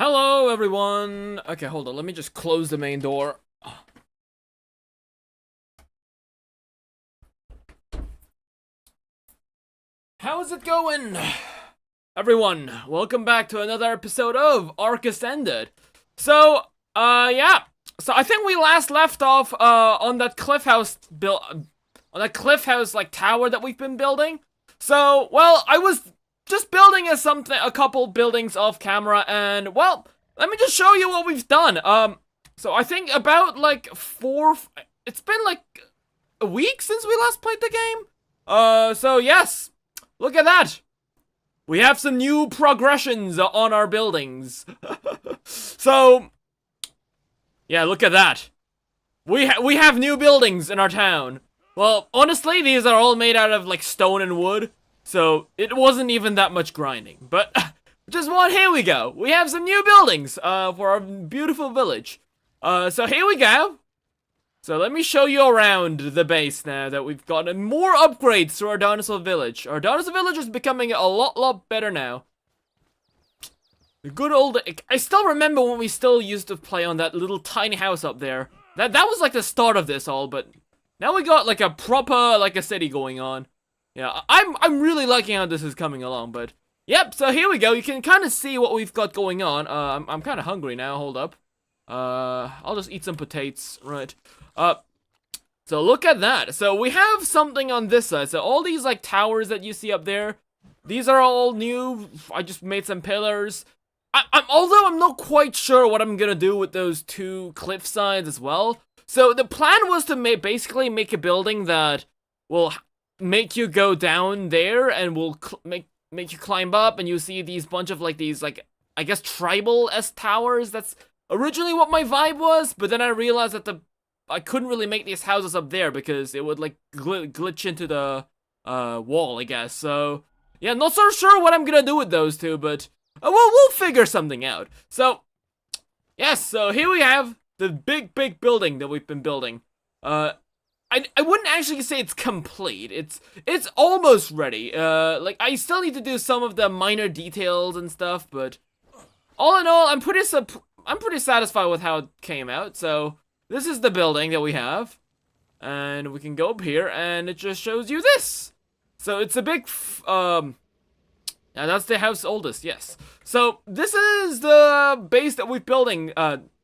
Hello, everyone. Okay, hold on. Let me just close the main door. How's it going? Everyone, welcome back to another episode of ARK Ascended. So, yeah. So I think we last left off, on that cliff house like, tower that we've been building. So, well, I was just building a couple buildings off camera, and, well, let me just show you what we've done. So I think about, like, it's been, like, a week since we last played the game. So, yes. Look at that. We have some new progressions on our buildings. So, yeah, look at that. We have new buildings in our town. Well, honestly, these are all made out of, like, stone and wood. So, it wasn't even that much grinding. But, just one, here we go. We have some new buildings, for our beautiful village. So here we go. So let me show you around the base now that we've gotten more upgrades to our dinosaur village. Our dinosaur village is becoming a lot better now. The good old... I still remember when we still used to play on that little tiny house up there. That was like the start of this all, but now we got like a proper, like a city going on. Yeah, I'm really liking how this is coming along, but... Yep, so here we go. You can kind of see what we've got going on. I'm kind of hungry now. Hold up. I'll just eat some potatoes. Right. So look at that. So we have something on this side. So all these, like, towers that you see up there, these are all new. I just made some pillars. Although I'm not quite sure what I'm gonna do with those two cliff sides as well. So the plan was to basically make a building that will make you go down there and will make you climb up, and you see these bunch of, like, these, like, I guess tribal-esque towers. That's originally what my vibe was, but then I realized that I couldn't really make these houses up there because it would, like, glitch into the wall, I guess. So yeah, not so sure what I'm gonna do with those two, but we'll figure something out. So yes, so here we have the big building that we've been building. I wouldn't actually say it's complete. It's almost ready. Like, I still need to do some of the minor details and stuff, but all in all, I'm pretty satisfied with how it came out. So this is the building that we have, and we can go up here, and it just shows you this. So it's a big, now that's the house oldest, yes. So this is the base that we're building.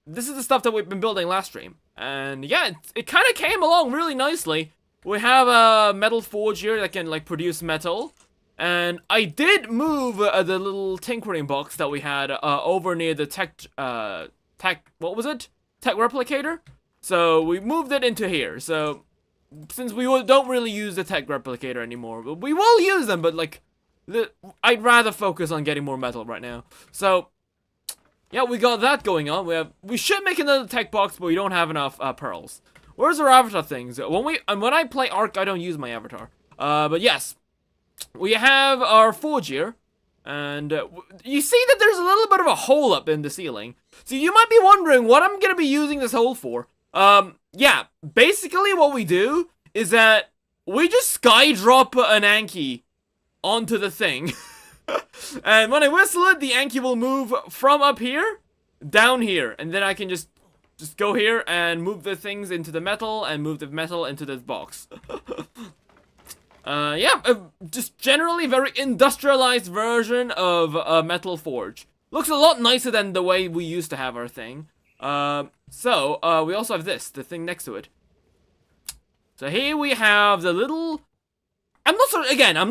This is the stuff that we've been building last stream, and yeah, it kind of came along really nicely. We have a metal forge here that can, like, produce metal, and I did move the little tinkering box that we had over near the what was it? Tech replicator. So we moved it into here. So since we don't really use the tech replicator anymore, we will use them, but, like, I'd rather focus on getting more metal right now. So yeah, we got that going on. We should make another tech box, but we don't have enough pearls. Where's our avatar things? When I play ARK, I don't use my avatar. But yes, we have our forge here, and you see that there's a little bit of a hole up in the ceiling. So you might be wondering what I'm gonna be using this hole for. Yeah, basically what we do is that we just sky drop an Anki onto the thing. And when I whistle it, the Anki will move from up here down here, and then I can just go here and move the things into the metal and move the metal into this box. Yeah, just generally very industrialized version of a metal forge. Looks a lot nicer than the way we used to have our thing. So we also have the thing next to it. So here we have the little... I'm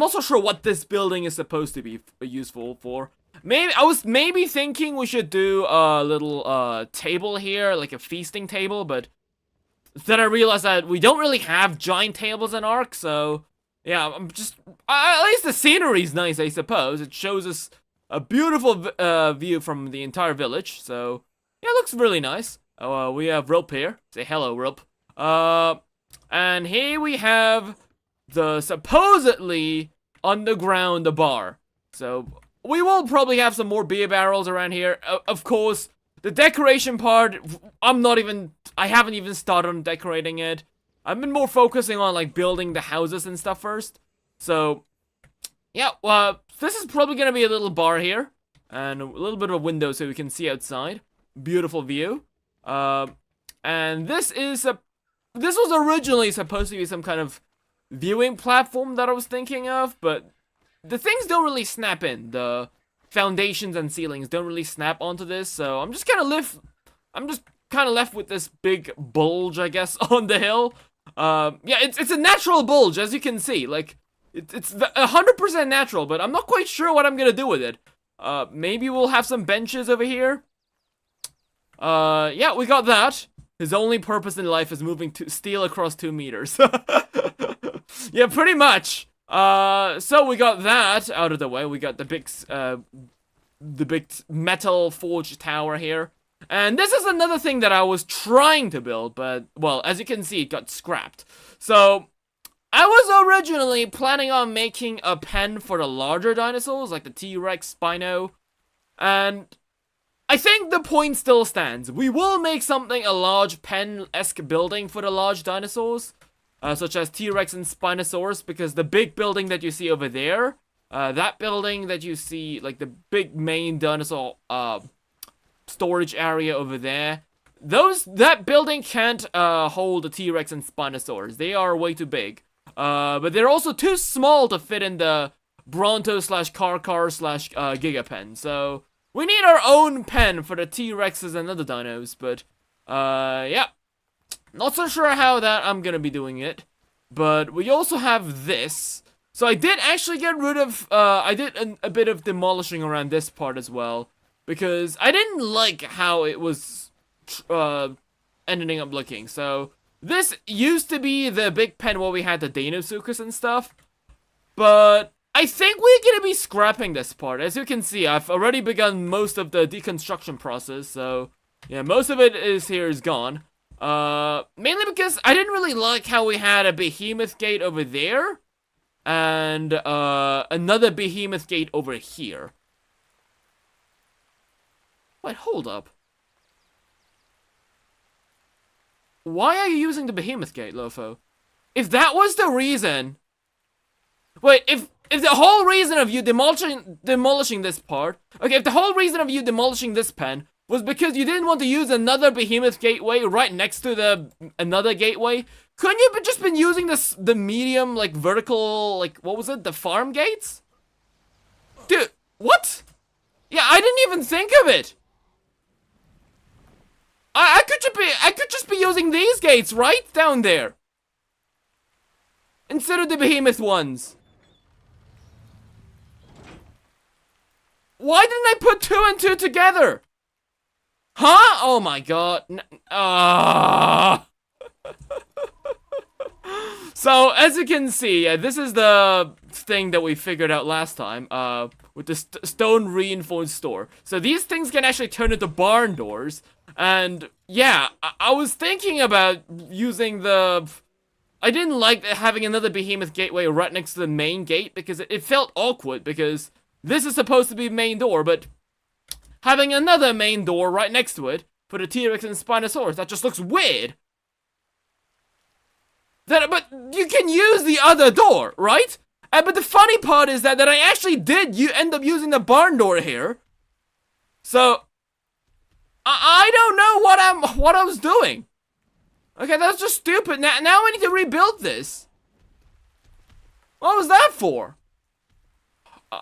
not so sure what this building is supposed to be useful for. I was maybe thinking we should do a little table here, like a feasting table, but then I realized that we don't really have giant tables in ARK, so yeah, at least the scenery's nice, I suppose. It shows us a beautiful view from the entire village, so yeah, it looks really nice. We have Rope here. Say hello, Rope. And here we have the supposedly underground bar. So we will probably have some more beer barrels around here. Of course, the decoration part, I haven't even started on decorating it. I've been more focusing on, like, building the houses and stuff first. So yeah, this is probably gonna be a little bar here. and a little bit of a window so we can see outside. Beautiful view. And this was originally supposed to be some kind of viewing platform that I was thinking of, but the things don't really snap in. The foundations and ceilings don't really snap onto this, so I'm just kind of left with this big bulge, I guess, on the hill. Yeah, it's a natural bulge, as you can see. Like, it's 100% natural, but I'm not quite sure what I'm gonna do with it. Maybe we'll have some benches over here. Yeah, we got that. His only purpose in life is moving steel across 2 meters. Yeah, pretty much. So we got that out of the way. We got the big metal forged tower here. And this is another thing that I was trying to build, but, well, as you can see, it got scrapped. So, I was originally planning on making a pen for the larger dinosaurs, like the T-Rex, Spino, and I think the point still stands. We will make something a large pen-esque building for the large dinosaurs, such as T-Rex and Spinosaurus, because the big building that you see over there, that building that you see, like the big main dinosaur, storage area over there, that building can't hold the T-Rex and Spinosaurs. They are way too big. But they're also too small to fit in the Bronto slash Car slash Giga pen. So we need our own pen for the T-Rexes and other dinos. But yeah, not so sure how that I'm gonna be doing it. But we also have this. So I did actually get rid of I did a bit of demolishing around this part as well, because I didn't like how it was ending up looking. So this used to be the big pen where we had the Dinosaurs and stuff, but I think we're gonna be scrapping this part. As you can see, I've already begun most of the deconstruction process, so yeah, most of it is gone. Mainly because I didn't really like how we had a behemoth gate over there, and another behemoth gate over here. Wait, hold up. Why are you using the behemoth gate, Lopho? If that was the reason... Wait, if the whole reason of you demolishing this part... Okay, if the whole reason of you demolishing this pen was because you didn't want to use another behemoth gateway right next to another gateway, couldn't you have just been using the medium, like, vertical, like, what was it? The farm gates? Dude, what? Yeah, I didn't even think of it. I could just be using these gates right down there, instead of the behemoth ones. Why didn't I put 2 and 2 together? Huh? Oh my god. So, as you can see, this is the thing that we figured out last time, with the stone reinforced door. So these things can actually turn into barn doors. And yeah, I was thinking about using I didn't like having another behemoth gateway right next to the main gate, because it felt awkward, because this is supposed to be main door, but having another main door right next to it for the T-Rex and Spinosaurus, that just looks weird. But you can use the other door, right? But the funny part is that I actually did end up using the barn door here. So I don't know what I was doing. Okay, that's just stupid. Now I need to rebuild this. What was that for?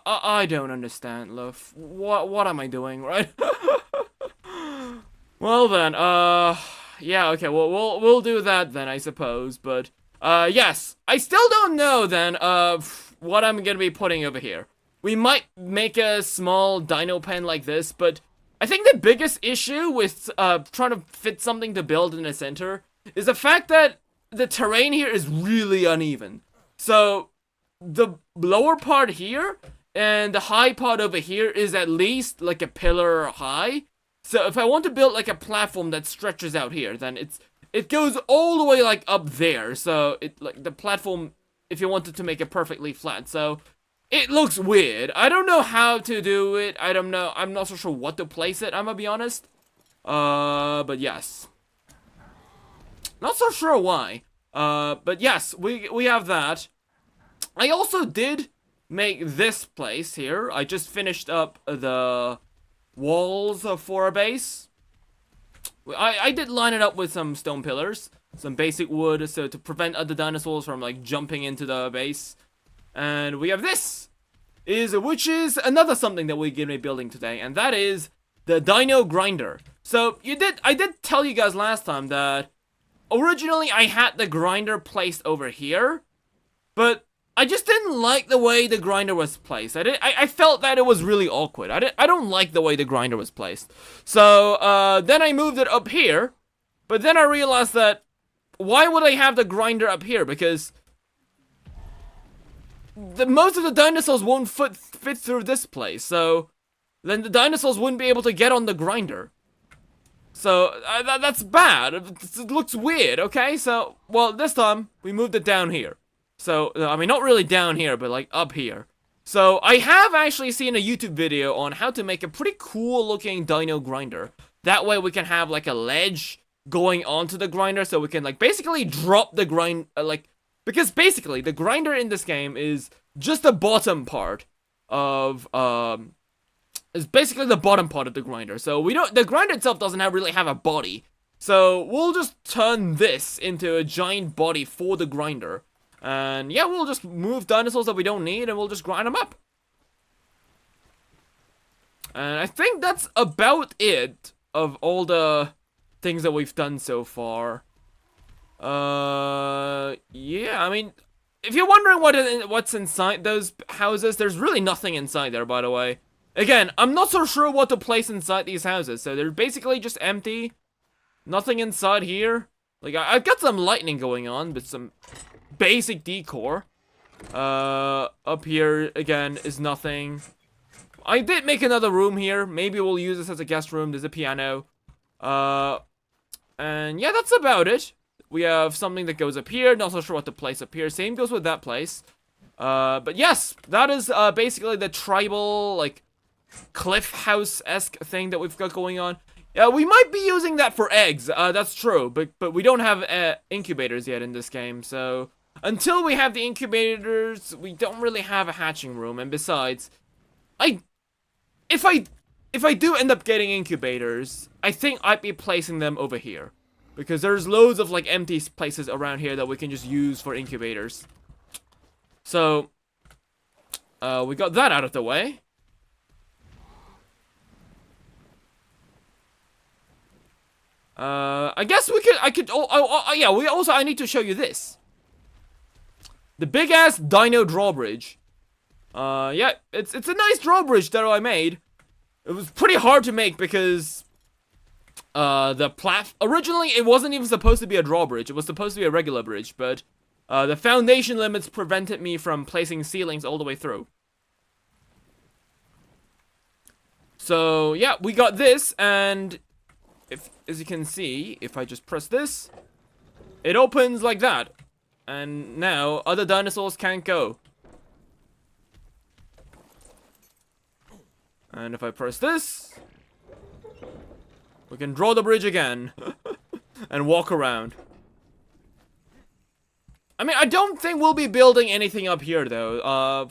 I don't understand, love. What am I doing, right? Well then, yeah, okay, well, we'll do that then, I suppose, but, yes, I still don't know then, what I'm gonna be putting over here. We might make a small dino pen like this, but I think the biggest issue with, trying to fit something to build in the center is the fact that the terrain here is really uneven. So, the lower part here and the high part over here is at least like a pillar high. So if I want to build like a platform that stretches out here, then it goes all the way like up there. So like the platform, if you wanted to make it perfectly flat. So it looks weird. I don't know how to do it. I don't know. I'm not so sure what to place it, I'm gonna be honest. But yes. Not so sure why. But yes, we have that. I also did make this place here. I just finished up the walls for a base. I did line it up with some stone pillars, some basic wood, so to prevent other dinosaurs from like jumping into the base. And we have this, which is another something that we're gonna be building today, and that is the Dino Grinder. So I did tell you guys last time that originally I had the grinder placed over here, but I just didn't like the way the grinder was placed. I felt that it was really awkward. I don't like the way the grinder was placed. So then I moved it up here, but then I realized that why would I have the grinder up here? Because most of the dinosaurs won't fit through this place, so then the dinosaurs wouldn't be able to get on the grinder. So that's bad. It looks weird. Okay, so well this time we moved it down here. So, I mean, not really down here, but like up here. So, I have actually seen a YouTube video on how to make a pretty cool looking dino grinder. That way we can have like a ledge going onto the grinder, so we can like basically drop the because basically the grinder in this game is just the bottom part of, is basically the bottom part of the grinder. So, the grinder itself doesn't really have a body. So, we'll just turn this into a giant body for the grinder. And yeah, we'll just move dinosaurs that we don't need and we'll just grind them up. And I think that's about it of all the things that we've done so far. Yeah, I mean, if you're wondering what's inside those houses, there's really nothing inside there, by the way. Again, I'm not so sure what to place inside these houses, so they're basically just empty. Nothing inside here. Like, I've got some lightning going on, but some basic decor. Up here again is nothing. I did make another room here. Maybe we'll use this as a guest room. There's a piano. And yeah, that's about it. We have something that goes up here. Not so sure what to place up here. Same goes with that place. But yes, that is basically the tribal like cliff house-esque thing that we've got going on. Yeah, we might be using that for eggs. That's true, but we don't have incubators yet in this game, so until we have the incubators, we don't really have a hatching room. And besides, if I do end up getting incubators, I think I'd be placing them over here, because there's loads of like empty places around here that we can just use for incubators. So we got that out of the way. I guess I need to show you this. The big-ass Dino drawbridge. Yeah, it's a nice drawbridge that I made. It was pretty hard to make because, originally it wasn't even supposed to be a drawbridge. It was supposed to be a regular bridge, but, the foundation limits prevented me from placing ceilings all the way through. So, yeah, we got this, and as you can see, if I just press this, it opens like that. And now, other dinosaurs can't go. And if I press this, we can draw the bridge again. And walk around. I mean, I don't think we'll be building anything up here, though.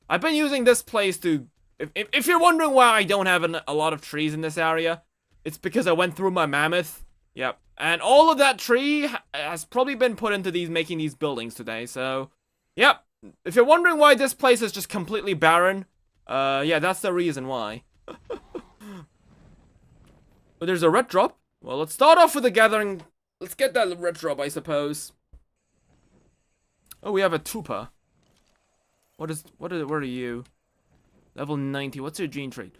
I've been using this place to... If you're wondering why I don't have a lot of trees in this area, it's because I went through my mammoth. Yep. And all of that tree has probably been put into making these buildings today, so... Yep. If you're wondering why this place is just completely barren, yeah, that's the reason why. But there's a red drop. Well, let's start off with the gathering. Let's get that red drop, I suppose. Oh, we have a Tupa. What are you? Level 90. What's your gene trait?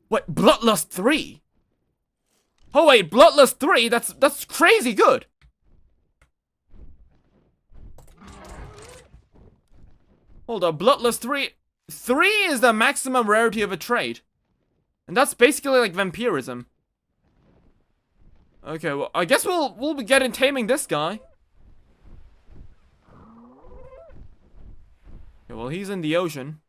What? Bloodlust 3? Oh wait, Bloodlust 3? That's crazy good. Hold up, Bloodlust 3. 3 is the maximum rarity of a trait. And that's basically like vampirism. Okay, well, I guess we'll be taming this guy. Okay, well, he's in the ocean.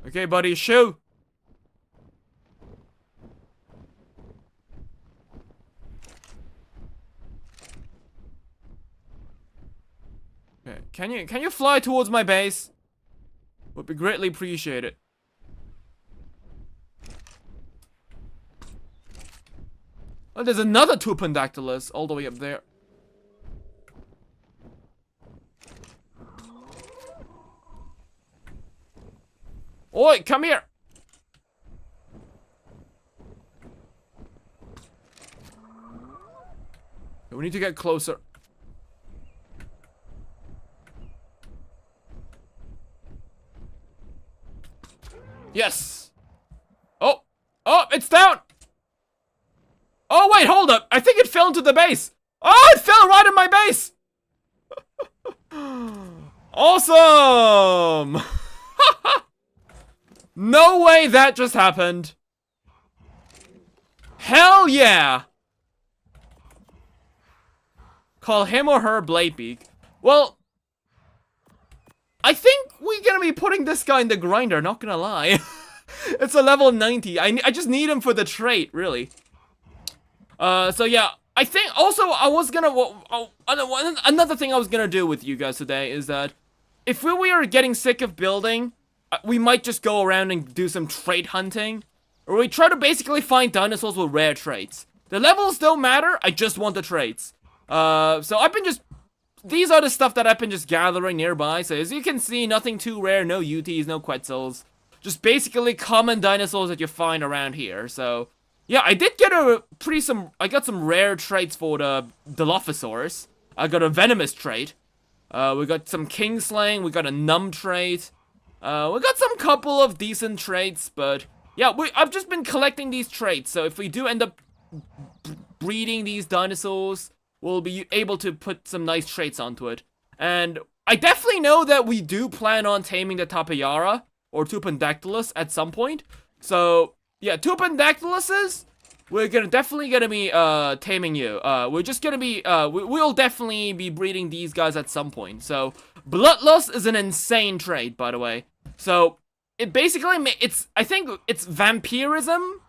Okay, buddy, shoot. Can you fly towards my base? Would be greatly appreciated. Oh, there's another Tupandactylus all the way up there. Oi, come here! We need to get closer. Yes! Oh! Oh, it's down! Oh, wait, hold up! I think it fell into the base! Oh, it fell right in my base! Awesome! No way that just happened. Hell yeah! Call him or her Bladebeak. Well, I think we're gonna be putting this guy in the grinder, not gonna lie. It's a level 90. I just need him for the trait, really. So yeah, I think also I was gonna... another thing I was gonna do with you guys today is that if we are getting sick of building, we might just go around and do some trait hunting. Or we try to basically find dinosaurs with rare traits. The levels don't matter, I just want the traits. So I've been just... These are the stuff that I've been just gathering nearby. So as you can see, nothing too rare, no UTs, no Quetzals. Just basically common dinosaurs that you find around here. So, yeah, I did get I got some rare traits for the Dilophosaurus. I got a venomous trait. We got some kingslaying, we got a numb trait. We got some couple of decent traits, but yeah, I've just been collecting these traits. So if we do end up breeding these dinosaurs, we'll be able to put some nice traits onto it. And I definitely know that we do plan on taming the Tapayara or Tupandactylus at some point. So, yeah, Tupandactyluses, we're definitely gonna be taming you. We're just gonna be we'll definitely be breeding these guys at some point. So, Bloodlust is an insane trait, by the way. So, it basically I think it's vampirism,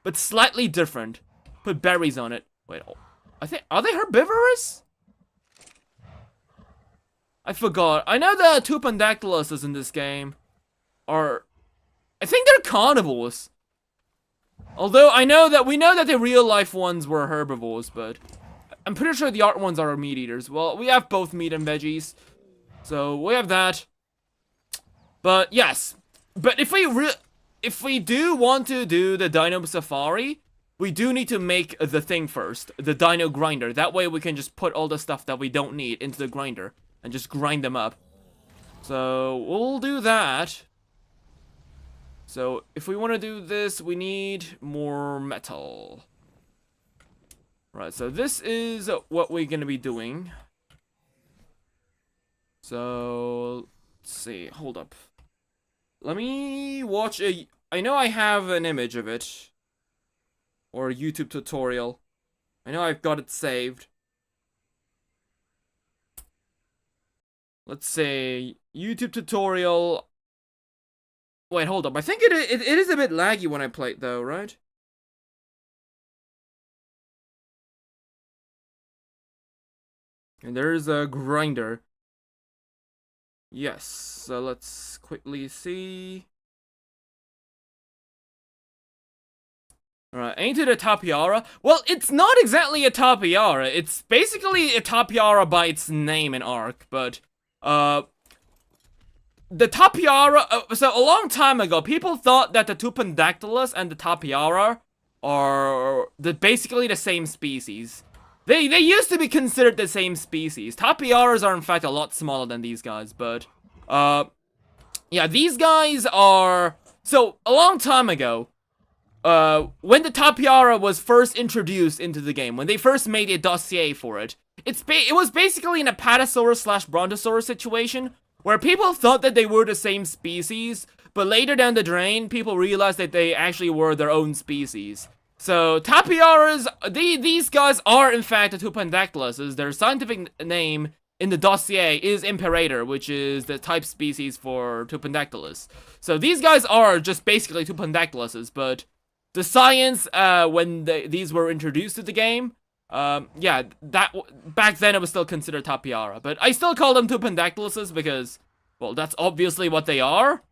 but slightly different. Put berries on it. Wait, are they herbivorous? I forgot. I know the Tupandactyluses in this game are... I think they're carnivores. Although we know that the real life ones were herbivores, but I'm pretty sure the art ones are meat eaters. Well, we have both meat and veggies, so we have that. But yes, but if we do want to do the Dino Safari, we do need to make the thing first, the Dino Grinder. That way we can just put all the stuff that we don't need into the grinder and just grind them up. So we'll do that. So if we want to do this, we need more metal. Right, so this is what we're going to be doing. So, let's see, hold up. Let me watch I know I have an image of it. Or a YouTube tutorial. I know I've got it saved. Let's say YouTube tutorial. Wait, hold up. I think it is a bit laggy when I play it though, right? And there's a grinder. Yes, so let's quickly see. Alright, ain't it a Tapiara? Well, it's not exactly a Tapiara. It's basically a Tapiara by its name in ARK, but, the Tapiara, so a long time ago, people thought that the Tupandactylus and the Tapiara are basically the same species. They used to be considered the same species. Tapiaras are in fact a lot smaller than these guys, but, yeah, these guys are, so, a long time ago, when the Tapiara was first introduced into the game, when they first made a dossier for it, it was basically an Apatosaurus / Brontosaurus situation, where people thought that they were the same species, but later down the drain, people realized that they actually were their own species. So, Tapiaras, these guys are in fact the Tupandactyluses. Their scientific name in the dossier is Imperator, which is the type species for Tupandactylus. So, these guys are just basically Tupandactyluses, but the science, when these were introduced to the game, Yeah, back then it was still considered Tapiara, but I still call them Tupendactyluses because, well, that's obviously what they are.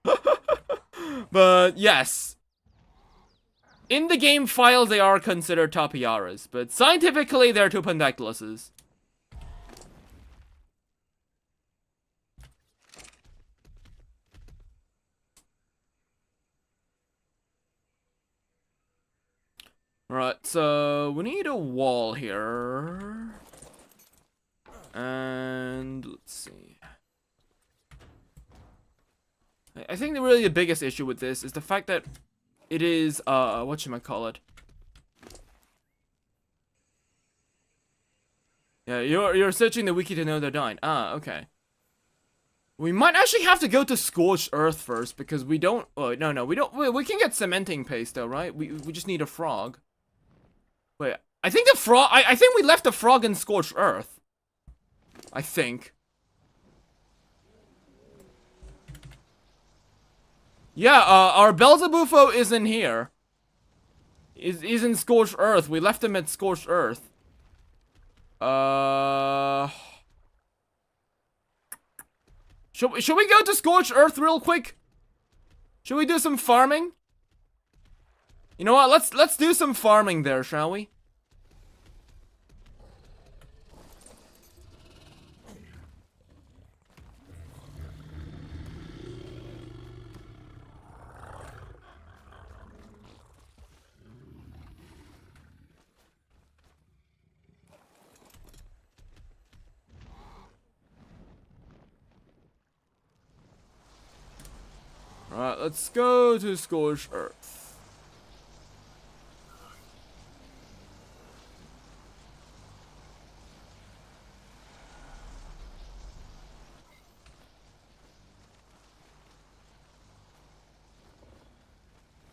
But yes, in the game file they are considered Tapiaras, but scientifically they're Tupendactyluses. Right, so we need a wall here. And let's see. I think really the biggest issue with this is the fact that it is, whatchamacallit. Yeah, you're searching the wiki to know they're dying. Ah, okay. We might actually have to go to Scorched Earth first because we don't, oh, no, we don't, we can get cementing paste though, right? We just need a frog. Wait, I think the frog, I think we left the frog in Scorched Earth. I think. Yeah, our Belzebufo is in here. Is in Scorched Earth. We left him at Scorched Earth. Should we go to Scorched Earth real quick? Should we do some farming? You know what? Let's do some farming there, shall we? Alright, let's go to Scorched Earth.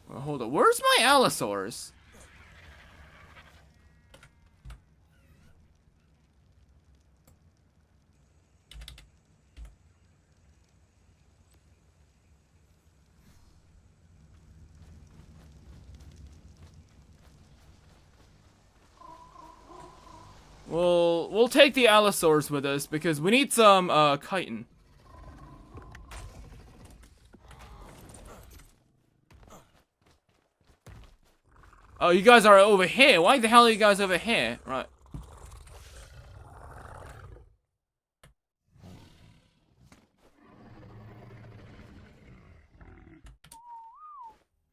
Well, hold on, where's my Allosaurus? We'll take the Allosaurus with us because we need some chitin. Oh, you guys are over here. Why the hell are you guys over here? Right.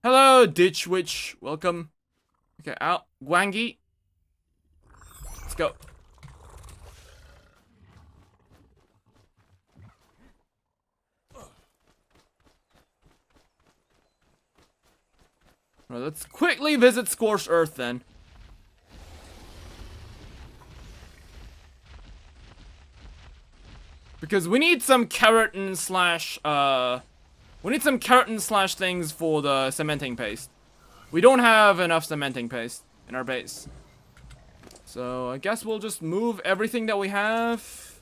Hello, Ditch Witch. Welcome. Okay, out. Gwangi. Let's go. Right, let's quickly visit Scorched Earth then. Because we need some keratin slash, things for the cementing paste. We don't have enough cementing paste in our base. So, I guess we'll just move everything that we have.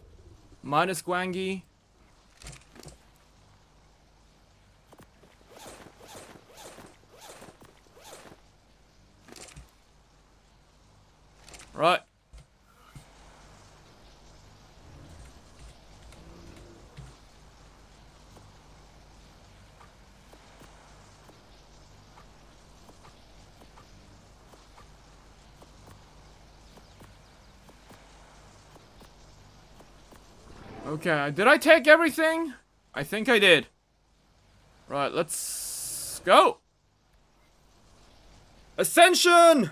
Minus Gwangi. Right. Okay, did I take everything? I think I did. Right, let's go. Ascension!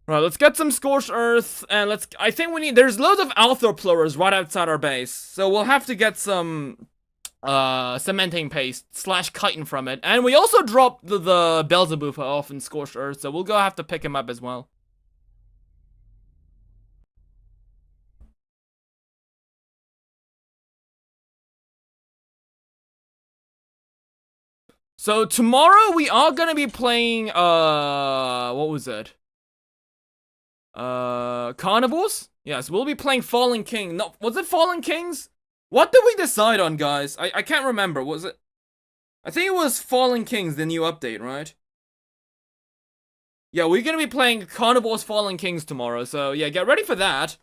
Right, let's get some Scorched Earth, and I think we need, there's loads of Arthroplorers right outside our base, so we'll have to get some, cementing paste slash chitin from it, and we also dropped the Belzebufo off in Scorched Earth, so we'll go have to pick him up as well. So tomorrow we are gonna be playing, what was it? Carnivores? Yes, we'll be playing Fallen King. No, was it Fallen Kings? What did we decide on, guys? I can't remember. Was it? I think it was Fallen Kings, the new update, right? Yeah, we're gonna be playing Carnivores Fallen Kings tomorrow, so yeah, get ready for that.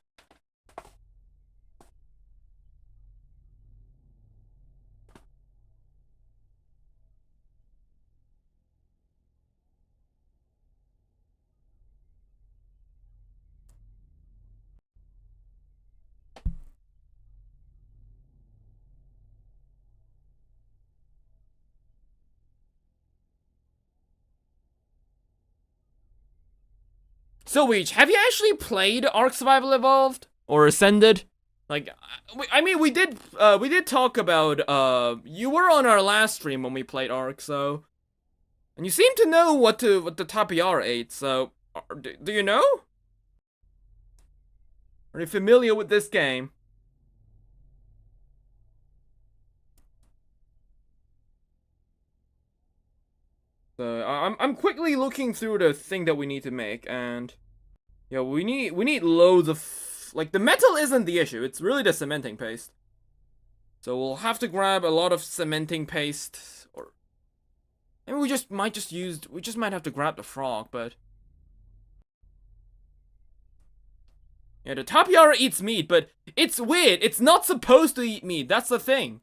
So, Weech, have you actually played Ark Survival Evolved? Or Ascended? Like, I mean, we did talk about, you were on our last stream when we played Ark, so... And you seem to know what the Tapiara ate, so... Do you know? Are you familiar with this game? So, I'm quickly looking through the thing that we need to make, and... Yeah, we need loads of... Like, the metal isn't the issue, it's really the cementing paste. So we'll have to grab a lot of cementing paste, or... Maybe we just might have to grab the frog, but... Yeah, the Tapiara eats meat, but it's weird, it's not supposed to eat meat, that's the thing.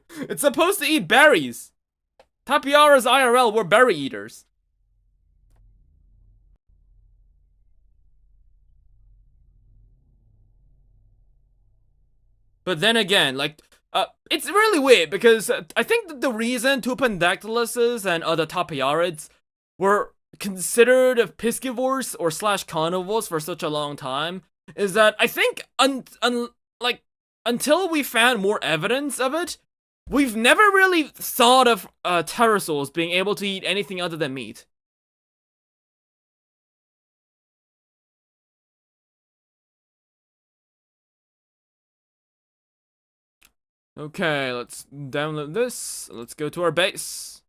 It's supposed to eat berries. Tapiaras IRL were berry eaters. But then again, like, it's really weird because I think that the reason Tupandactyluses and other Tapiarids were considered piscivores or slash carnivores for such a long time is that I think until we found more evidence of it, we've never really thought of pterosaurs being able to eat anything other than meat. Okay, let's download this. Let's go to our base.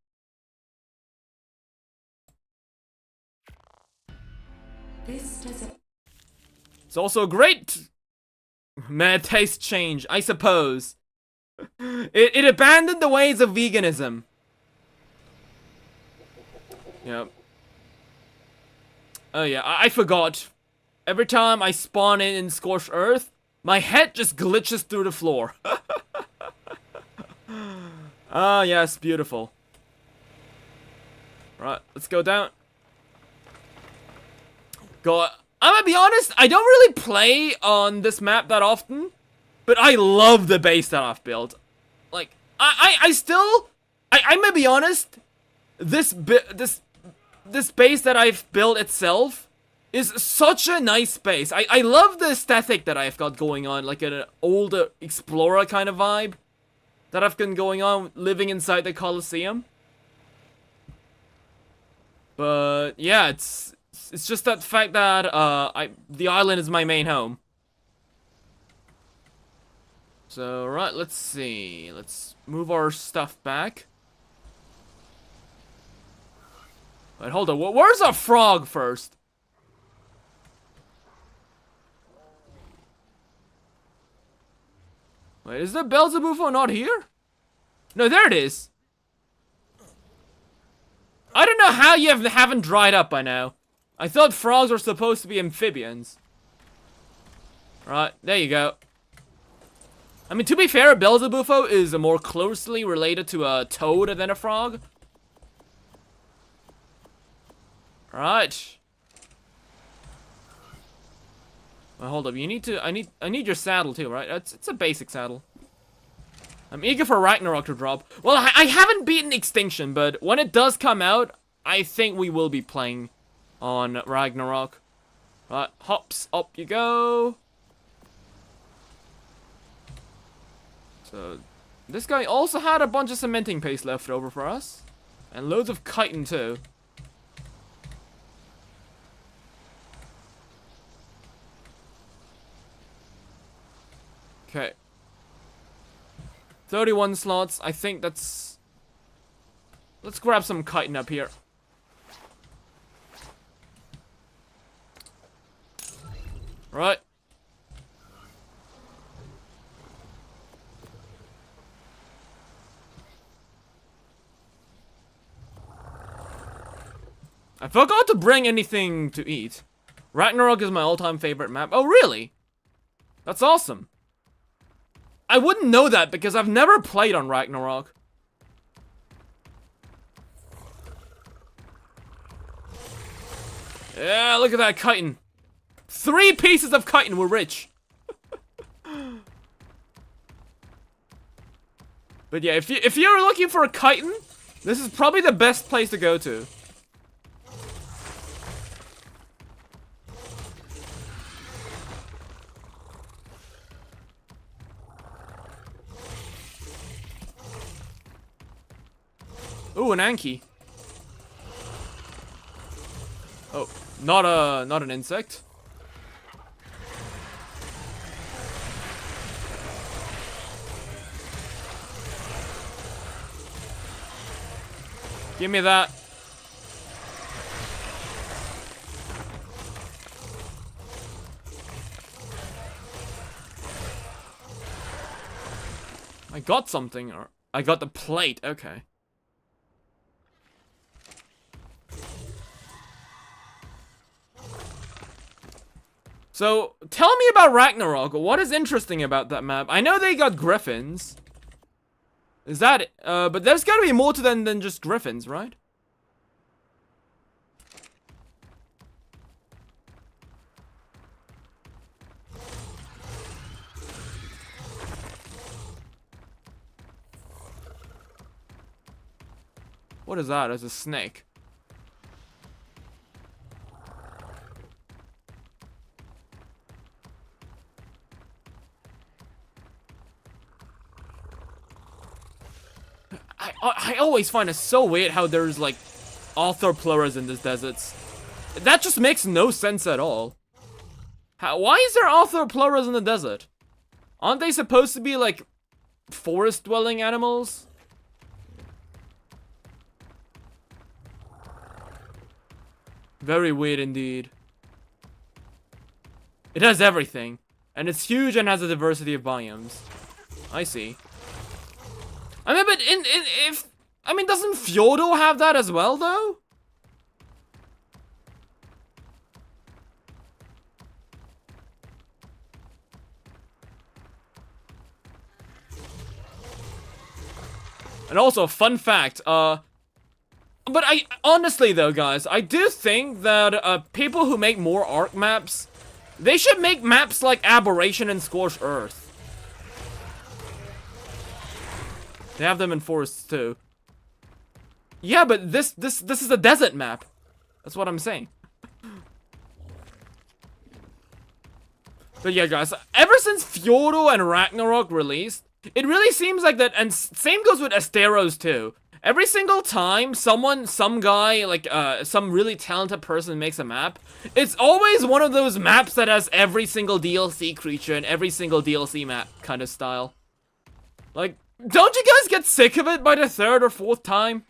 It's also a great taste change, I suppose. It abandoned the ways of veganism. Yep. Oh yeah, I forgot. Every time I spawn in Scorched Earth, my head just glitches through the floor. Ah, yes, beautiful. Right, let's go down. I'm gonna be honest, I don't really play on this map that often, but I love the base that I've built. Like, I'm gonna be honest, this base that I've built itself is such a nice base. I love the aesthetic that I've got going on, like an older explorer kind of vibe that I've been going on living inside the Colosseum. But yeah, it's just that fact that the island is my main home. So right, let's see. Let's move our stuff back. Wait, hold on. Where's our frog first? Wait, is the Belzebufo not here? No, there it is. I don't know how you haven't dried up by now. I thought frogs were supposed to be amphibians. Right, there you go. I mean, to be fair, a Belzebufo is more closely related to a toad than a frog. Right. Well, hold up. You need to. I need your saddle too, right? It's a basic saddle. I'm eager for Ragnarok to drop. Well, I haven't beaten Extinction, but when it does come out, I think we will be playing on Ragnarok. Right, hops, up you go. So, this guy also had a bunch of cementing paste left over for us. And loads of chitin too. Okay. 31 slots. I think that's... Let's grab some chitin up here. Right. I forgot to bring anything to eat. Ragnarok is my all-time favorite map. Oh, really? That's awesome. I wouldn't know that because I've never played on Ragnarok. Yeah, look at that chitin. 3 pieces of chitin, we're rich. But yeah, if you're looking for a chitin, this is probably the best place to go to. Ooh, an Anki. Oh, not an insect. Give me that. I got something, or I got the plate, okay. So, tell me about Ragnarok. What is interesting about that map? I know they got griffins. Is that it? But there's gotta be more to them than just griffins, right? What is that? It's a snake. I always find it so weird how there's like arthropluras in these deserts. That just makes no sense at all. Why is there arthropluras in the desert? Aren't they supposed to be like forest dwelling animals? Very weird indeed. It has everything. And it's huge and has a diversity of biomes. I see. I mean, but doesn't Fjordor have that as well, though? And also, fun fact, but honestly though, guys, I do think that, people who make more ARK maps, they should make maps like Aberration and Scorched Earth. They have them in forests too. Yeah, but this is a desert map. That's what I'm saying. But yeah, guys, ever since Fjordor and Ragnarok released, it really seems like that, and same goes with Asteros too. Every single time some guy, like, some really talented person makes a map, it's always one of those maps that has every single DLC creature and every single DLC map kind of style. Like, don't you guys get sick of it by the 3rd or 4th time?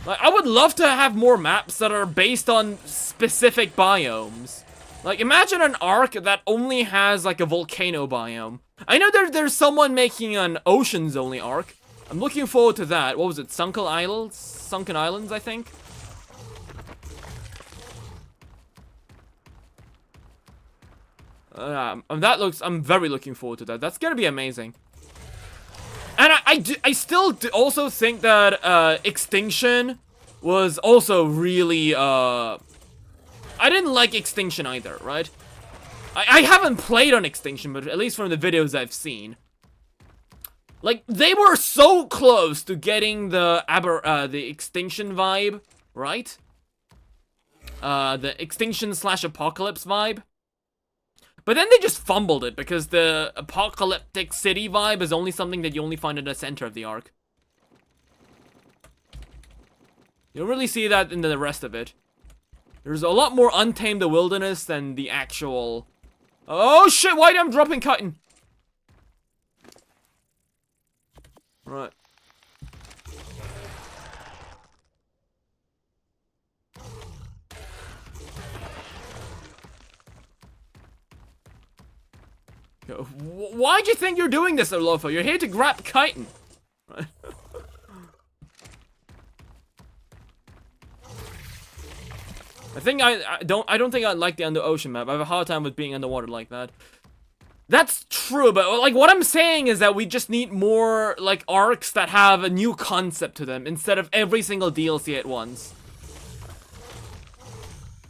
Like, I would love to have more maps that are based on specific biomes. Like, imagine an ARK that only has, like, a volcano biome. I know there's someone making an oceans-only ARK. I'm looking forward to that. What was it? Sunken Islands, I think? I'm very looking forward to that. That's gonna be amazing. And I still also think that, Extinction was also really, I didn't like Extinction either, right? I haven't played on Extinction, but at least from the videos I've seen. Like, they were so close to getting the Extinction vibe, right? The Extinction/Apocalypse vibe. But then they just fumbled it because the apocalyptic city vibe is only something that you only find in the center of the ARK. You don't really see that in the rest of it. There's a lot more Untamed the Wilderness than the actual... Oh shit, why am I dropping chitin? Right. Why'd you think you're doing this, Lopho? You're here to grab chitin. Right. I don't think I like the under ocean map. I have a hard time with being underwater like that. That's true, but like what I'm saying is that we just need more like arcs that have a new concept to them instead of every single DLC at once.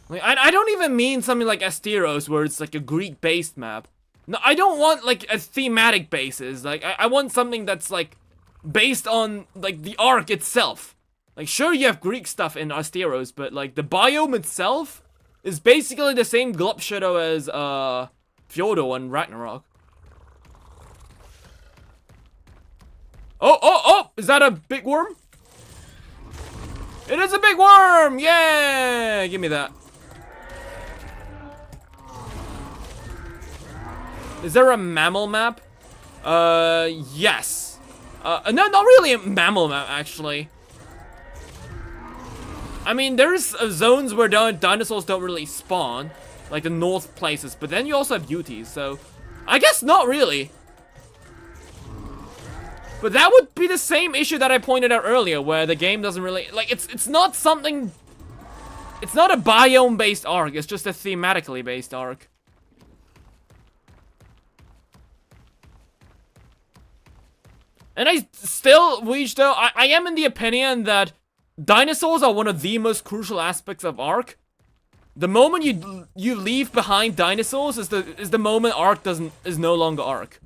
Like, I don't even mean something like Asteros where it's like a Greek-based map. No, I don't want like a thematic basis. Like I want something that's like based on like the arc itself. Like sure you have Greek stuff in Asteros, but like the biome itself is basically the same glop shadow as Fjordo and Ragnarok. Oh! Is that a big worm? It is a big worm! Yeah! Give me that. Is there a mammal map? Yes. No, not really a mammal map, actually. I mean, there's zones where dinosaurs don't really spawn, like the north places, but then you also have UTs, so I guess not really. But that would be the same issue that I pointed out earlier, where the game doesn't really, like, it's not something, it's not a biome-based arc, it's just a thematically based arc. And I still, though, I am in the opinion that dinosaurs are one of the most crucial aspects of ARK. The moment you leave behind dinosaurs is the moment ARK is no longer ARK.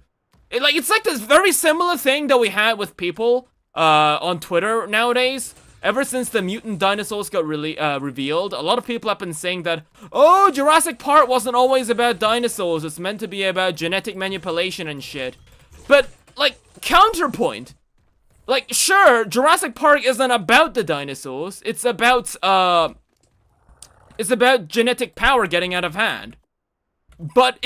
It's like this very similar thing that we had with people on Twitter nowadays. Ever since the mutant dinosaurs got revealed, a lot of people have been saying that, oh, Jurassic Park wasn't always about dinosaurs, it's meant to be about genetic manipulation and shit. But, like, counterpoint. Like, sure, Jurassic Park isn't about the dinosaurs, it's about genetic power getting out of hand. But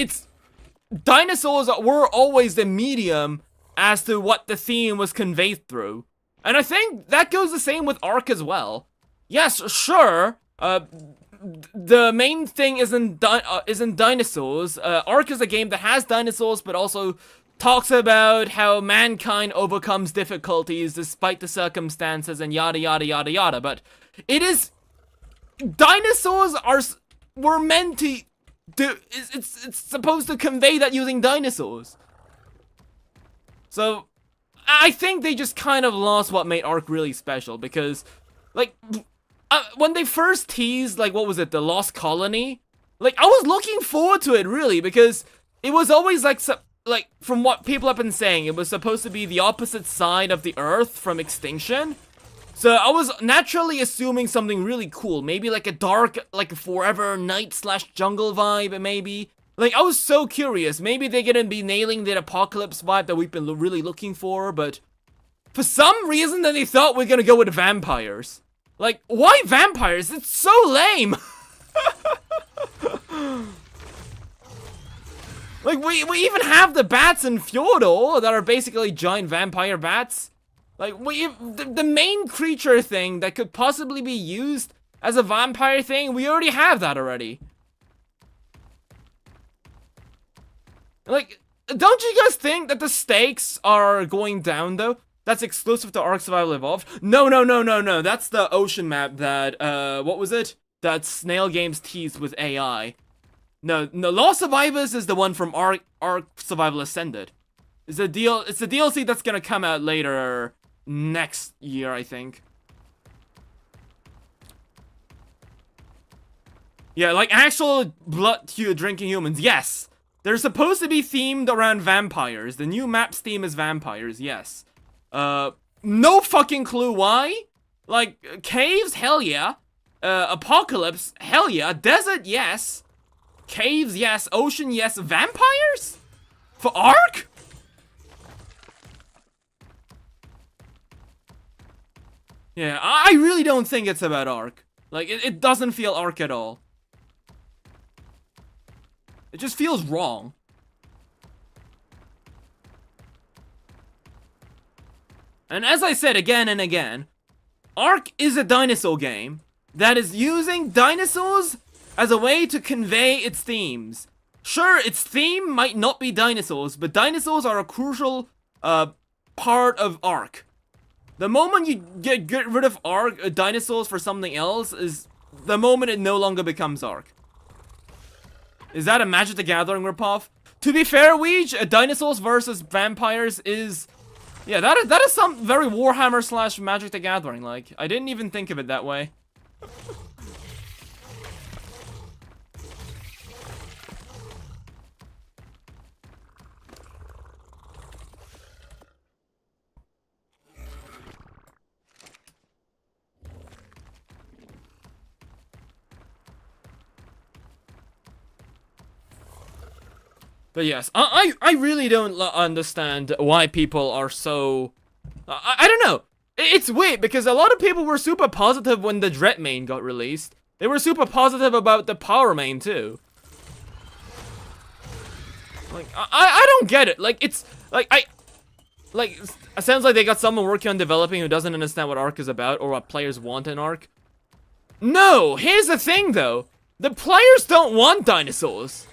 dinosaurs were always the medium as to what the theme was conveyed through. And I think that goes the same with ARK as well. Yes, sure, the main thing isn't dinosaurs. ARK is a game that has dinosaurs, but also talks about how mankind overcomes difficulties despite the circumstances and yada yada yada yada. But dinosaurs were meant to do. It's supposed to convey that using dinosaurs. So I think they just kind of lost what made ARK really special, because like when they first teased, like, what was it, the Lost Colony, like, I was looking forward to it really, because it was always like from what people have been saying, it was supposed to be the opposite side of the Earth from extinction. So I was naturally assuming something really cool, maybe like a dark, like a forever night/jungle vibe, maybe. Like, I was so curious. Maybe they're gonna be nailing the apocalypse vibe that we've been really looking for, but for some reason they thought we're gonna go with vampires. Like, why vampires? It's so lame! Like, we even have the bats in Fjordo that are basically giant vampire bats. Like, the main creature thing that could possibly be used as a vampire thing, we already have that already. Like, don't you guys think that the stakes are going down, though? That's exclusive to ARK Survival Evolved? No. That's the ocean map that, what was it? That Snail Games teased with AI. No, Lost Survivors is the one from ARK Survival Ascended. It's the DLC that's gonna come out later next year, I think. Yeah, like actual blood drinking humans, yes! They're supposed to be themed around vampires. The new map's theme is vampires, yes. No fucking clue why. Like, caves, hell yeah. Apocalypse, hell yeah. Desert, yes. Caves, yes. Ocean, yes. Vampires? For ARK? Yeah, I really don't think it's about ARK. Like, it doesn't feel ARK at all. It just feels wrong. And as I said again and again, ARK is a dinosaur game that is using dinosaurs as a way to convey its themes. Sure, its theme might not be dinosaurs, but dinosaurs are a crucial part of ARK. The moment you get rid of dinosaurs for something else is the moment it no longer becomes ARK. Is that a Magic the Gathering ripoff? To be fair, Weege, Dinosaurs versus Vampires is... Yeah, that is some very Warhammer slash Magic the Gathering, like. I didn't even think of it that way. But yes, I really don't understand why people are so... I don't know. It's weird because a lot of people were super positive when the Dread main got released. They were super positive about the Power main too. Like, I don't get it. Like, it's... Like, Like, it sounds like they got someone working on developing who doesn't understand what ARK is about or what players want in ARK. No! Here's the thing though. The players don't want dinosaurs.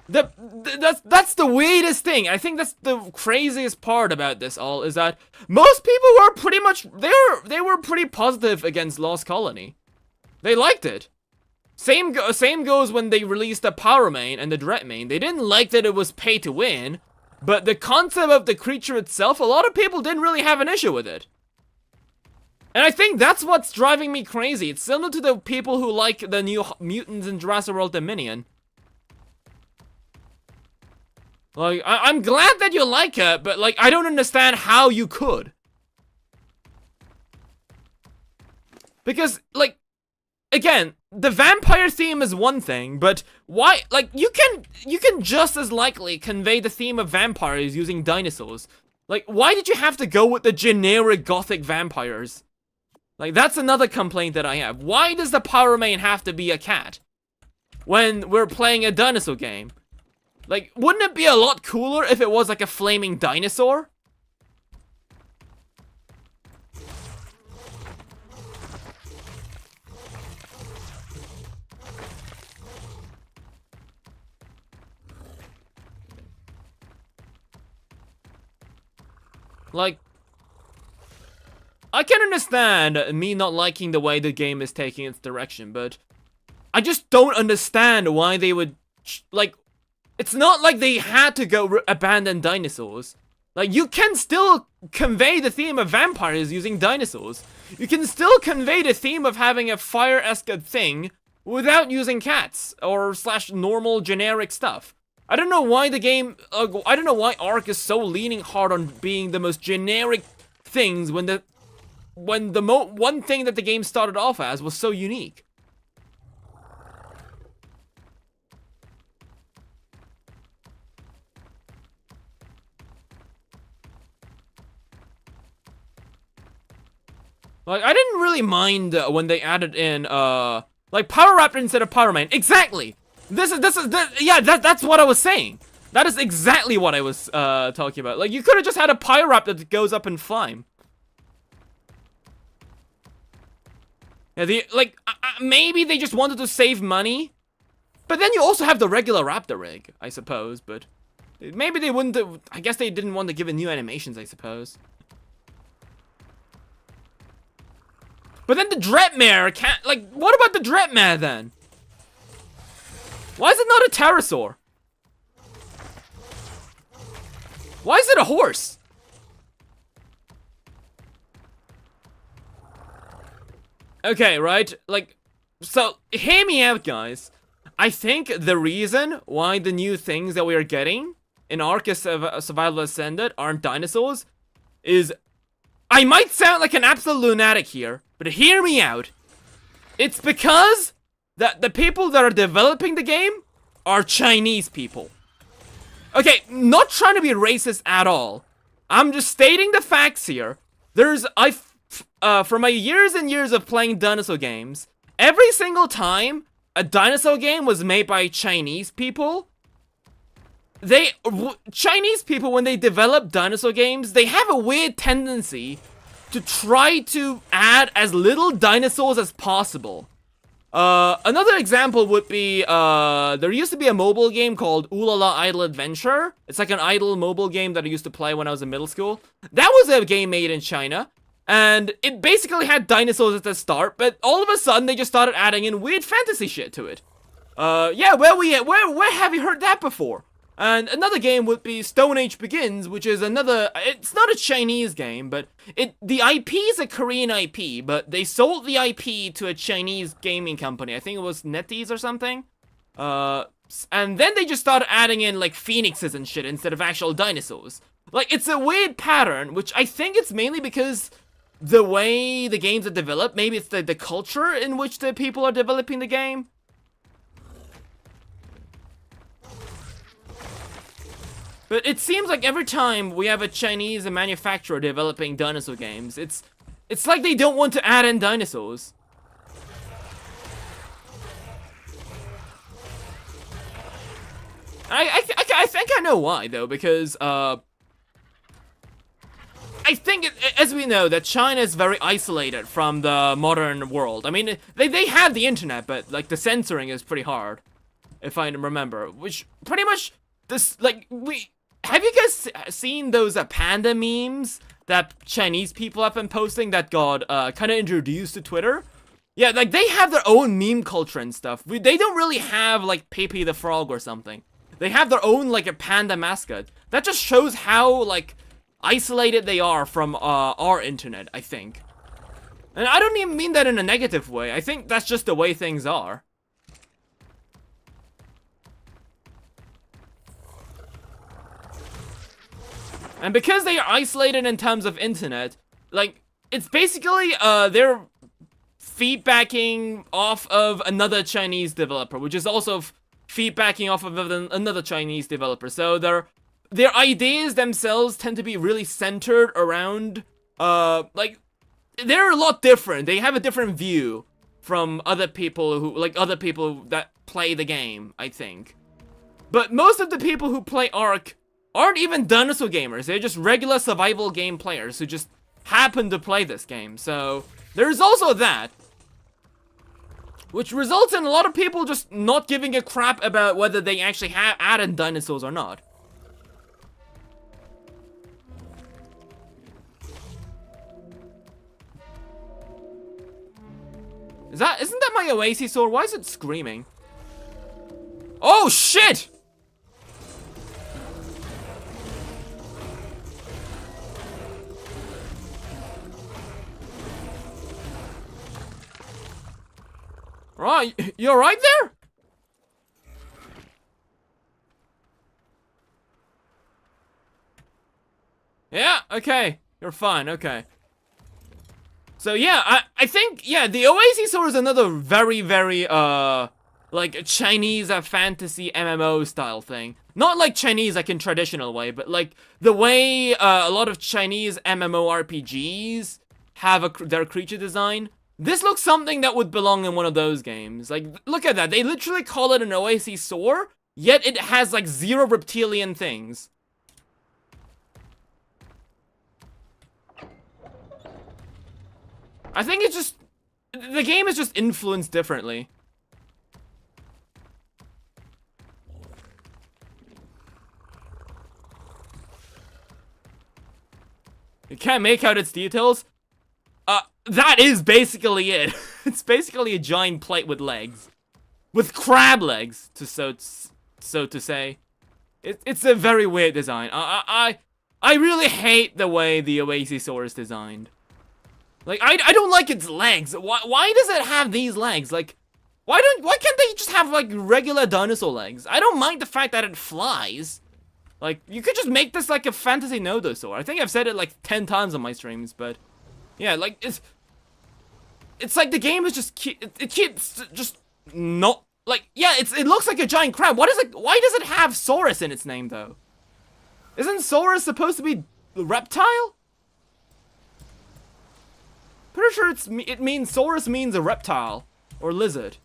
That's the weirdest thing. I think that's the craziest part about this all, is that most people were pretty much, they were pretty positive against Lost Colony. They liked it. Same goes when they released the Power main and the Dread main. They didn't like that it was pay to win, but the concept of the creature itself, a lot of people didn't really have an issue with it. And I think that's what's driving me crazy. It's similar to the people who like the new mutants in Jurassic World Dominion. Like, I'm glad that you like it, but, like, I don't understand how you could. Because, like, again, the vampire theme is one thing, but why, like, you can just as likely convey the theme of vampires using dinosaurs. Like, why did you have to go with the generic gothic vampires? Like, that's another complaint that I have. Why does the Power main have to be a cat when we're playing a dinosaur game? Like, wouldn't it be a lot cooler if it was like a flaming dinosaur? Like, I can understand me not liking the way the game is taking its direction, but I just don't understand why they would, like, it's not like they had to go abandon dinosaurs. Like, you can still convey the theme of vampires using dinosaurs. You can still convey the theme of having a fire-esque thing without using cats or slash normal generic stuff. I don't know why the game, I don't know why ARK is so leaning hard on being the most generic things when the one thing that the game started off as was so unique. Like, I didn't really mind when they added in, like, Power Raptor instead of Power main. Exactly! Yeah, that's what I was saying. That is exactly what I was, talking about. Like, you could have just had a Raptor that goes up and fly. Yeah, maybe they just wanted to save money. But then you also have the regular Raptor rig, I suppose, but... Maybe they wouldn't have, I guess they didn't want to give it new animations, I suppose. But then the Dreadmare can't, like, what about the Dreadmare then? Why is it not a pterosaur? Why is it a horse? Okay, right? Like, so, hear me out, guys. I think the reason why the new things that we are getting in ARK Survival Ascended aren't dinosaurs is... I might sound like an absolute lunatic here, but hear me out. It's because that the people that are developing the game are Chinese people. Okay, not trying to be racist at all. I'm just stating the facts here. For my years and years of playing dinosaur games, every single time a dinosaur game was made by Chinese people, Chinese people, when they develop dinosaur games, they have a weird tendency to try to add as little dinosaurs as possible. Another example would be, there used to be a mobile game called Ooh La La Idle Adventure. It's like an idle mobile game that I used to play when I was in middle school. That was a game made in China. And it basically had dinosaurs at the start, but all of a sudden they just started adding in weird fantasy shit to it. Yeah, where have you heard that before? And another game would be Stone Age Begins, which is another, it's not a Chinese game, but the IP is a Korean IP, but they sold the IP to a Chinese gaming company. I think it was NetEase or something. And then they just started adding in, like, phoenixes and shit instead of actual dinosaurs. Like, it's a weird pattern, which I think it's mainly because the way the games are developed, maybe it's the culture in which the people are developing the game. But it seems like every time we have a Chinese manufacturer developing dinosaur games, it's like they don't want to add in dinosaurs. I think I know why, though, because, I think, as we know, that China is very isolated from the modern world. I mean, they have the internet, but, like, the censoring is pretty hard, if I remember. Which, pretty much, have you guys seen those panda memes that Chinese people have been posting that got kind of introduced to Twitter? Yeah, like, they have their own meme culture and stuff. They don't really have, like, Pepe the Frog or something. They have their own, like, a panda mascot. That just shows how, like, isolated they are from our internet, I think. And I don't even mean that in a negative way. I think that's just the way things are. And because they are isolated in terms of internet, like, it's basically, they're feedbacking off of another Chinese developer, which is also feedbacking off of another Chinese developer. So their ideas themselves tend to be really centered around, like, they're a lot different. They have a different view from other people that play the game, I think. But most of the people who play ARK aren't even dinosaur gamers. They're just regular survival game players who just happen to play this game. So there's also that, which results in a lot of people just not giving a crap about whether they actually have added dinosaurs or not. Isn't that my Oasis-saur? Why is it screaming? Oh shit! Right, you alright there? Yeah, okay. You're fine, okay. So yeah, I think, yeah, the Oasis-saur is another very, very, like, Chinese fantasy MMO style thing. Not like Chinese, like, in traditional way, but like, the way, a lot of Chinese MMORPGs have their creature design. This looks something that would belong in one of those games. Like, look at that. They literally call it an Oasis-saur, yet it has, like, 0 reptilian things. I think it's just... the game is just influenced differently. You can't make out its details? That is basically it. It's basically a giant plate with legs. With crab legs, so to say. It's a very weird design. I really hate the way the Oasis-saur is designed. Like, I don't like its legs. Why does it have these legs? Like, why can't they just have, like, regular dinosaur legs? I don't mind the fact that it flies. Like, you could just make this like a fantasy nodosaur. I think I've said it like 10 times on my streams, but yeah, like, it's like the game is just it keeps just not, like, yeah, it looks like a giant crab. Why does it have Saurus in its name, though? Isn't Saurus supposed to be a reptile? Pretty sure it means Saurus means a reptile or lizard.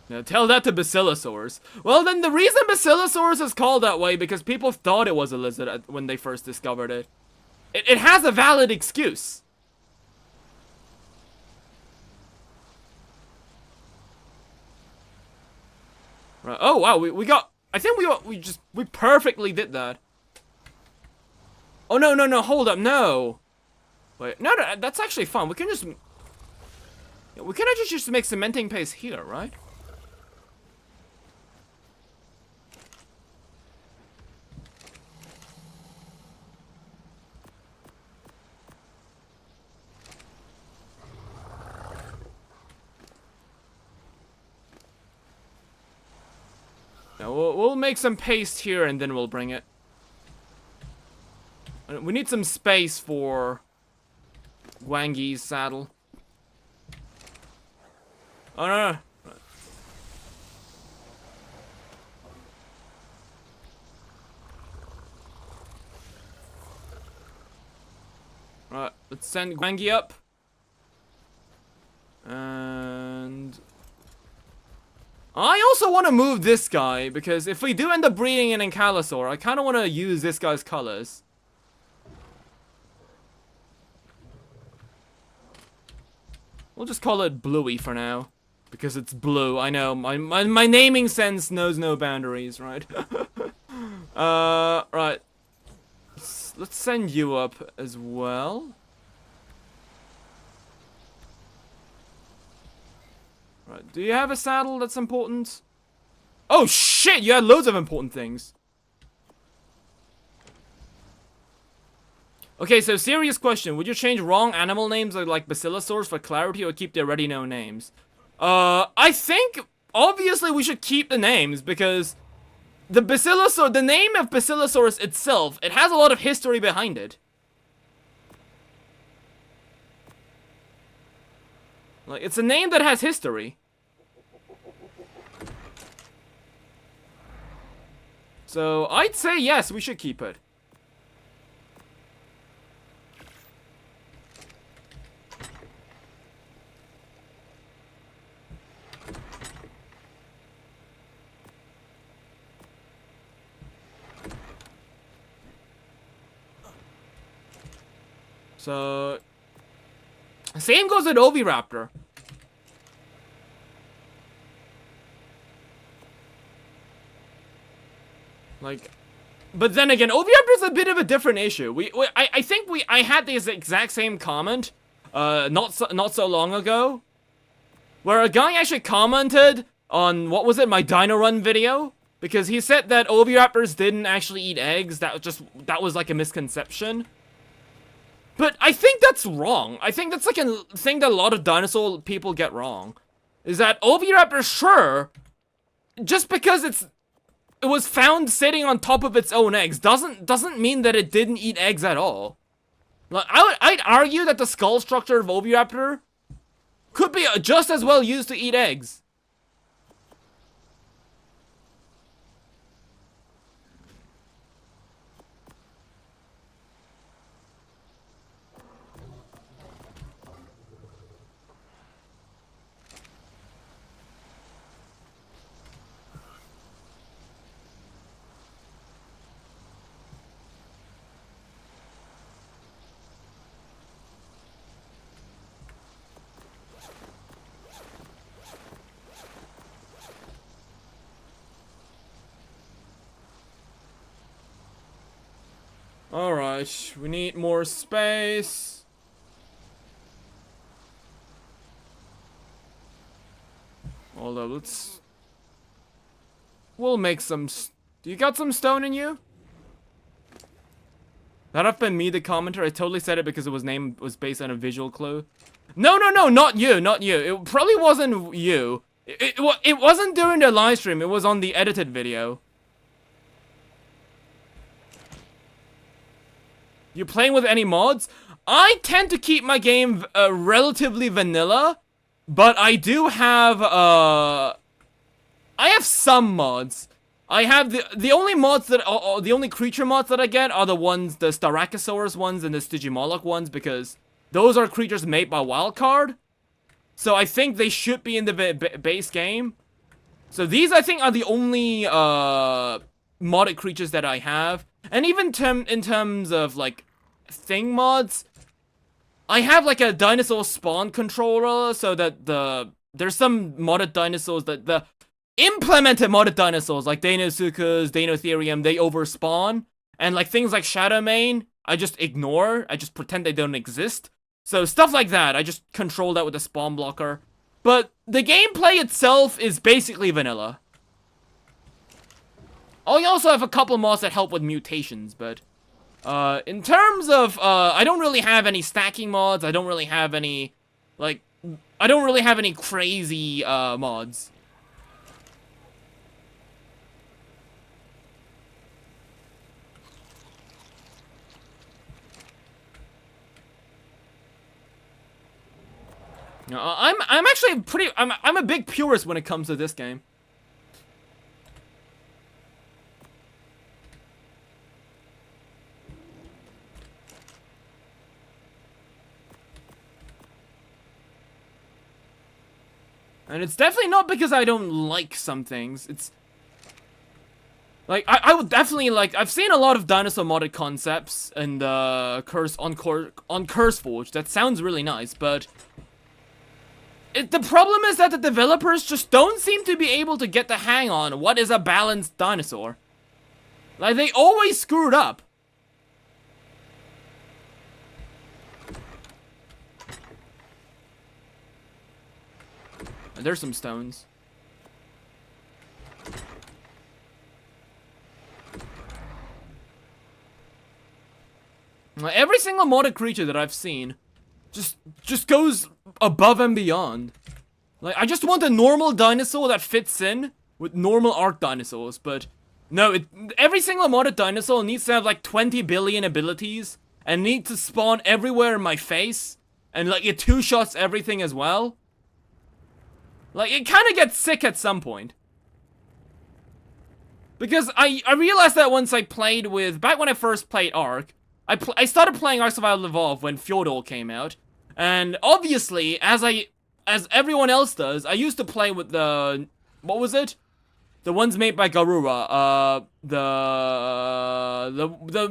Now tell that to Basilosaurs. Well, then the reason Basilosaurs is called that way because people thought it was a lizard when they first discovered it. It has a valid excuse. Right. Oh wow, we got. I think we perfectly did that. Oh no, hold up, no. Wait, no, that's actually fun. We can just. We can actually just make cementing paste here, right? Now we'll make some paste here and then we'll bring it. We need some space for Gwangi's saddle. Oh no. Right, let's send Gwangi up. And I also want to move this guy, because if we do end up breeding an Ankylosaur, I kind of want to use this guy's colors. We'll just call it Bluey for now, because it's blue. I know, my naming sense knows no boundaries, right? Right. Let's send you up as well. Right, do you have a saddle that's important? Oh shit, you had loads of important things. Okay, so serious question. Would you change wrong animal names like Basilosaurs for clarity or keep the already known names? I think, obviously we should keep the names because the name of Basilosaurus itself, it has a lot of history behind it. Like, it's a name that has history. So, I'd say yes, we should keep it. So, same goes with Oviraptor. Like, but then again, Oviraptor is a bit of a different issue. I think I had this exact same comment, not so long ago, where a guy actually commented on, what was it, my Dino Run video, because he said that Oviraptors didn't actually eat eggs. That was like a misconception. But I think that's wrong. I think that's like a thing that a lot of dinosaur people get wrong. Is that Oviraptor, sure, just because it was found sitting on top of its own eggs doesn't mean that it didn't eat eggs at all. Like, I'd argue that the skull structure of Oviraptor could be just as well used to eat eggs. Alright, we need more space. Although, we'll make some... Do you got some stone in you? That'd have been me, the commenter. I totally said it because it was based on a visual clue. No, not you. It probably wasn't you. It wasn't during the live stream. It was on the edited video. You playing with any mods? I tend to keep my game relatively vanilla, but I do have I have some mods. I have the only mods that the only creature mods that I get are the Styracosaurus ones and the Stygimoloch ones, because those are creatures made by Wildcard. So I think they should be in the base game. So these, I think, are the only, modded creatures that I have. And even in terms of, like, thing mods, I have, like, a dinosaur spawn controller, so that there's some modded dinosaurs that the implemented modded dinosaurs, like Deinosuchus, Deinotherium, they overspawn. And, like, things like Shadowmane, I just ignore. I just pretend they don't exist. So stuff like that, I just control that with a spawn blocker. But the gameplay itself is basically vanilla. I also have a couple mods that help with mutations, but in terms of I don't really have any stacking mods. I don't really have any, like, I don't really have any crazy mods. I'm actually pretty, I'm a big purist when it comes to this game. And it's definitely not because I don't like some things. It's like I would definitely like. I've seen a lot of dinosaur modded concepts and Curse on CurseForge. That sounds really nice, but the problem is that the developers just don't seem to be able to get the hang on what is a balanced dinosaur. Like, they always screwed up. And there's some stones. Like, every single modded creature that I've seen just goes above and beyond. Like, I just want a normal dinosaur that fits in with normal ARK dinosaurs, but no, every single modded dinosaur needs to have like 20 billion abilities and need to spawn everywhere in my face, and like it two-shots everything as well. Like, it kind of gets sick at some point. Because I realized that once I played with, back when I first played ARK, I started playing ARK Survival Evolved when Fjordor came out, and obviously, as everyone else does, I used to play with the, what was it? The ones made by Garura, the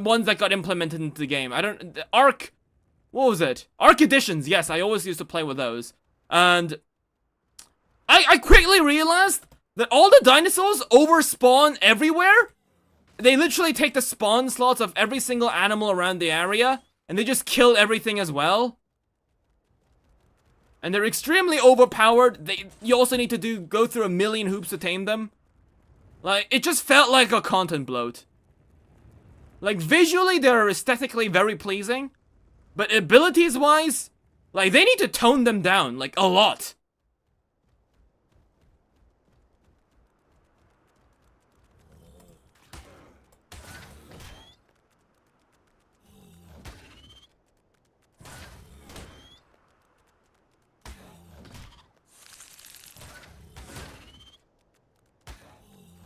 ones that got implemented into the game. ARK, what was it? ARK Editions, yes, I always used to play with those. And I quickly realized that all the dinosaurs overspawn everywhere. They literally take the spawn slots of every single animal around the area, and they just kill everything as well. And they're extremely overpowered. You also need to go through a million hoops to tame them. Like, it just felt like a content bloat. Like, visually, they're aesthetically very pleasing. But abilities-wise, like, they need to tone them down, like, a lot.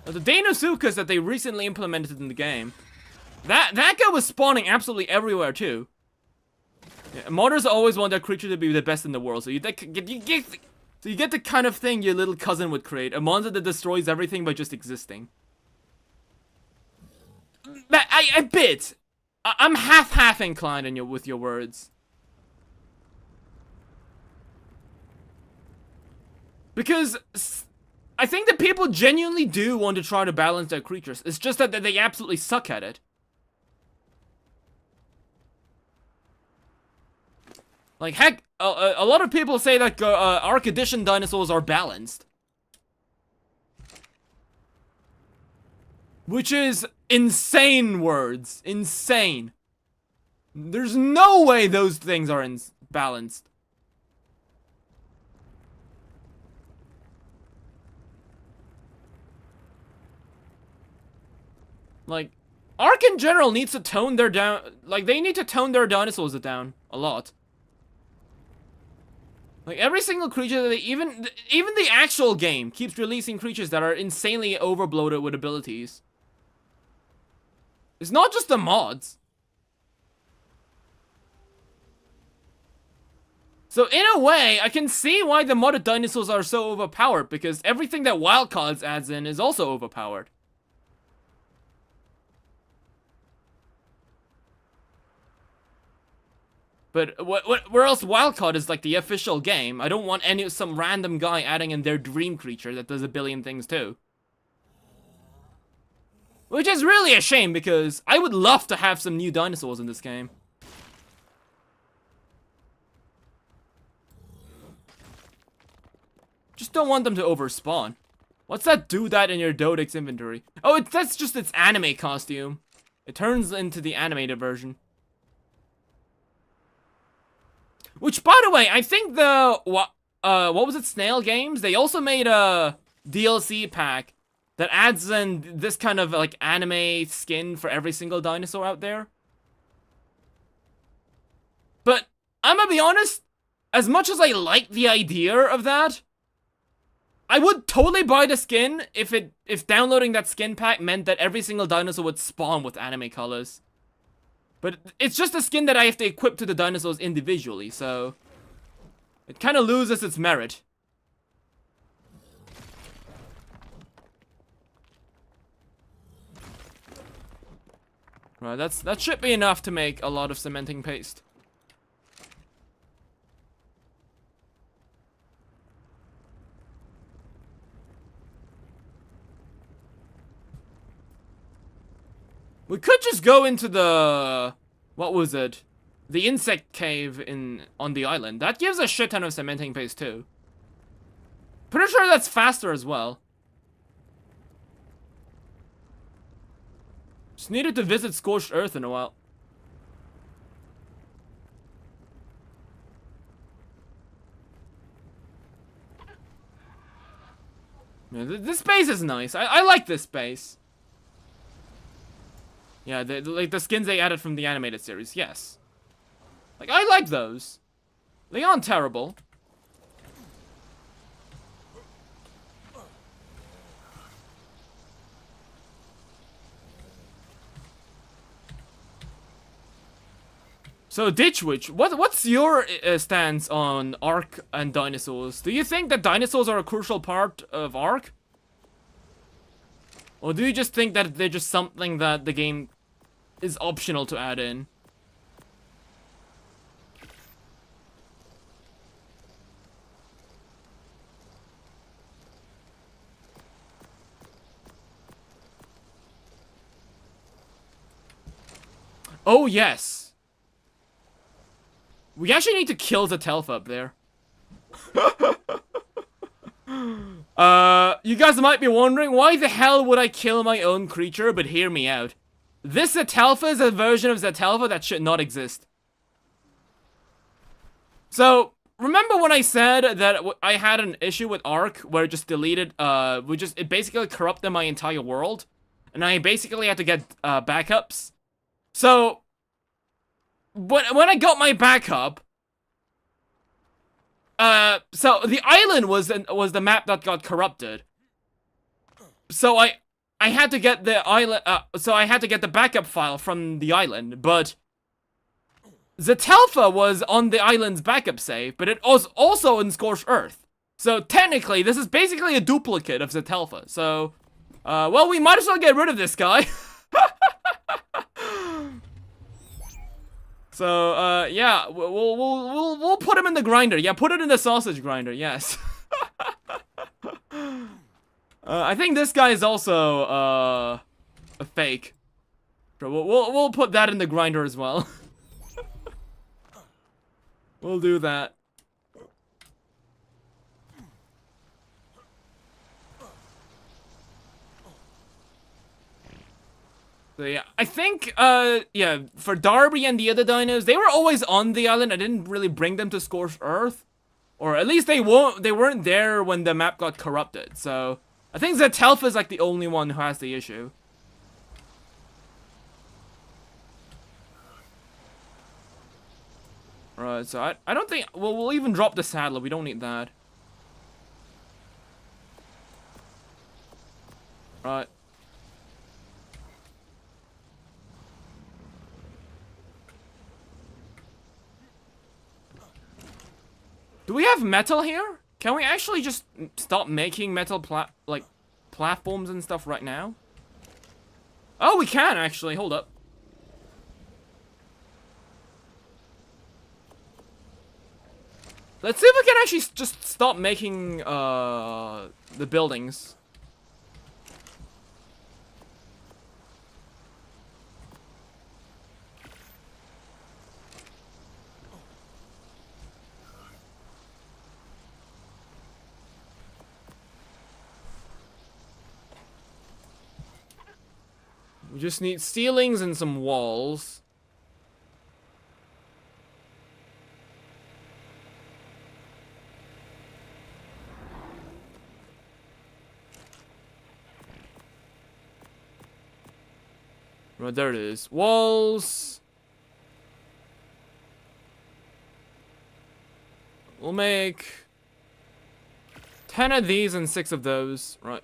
The Deinosuchus that they recently implemented in the game, that guy was spawning absolutely everywhere too. Yeah, modders always want their creature to be the best in the world, so you get the kind of thing your little cousin would create, a monster that destroys everything by just existing. I'm half inclined with your words. Because I think that people genuinely do want to try to balance their creatures. It's just that they absolutely suck at it. Like, heck, a lot of people say that ARK Edition dinosaurs are balanced. Which is insane words. Insane. There's no way those things are balanced. Like, ARK in general needs to tone their they need to tone their dinosaurs down a lot. Like, every single creature that even the actual game keeps releasing creatures that are insanely overbloated with abilities. It's not just the mods. So in a way, I can see why the modded dinosaurs are so overpowered, because everything that Wildcards adds in is also overpowered. But where else Wildcard is like the official game. I don't want some random guy adding in their dream creature that does a billion things too. Which is really a shame, because I would love to have some new dinosaurs in this game. Just don't want them to overspawn. What's that do-that in your Dodix inventory? Oh, that's just its anime costume. It turns into the animated version. Which, by the way, I think what was it, Snail Games? They also made a DLC pack that adds in this kind of, like, anime skin for every single dinosaur out there. But, I'm gonna be honest, as much as I like the idea of that, I would totally buy the skin if downloading that skin pack meant that every single dinosaur would spawn with anime colors. But it's just a skin that I have to equip to the dinosaurs individually, so it kind of loses its merit. Right, that should be enough to make a lot of cementing paste. We could just go into the... what was it? The insect cave on the island. That gives a shit ton of cementing paste too. Pretty sure that's faster as well. Just needed to visit Scorched Earth in a while. Yeah, this space is nice. I like this space. Yeah, like the skins they added from the animated series, yes. Like, I like those. They aren't terrible. So, Ditch Witch, what's your stance on ARK and dinosaurs? Do you think that dinosaurs are a crucial part of ARK? Or do you just think that they're just something that the game is optional to add in? Oh, yes. We actually need to kill the Telfa up there. You guys might be wondering, why the hell would I kill my own creature? But hear me out. This Zetalfa is a version of Zetalfa that should not exist. So, remember when I said that I had an issue with ARK where it just deleted, it basically corrupted my entire world? And I basically had to get, backups? So, when I got my backup, so the island was the map that got corrupted. So I had to get the island, so I had to get the backup file from the island, but Zetalfa was on the island's backup save, but it was also in Scorched Earth. So technically, this is basically a duplicate of Zetalfa. So, well, we might as well get rid of this guy. So, yeah, we'll put him in the grinder. Yeah, put it in the sausage grinder. Yes. I think this guy is also a fake. So we'll put that in the grinder as well. We'll do that. So yeah, I think, yeah, for Darby and the other dinos, they were always on the island. I didn't really bring them to Scorched Earth. Or at least they weren't there when the map got corrupted. So, I think Zetalfa is like the only one who has the issue. Right, so I don't think, well, we'll even drop the saddler. We don't need that. Right. Do we have metal here? Can we actually just stop making metal platforms and stuff right now? Oh, we can actually. Hold up. Let's see if we can actually just stop making the buildings. We just need ceilings and some walls. Right, there it is. Walls. We'll make 10 of these and 6 of those. Right.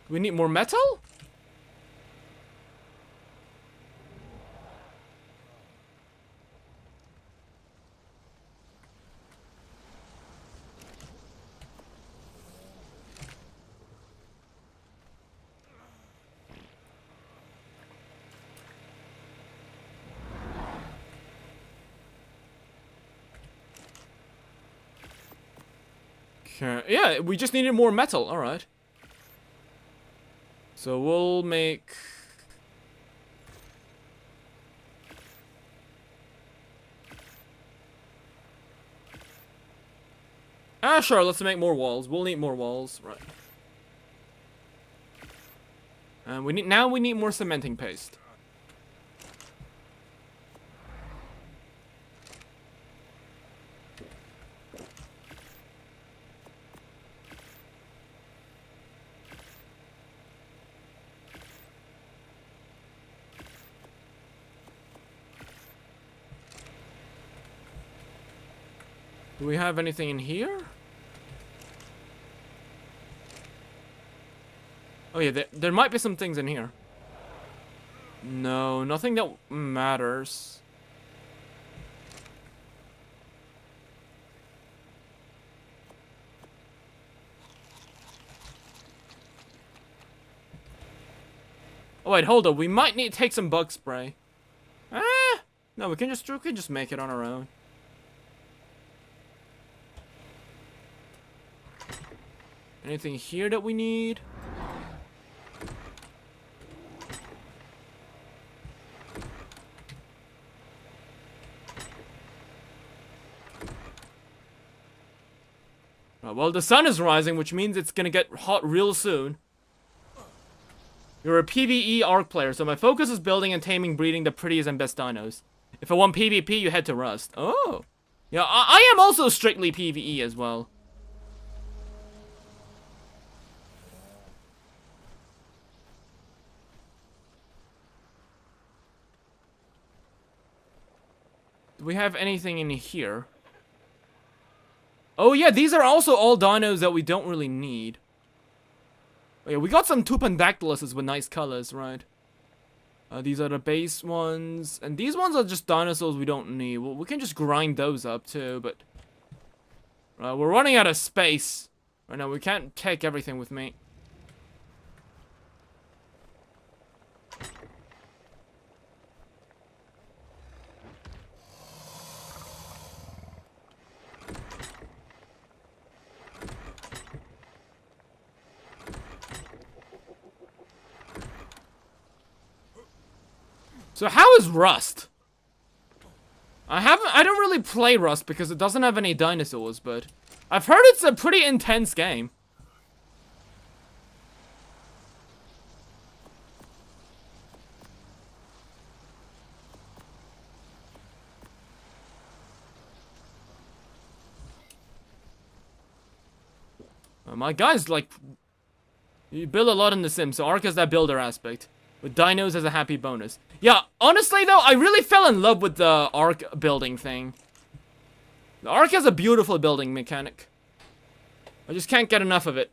We need more metal? Okay. Yeah, we just needed more metal. All right. So we'll make... sure, let's make more walls. We'll need more walls, right. And we need more cementing paste. Do we have anything in here? Oh yeah, there might be some things in here. No, nothing that matters. Oh wait, hold up. We might need to take some bug spray. No, we can just make it on our own. Anything here that we need? Well, the sun is rising, which means it's gonna get hot real soon. You're a PvE ARK player, so my focus is building and taming, breeding the prettiest and best dinos. If I want PvP, you head to Rust. Oh. Yeah, I am also strictly PvE as well. Do we have anything in here? Oh yeah, these are also all dinos that we don't really need. Oh yeah, we got some Tupandactyluses with nice colors, right? These are the base ones. And these ones are just dinosaurs we don't need. Well, we can just grind those up too, but... we're running out of space. Right now, we can't take everything with me. So how is Rust? I don't really play Rust because it doesn't have any dinosaurs, but I've heard it's a pretty intense game. My guy's like, you build a lot in The Sims, so ARK has that builder aspect. With dinos as a happy bonus. Yeah, honestly though, I really fell in love with the ARK building thing. The ARK has a beautiful building mechanic. I just can't get enough of it.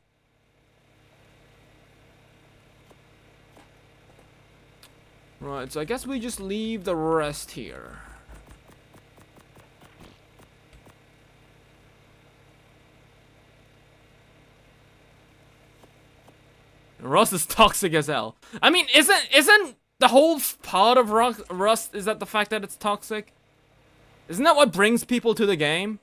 Right, so I guess we just leave the rest here. Rust is toxic as hell. I mean, isn't the whole part of Rust is that the fact that it's toxic? Isn't that what brings people to the game?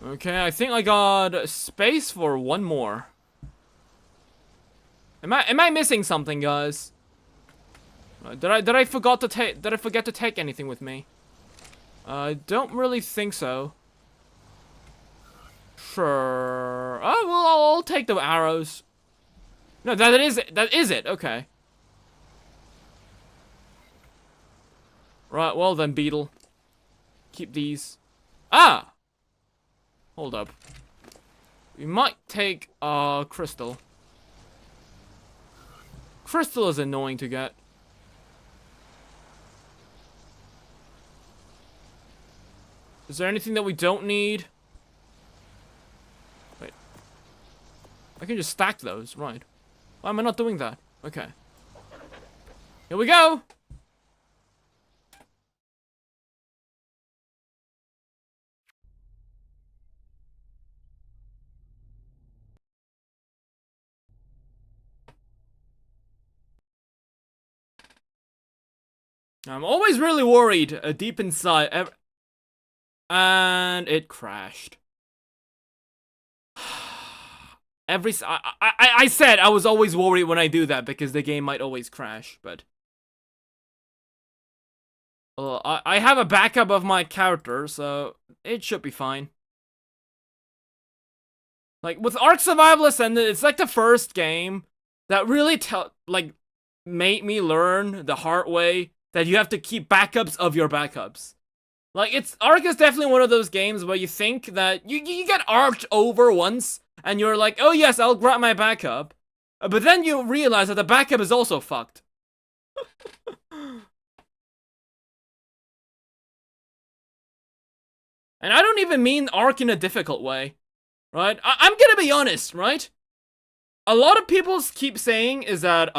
Okay, I think I got space for one more. Am I missing something, guys? Did I forget to take anything with me? I don't really think so. Sure. Oh well, I'll take the arrows. No, that is it. That is it. Okay. Right. Well then, beetle. Keep these. Ah. Hold up. We might take crystal. Crystal is annoying to get. Is there anything that we don't need? Wait. I can just stack those, right. Why am I not doing that? Okay. Here we go! I'm always really worried deep inside. And it crashed. I said I was always worried when I do that because the game might always crash, but I have a backup of my character, so it should be fine. Like with Ark Survival Ascended, it's like the first game that really made me learn the hard way that you have to keep backups of your backups. Like, Ark is definitely one of those games where you think that you get arked over once, and you're like, oh yes, I'll grab my backup. But then you realize that the backup is also fucked. And I don't even mean Ark in a difficult way, right? I'm gonna be honest, right? A lot of people keep saying is that,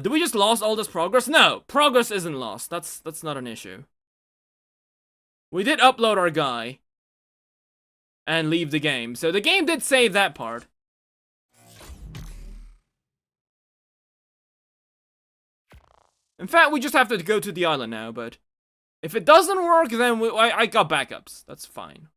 do we just lost all this progress? No, progress isn't lost. That's not an issue. We did upload our guy and leave the game. So the game did save that part. In fact, we just have to go to the island now, but if it doesn't work, then I got backups. That's fine.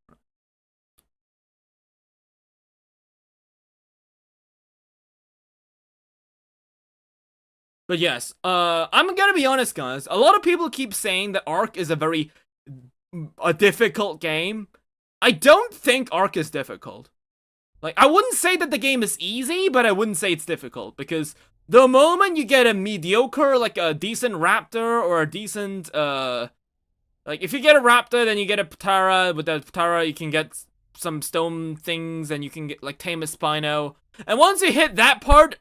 But yes, I'm gonna be honest, guys. A lot of people keep saying that Ark is a difficult game. I don't think Ark is difficult. Like, I wouldn't say that the game is easy, but I wouldn't say it's difficult, because the moment you get a mediocre, like a decent raptor, or a decent, like, if you get a raptor, then you get a patara. With the patara, you can get some stone things, and you can get, like, tame a Spino. And once you hit that part,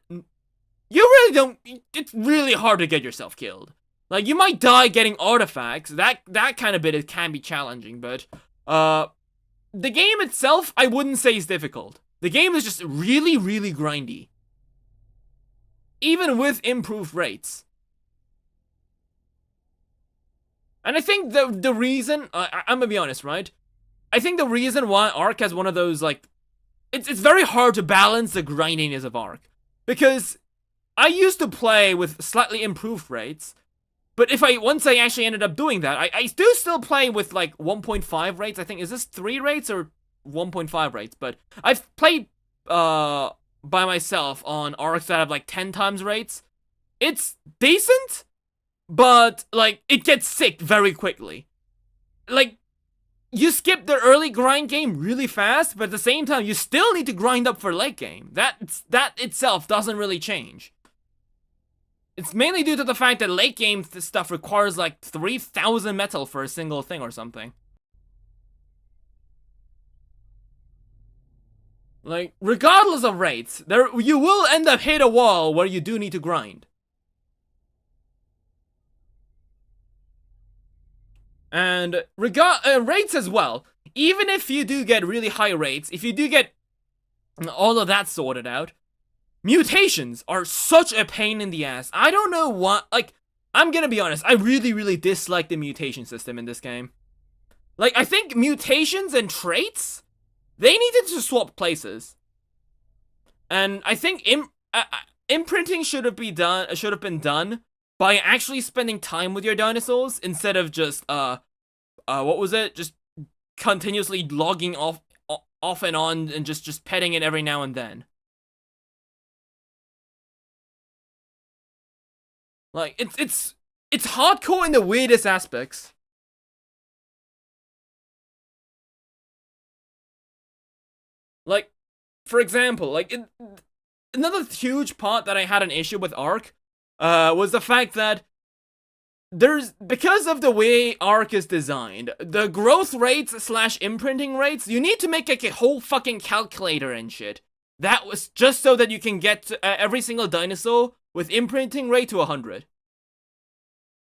you really don't, it's really hard to get yourself killed. Like, you might die getting artifacts, that kind of bit, it can be challenging, but, the game itself, I wouldn't say is difficult. The game is just really, really grindy. Even with improved rates. And I think the reason, I'm gonna be honest, right? I think the reason why Ark has one of those, like, it's very hard to balance the grindiness of Ark. Because I used to play with slightly improved rates, but once I actually ended up doing that, I do still play with, like, 1.5 rates, I think. Is this 3 rates or 1.5 rates? But I've played, by myself on Arks that have, like, 10 times rates. It's decent, but, like, it gets sick very quickly. Like, you skip the early grind game really fast, but at the same time, you still need to grind up for late game. That itself doesn't really change. It's mainly due to the fact that late game stuff requires like 3,000 metal for a single thing or something. Like, regardless of rates, you will end up hit a wall where you do need to grind. And rates as well. Even if you do get really high rates, if you do get all of that sorted out. Mutations are such a pain in the ass. I don't know what, like, I'm gonna be honest, I really, really dislike the mutation system in this game. Like, I think mutations and traits, they needed to swap places. And I think imprinting should have been done by actually spending time with your dinosaurs instead of just what was it? Just continuously logging off and on and just petting it every now and then. Like it's hardcore in the weirdest aspects. Like, for example, like another huge part that I had an issue with ARK was the fact that because of the way ARK is designed, the growth rates / imprinting rates, you need to make like a whole fucking calculator and shit. That was just so that you can get every single dinosaur with imprinting rate to 100.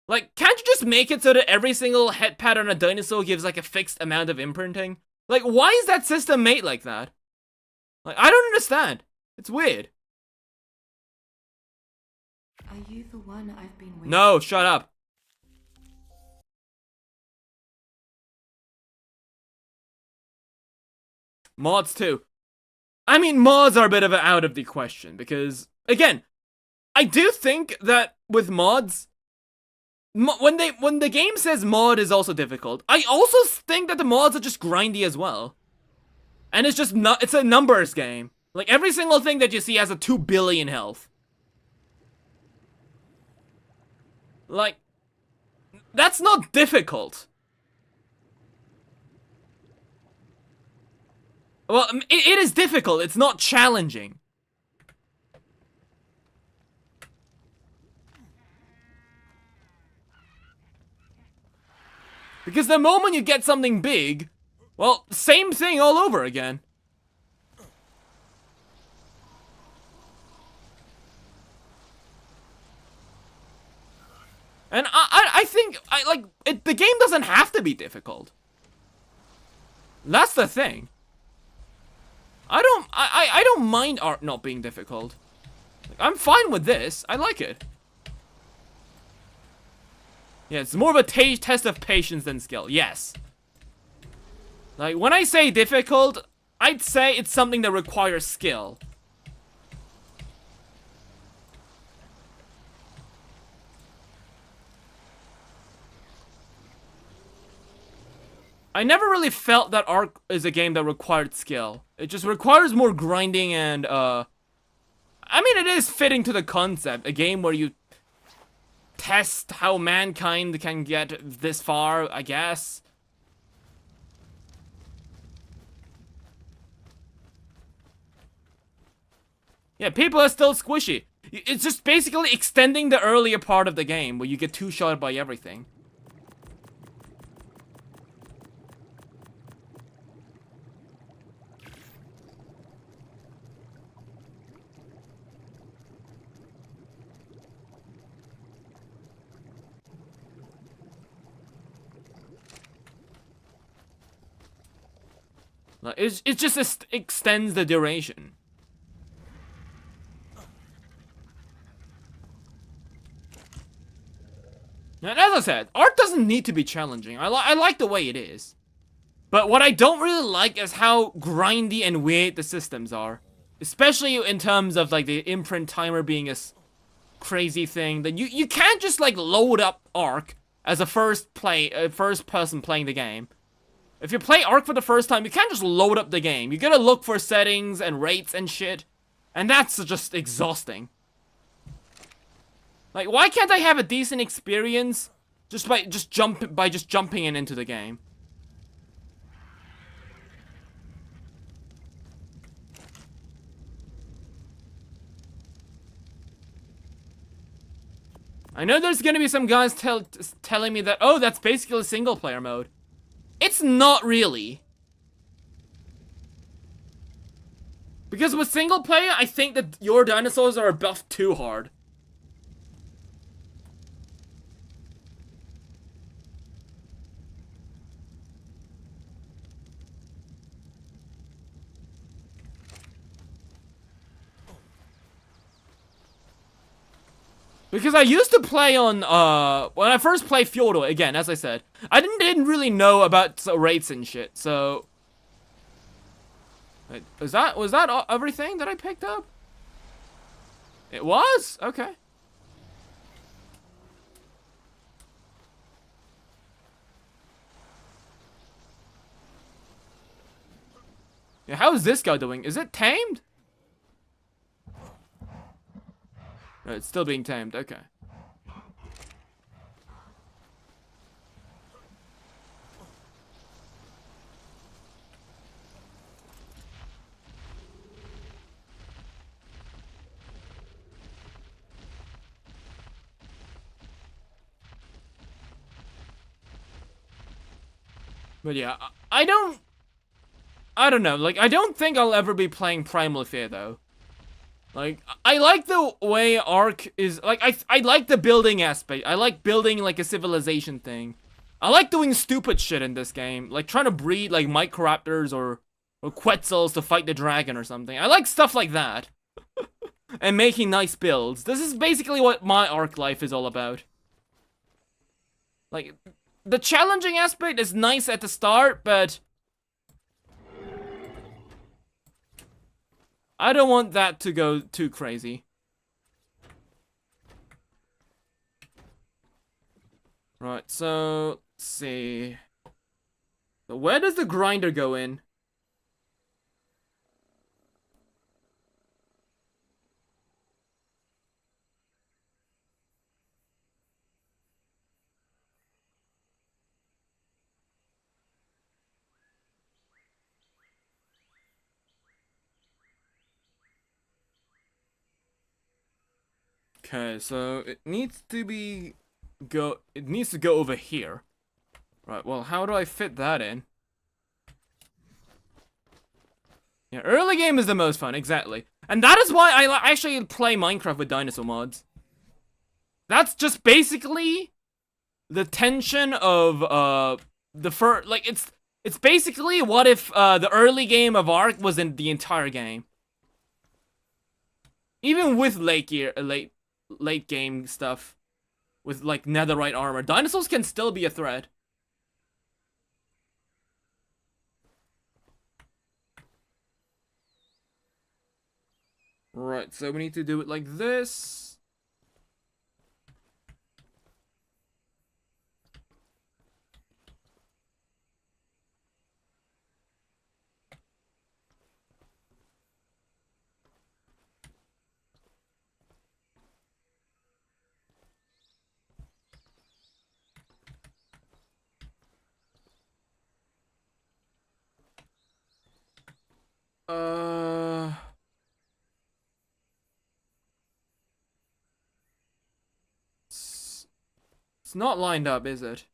Like, can't you just make it so that every single head pattern a dinosaur gives like a fixed amount of imprinting? Like, why is that system made like that? Like, I don't understand. It's weird. Are you the one I've been waiting? No, shut up. Mods too. I mean, mods are a bit of out of the question because, again, I do think that with mods, when the game says mod is also difficult, I also think that the mods are just grindy as well. And it's just not, it's a numbers game. Like, every single thing that you see has a 2 billion health. Like, that's not difficult. Well, it is difficult, it's not challenging. Because the moment you get something big, well, same thing all over again. And I think, the game doesn't have to be difficult. That's the thing. I don't mind art not being difficult. Like, I'm fine with this. I like it. Yeah, it's more of a test of patience than skill. Yes. Like, when I say difficult, I'd say it's something that requires skill. I never really felt that ARK is a game that required skill. It just requires more grinding and, I mean, it is fitting to the concept. A game where you test how mankind can get this far, I guess. Yeah, people are still squishy. It's just basically extending the earlier part of the game where you get two-shotted by everything. It just extends the duration. And as I said, art doesn't need to be challenging. I like the way it is. But what I don't really like is how grindy and weird the systems are. Especially in terms of like the imprint timer being a crazy thing. That you can't just like load up ARK as a first person playing the game. If you play ARK for the first time, you can't just load up the game. You gotta look for settings and rates and shit. And that's just exhausting. Like, why can't I have a decent experience just by jumping into the game? I know there's gonna be some guys telling me that, oh, that's basically a single player mode. It's not really. Because with single player, I think that your dinosaurs are buffed too hard. Because I used to play on, when I first played Fjordor, again, as I said, I didn't really know about rates and shit, so... Wait, was that everything that I picked up? It was? Okay. Yeah, how is this guy doing? Is it tamed? No, it's still being tamed, okay. But yeah, I don't know, like, I don't think I'll ever be playing Primal Fear, though. Like, I like the way ARK is, like, I like the building aspect. I like building, like, a civilization thing. I like doing stupid shit in this game, like trying to breed, like, Microraptors or Quetzals to fight the dragon or something. I like stuff like that. And making nice builds. This is basically what my ARK life is all about. Like, the challenging aspect is nice at the start, but... I don't want that to go too crazy. Right, so... Let's see... So where does the grinder go in? Okay, so it needs to go over here. Right, well, how do I fit that in? Yeah, early game is the most fun, exactly. And that is why I actually play Minecraft with dinosaur mods. That's just basically the tension of the first, like, it's basically what if the early game of ARK was in the entire game. Even with late game stuff, with like netherite armor, dinosaurs can still be a threat. Right, so we need to do it like this. It's not lined up, is it?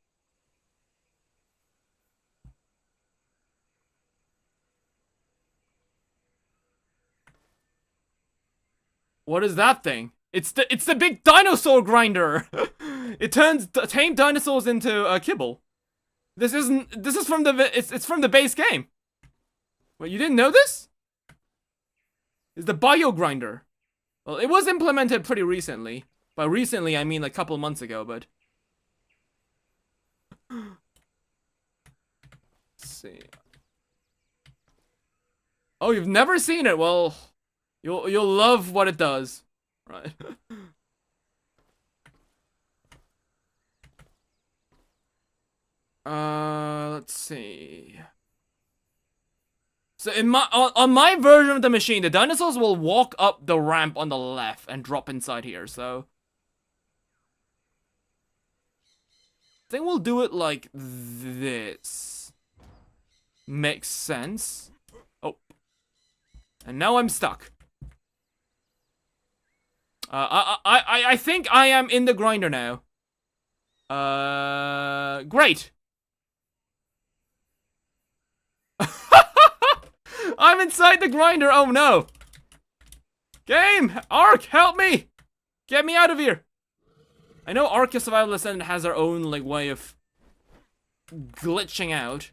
What is that thing? It's the big dinosaur grinder. It turns tame dinosaurs into kibble. This is from it's from the base game. Wait, you didn't know this? It's the bio grinder. Well, it was implemented pretty recently. By recently, I mean like a couple months ago, but... Let's see. Oh, you've never seen it? Well, you'll love what it does. Right. Let's see. So in on my version of the machine, the dinosaurs will walk up the ramp on the left and drop inside here, so I think we'll do it like this. Makes sense. Oh. And now I'm stuck. I think I am in the grinder now. Great. I'm inside the grinder. Oh no. Game, ARK, help me. Get me out of here. I know ARK Survival Ascendant has their own like way of glitching out.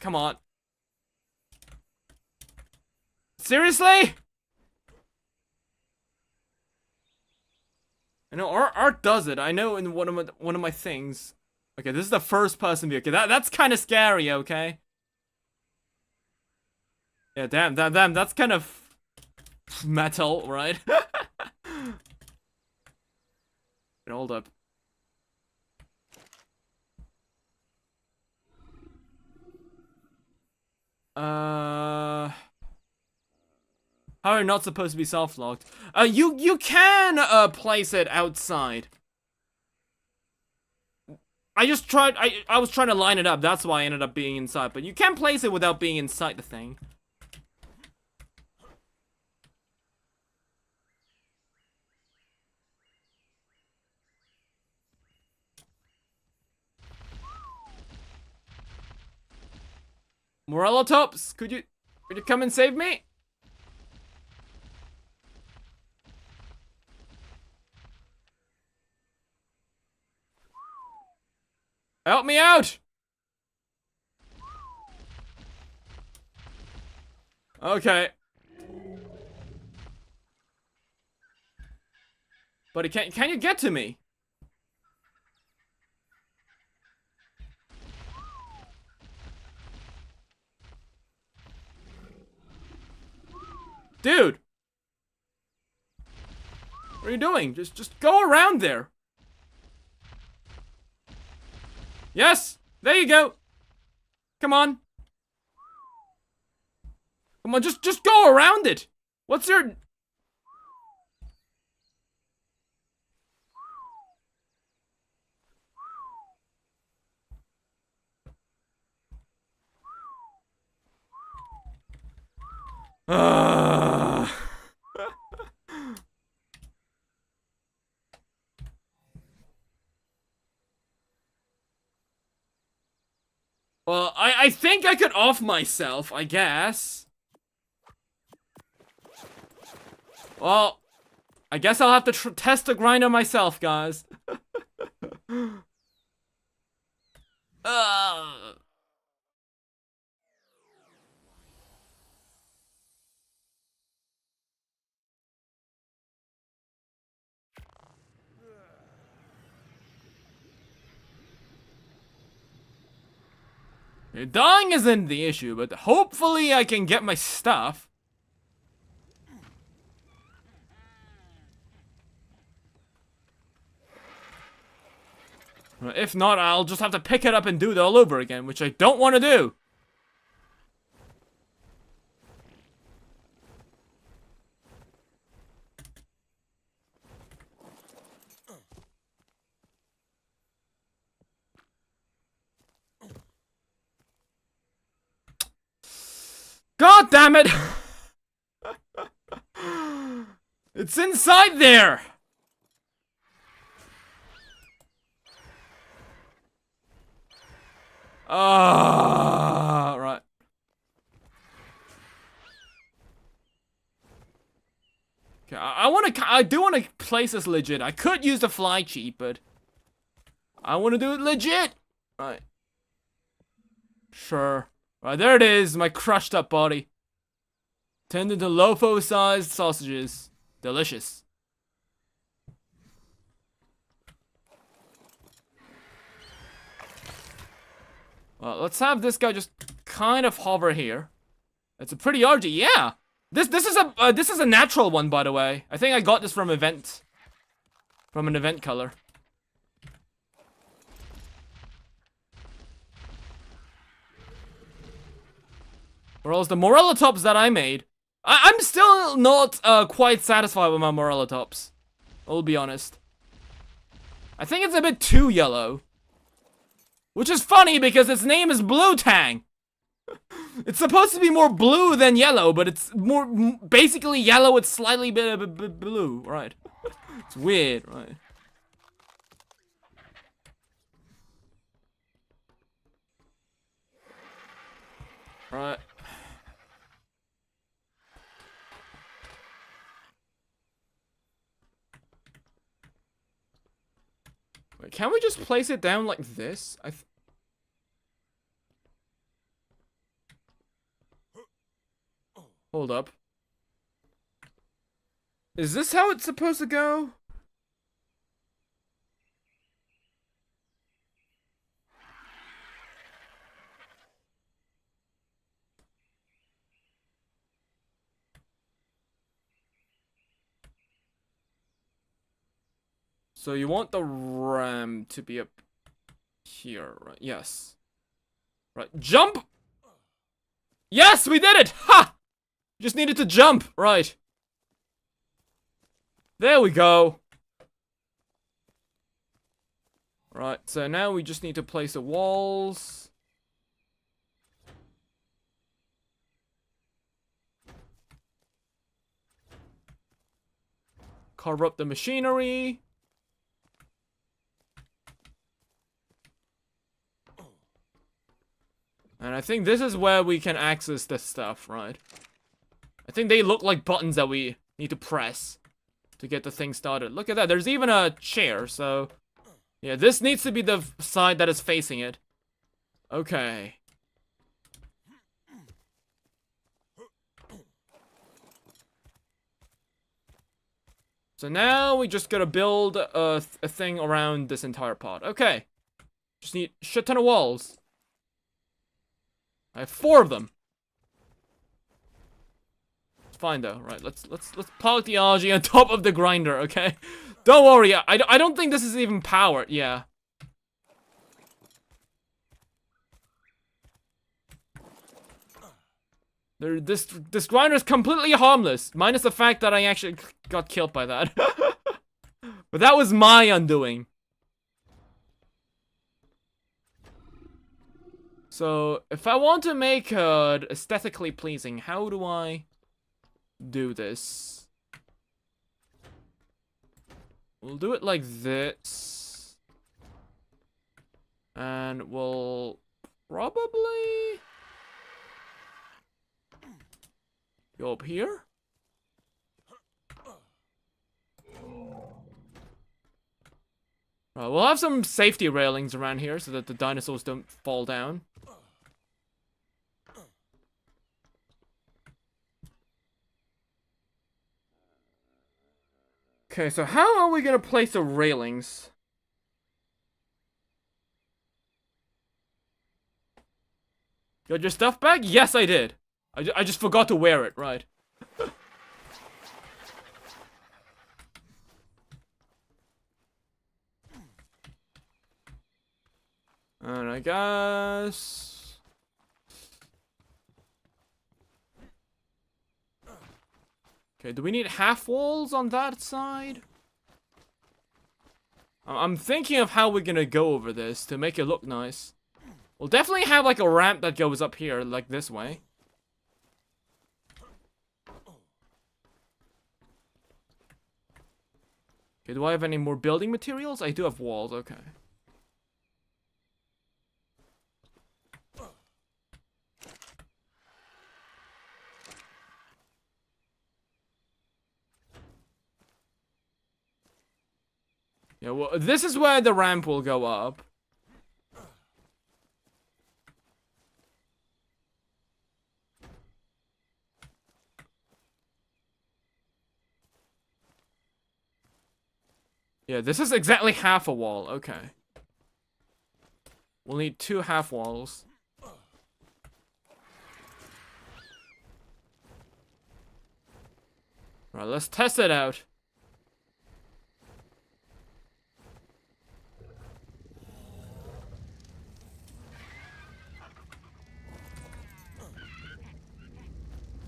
Come on. Seriously? I know Art does it. I know in one of my things. Okay, this is the first person view. Okay, that's kind of scary. Okay. Yeah, damn, that's kind of metal, right? Hold up. How are you not supposed to be self-locked? You can place it outside. I just tried. I was trying to line it up. That's why I ended up being inside. But you can place it without being inside the thing. Morellotops, could you come and save me? Help me out! Okay. Buddy, can you get to me? Dude! What are you doing? Just go around there. Yes! There you go! Come on. Come on, just go around it! What's your... Well, I think I could off myself, I guess. Well, I guess I'll have to test the grinder myself, guys. Dying isn't the issue, but hopefully I can get my stuff. If not, I'll just have to pick it up and do it all over again, which I don't want to do. God damn it! It's inside there! Right. Okay, I do want to place this legit. I could use the fly cheat, but I want to do it legit. Right. Sure. Right, there it is, my crushed up body. Turned into Lopho-sized sausages. Delicious. Well, let's have this guy just kind of hover here. It's a pretty RG, yeah. This is a natural one, by the way. I think I got this from an event color. Whereas the Morellotops that I made, I'm still not quite satisfied with my Morellotops. I'll be honest. I think it's a bit too yellow. Which is funny because its name is Blue Tang. It's supposed to be more blue than yellow, but it's more basically yellow with slightly bit of blue, right? It's weird, right? Right. Wait, can we just place it down like this? Hold up. Is this how it's supposed to go? So you want the ramp to be up here, right? Yes. Right, jump! Yes, we did it! Ha! Just needed to jump, right. There we go. Right, so now we just need to place the walls. Carve up the machinery. And I think this is where we can access this stuff, right? I think they look like buttons that we need to press to get the thing started. Look at that, there's even a chair, so... Yeah, this needs to be the side that is facing it. Okay. So now we just gotta build a thing around this entire pod. Okay. Just need a shit ton of walls. I have 4 of them. It's fine though. Right, let's plot the algae on top of the grinder, okay? Don't worry, I don't think this is even powered, yeah. This grinder is completely harmless, minus the fact that I actually got killed by that. But that was my undoing. So, if I want to make it aesthetically pleasing, how do I do this? We'll do it like this. And we'll probably go up here. We'll have some safety railings around here so that the dinosaurs don't fall down. Okay, so how are we gonna place the railings? Got your stuff back? Yes, I did. I just forgot to wear it, right. And I guess... Okay, do we need half walls on that side? I'm thinking of how we're gonna go over this to make it look nice. We'll definitely have like a ramp that goes up here, like this way. Okay, do I have any more building materials? I do have walls, okay. Yeah, well, this is where the ramp will go up. Yeah, this is exactly half a wall. Okay. We'll need 2 half walls. Right, let's test it out.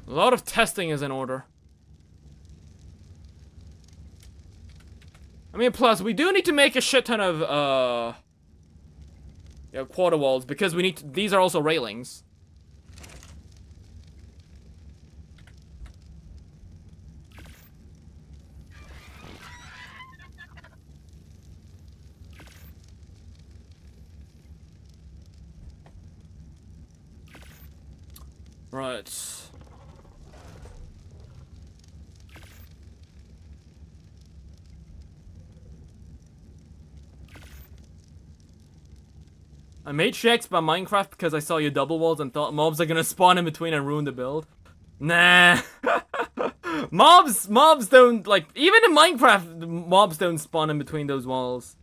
A lot of testing is in order. I mean, plus, we do need to make a shit ton of, yeah, quarter walls, because we need to, these are also railings. Right. I made checks by Minecraft because I saw your double walls and thought mobs are gonna spawn in between and ruin the build. Nah. Mobs don't, like, even in Minecraft, mobs don't spawn in between those walls.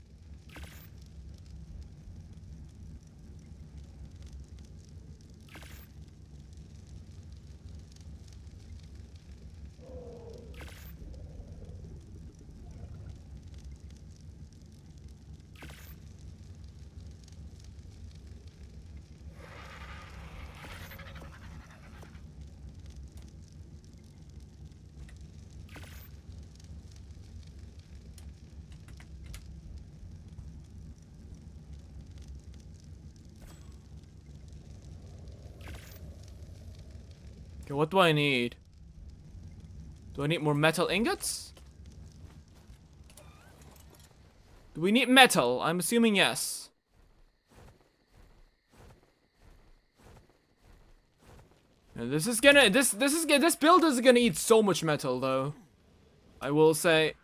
Okay, what do I need? Do I need more metal ingots? Do we need metal? I'm assuming yes. And this build is gonna eat so much metal though. I will say.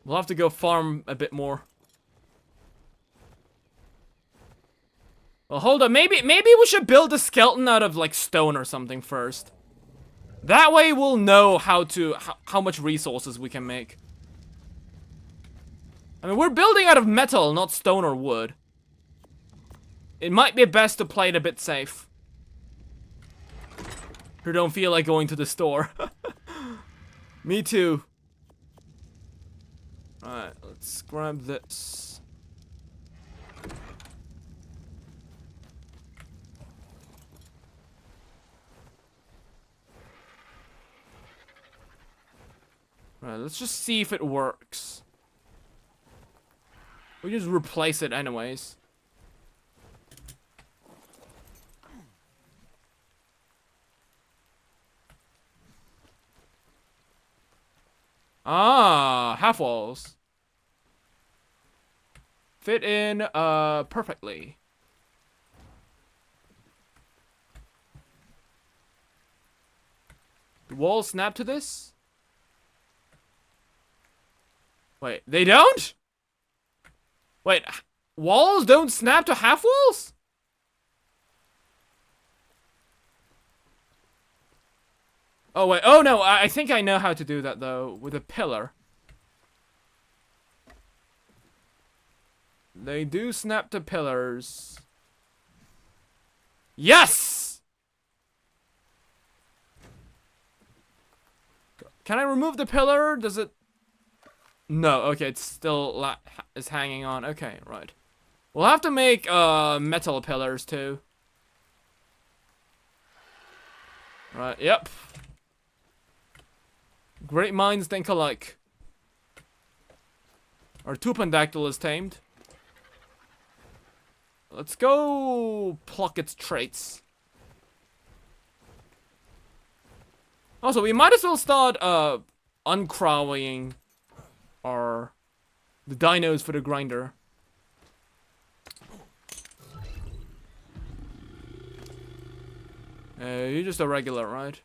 We'll have to go farm a bit more. Well, hold on. Maybe we should build a skeleton out of like stone or something first. That way we'll know how much resources we can make. I mean, we're building out of metal, not stone or wood. It might be best to play it a bit safe. Who don't feel like going to the store. Me too. Alright, let's grab this. Alright, let's just see if it works. We just replace it anyways. Ah, half walls. Fit in perfectly. The walls snap to this? Wait, they don't? Wait, walls don't snap to half walls? Oh wait, oh no, I think I know how to do that though, with a pillar. They do snap to pillars. Yes! Can I remove the pillar? Does it... No, okay, it's still is hanging on. Okay, right. We'll have to make metal pillars too. Right, yep. Great minds think alike. Our Tupandactyl is tamed. Let's go pluck its traits. Also, we might as well start uncrawling the dinos for the grinder. You're just a regular, right?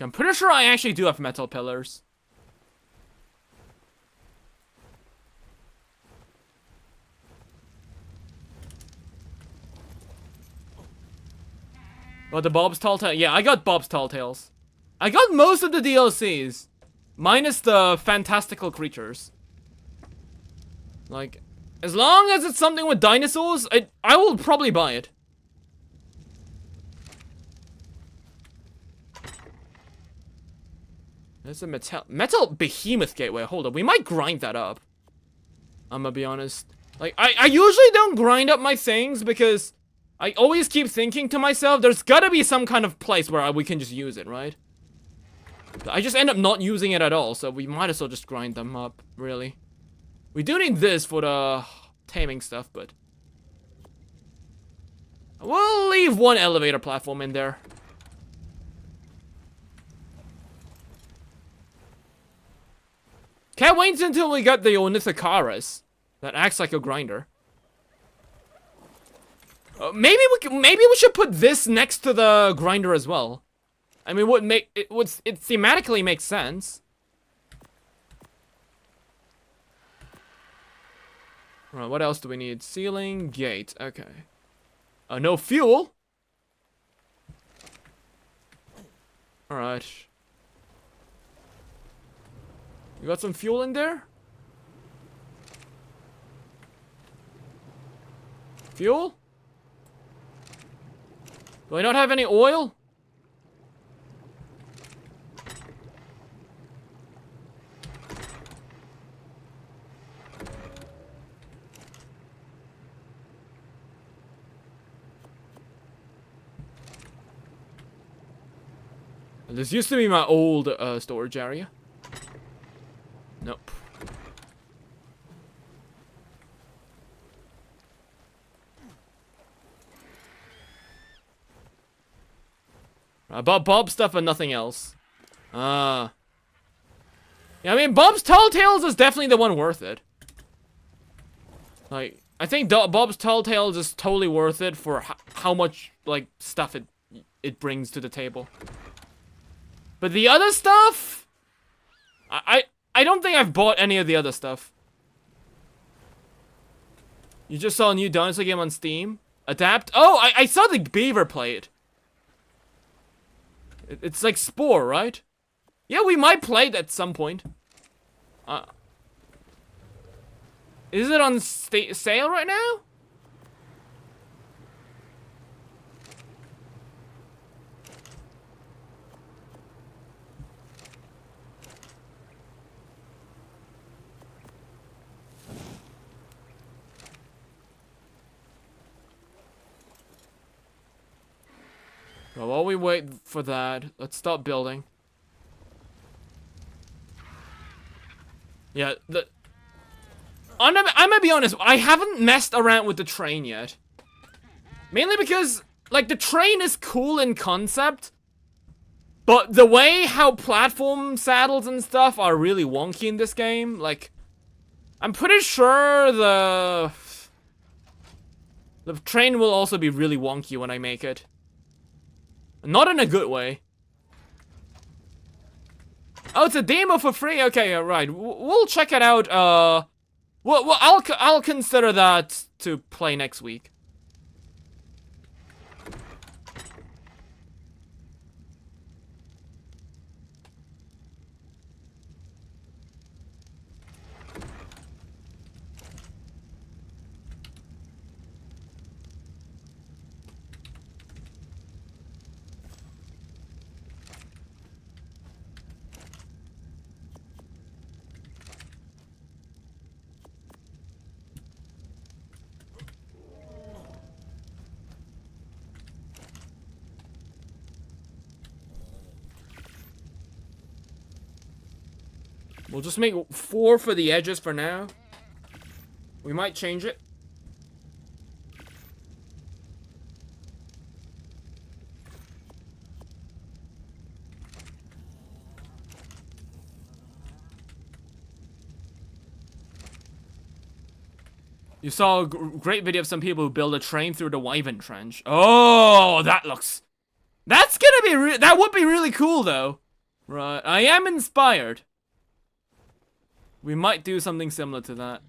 I'm pretty sure I actually do have metal pillars. What, the Bob's Tall Tales? Yeah, I got Bob's Tall Tales. I got most of the DLCs. Minus the fantastical creatures. Like, as long as it's something with dinosaurs, I will probably buy it. There's a metal behemoth gateway. Hold up, we might grind that up. I'm gonna be honest. Like, I usually don't grind up my things because I always keep thinking to myself, there's gotta be some kind of place where we can just use it, right? I just end up not using it at all, so we might as well just grind them up, really. We do need this for the taming stuff, but we'll leave one elevator platform in there. Can't wait until we got the Ornithocaris. That acts like a grinder. Maybe we should put this next to the grinder as well. I mean, it thematically makes sense. All right, what else do we need? Ceiling, gate. Okay. No fuel. All right. You got some fuel in there? Fuel? Do I not have any oil? This used to be my old storage area. Nope. About Bob's stuff and nothing else. Yeah, I mean, Bob's Tall Tales is definitely the one worth it. Like, I think Bob's Tall Tales is totally worth it for how much, like, stuff it brings to the table. But the other stuff, I don't think I've bought any of the other stuff. You just saw a new dinosaur game on Steam? Adapt? Oh, I saw the Beaver play it. It's like Spore, right? Yeah, we might play it at some point. Is it on sale right now? Well, while we wait for that, let's start building. Yeah, I'm gonna be honest, I haven't messed around with the train yet. Mainly because, like, the train is cool in concept, but the way how platform saddles and stuff are really wonky in this game, like, I'm pretty sure the train will also be really wonky when I make it. Not in a good way. Oh, it's a demo for free? Okay, right. We'll check it out. Well, I'll consider that to play next week. We'll just make 4 for the edges for now. We might change it. You saw a great video of some people who build a train through the Wyvern Trench. Oh, that looks... That's gonna be that would be really cool, though. Right, I am inspired. We might do something similar to that.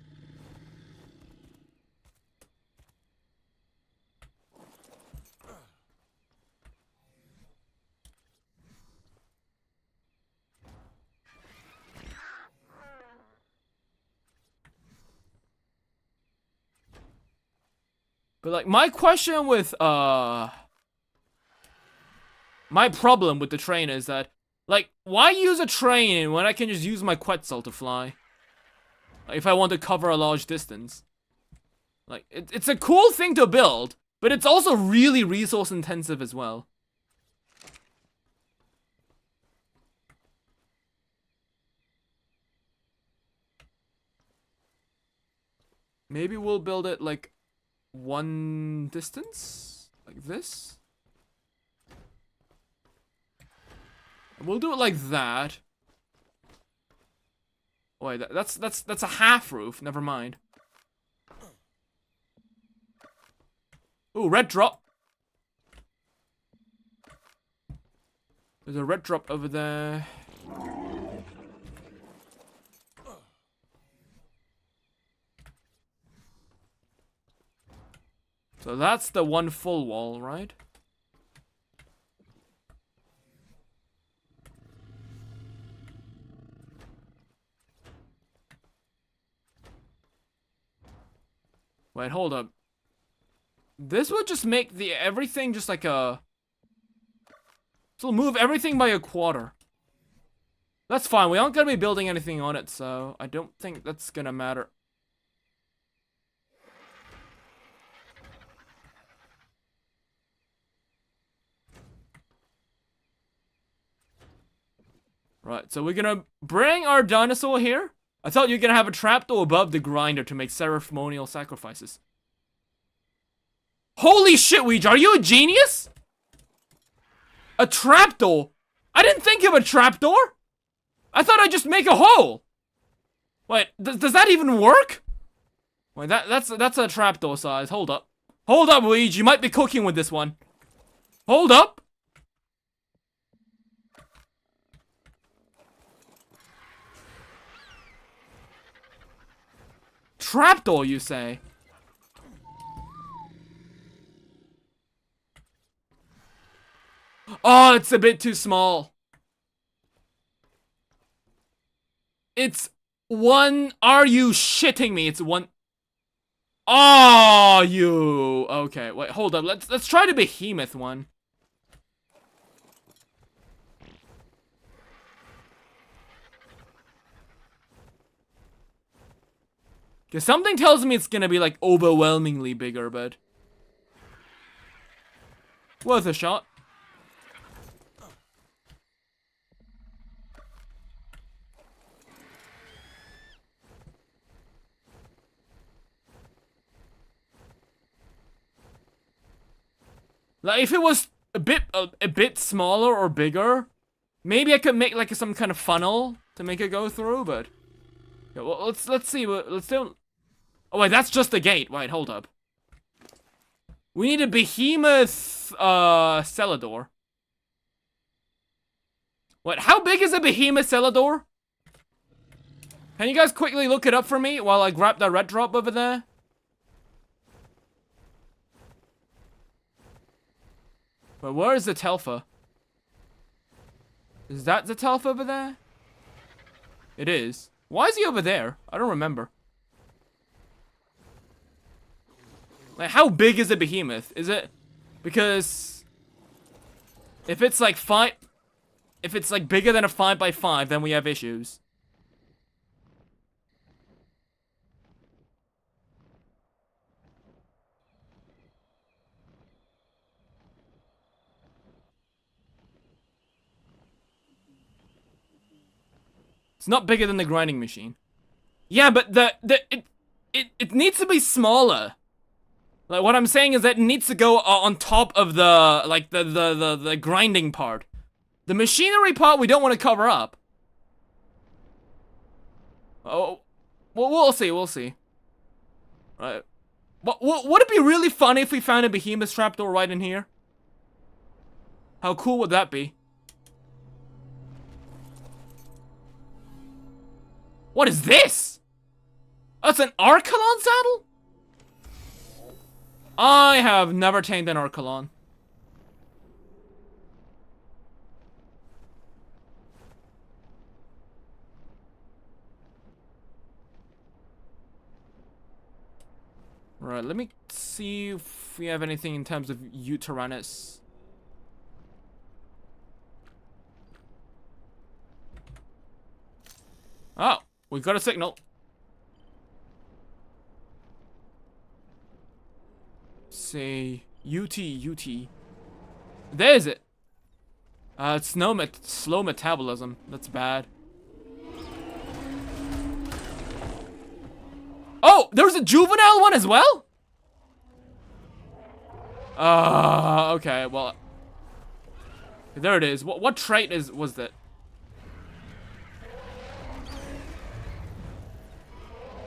But, like, my question with, my problem with the train is that, like, why use a train when I can just use my Quetzal to fly? If I want to cover a large distance. Like, it's a cool thing to build, but it's also really resource intensive as well. Maybe we'll build it, like, one distance? Like this? We'll do it like that. Wait, that's a half roof. Never mind. Ooh, red drop. There's a red drop over there. So that's the one full wall, right? Wait, hold up. This would just make the everything just like a... So we'll move everything by a quarter. That's fine. We aren't gonna be building anything on it, so I don't think that's gonna matter. Right, so we're gonna bring our dinosaur here. I thought you were gonna have a trapdoor above the grinder to make ceremonial sacrifices. Holy shit, Ouija, are you a genius? A trapdoor? I didn't think of a trapdoor. I thought I'd just make a hole. Wait, does that even work? Wait, that's a trapdoor size. Hold up. Hold up, Ouija, you might be cooking with this one. Hold up. Trapdoor, you say? Oh, it's a bit too small. It's one. Are you shitting me? It's one. Oh, you. Okay, wait, hold up. Let's try the behemoth one. Cause something tells me it's gonna be like overwhelmingly bigger, but worth a shot. Like if it was a bit smaller or bigger, maybe I could make like some kind of funnel to make it go through. But yeah, well, let's see. Let's do. Oh wait, that's just the gate. Wait, hold up. We need a behemoth cellar door. What? How big is a behemoth cellar door? Can you guys quickly look it up for me while I grab that red drop over there? But where is the Telfa? Is that the Telfa over there? It is. Why is he over there? I don't remember. Like, how big is a behemoth? Is it? Because if it's like if it's like bigger than a 5x5, then we have issues. It's not bigger than the grinding machine. Yeah, but it needs to be smaller. Like what I'm saying is that it needs to go on top of the like the grinding part. The machinery part we don't want to cover up. Oh, well, we'll see. We'll see. Right. Would it be really funny if we found a behemoth trapdoor right in here? How cool would that be? What is this? That's an Archelon saddle? I have never tamed an Archelon. Right, let me see if we have anything in terms of Uteranus. Oh, we've got a signal. Say UT. There's it. It's slow metabolism. That's bad. Oh, there's a juvenile one as well? Okay, well. There it is. What trait was that?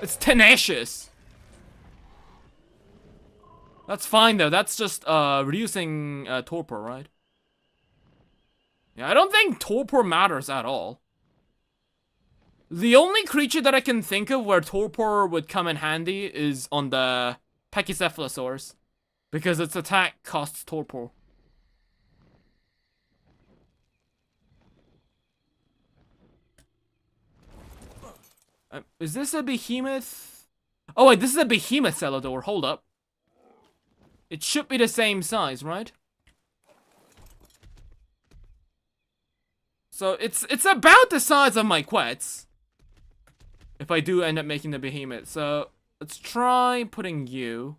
It's tenacious. That's fine though. That's just reducing torpor, right? Yeah, I don't think torpor matters at all. The only creature that I can think of where torpor would come in handy is on the Pachycephalosaurus, because its attack costs torpor. Is this a behemoth? Oh wait, this is a behemoth Celador. Hold up. It should be the same size, right? So it's about the size of my Quets. If I do end up making the behemoth. So let's try putting you.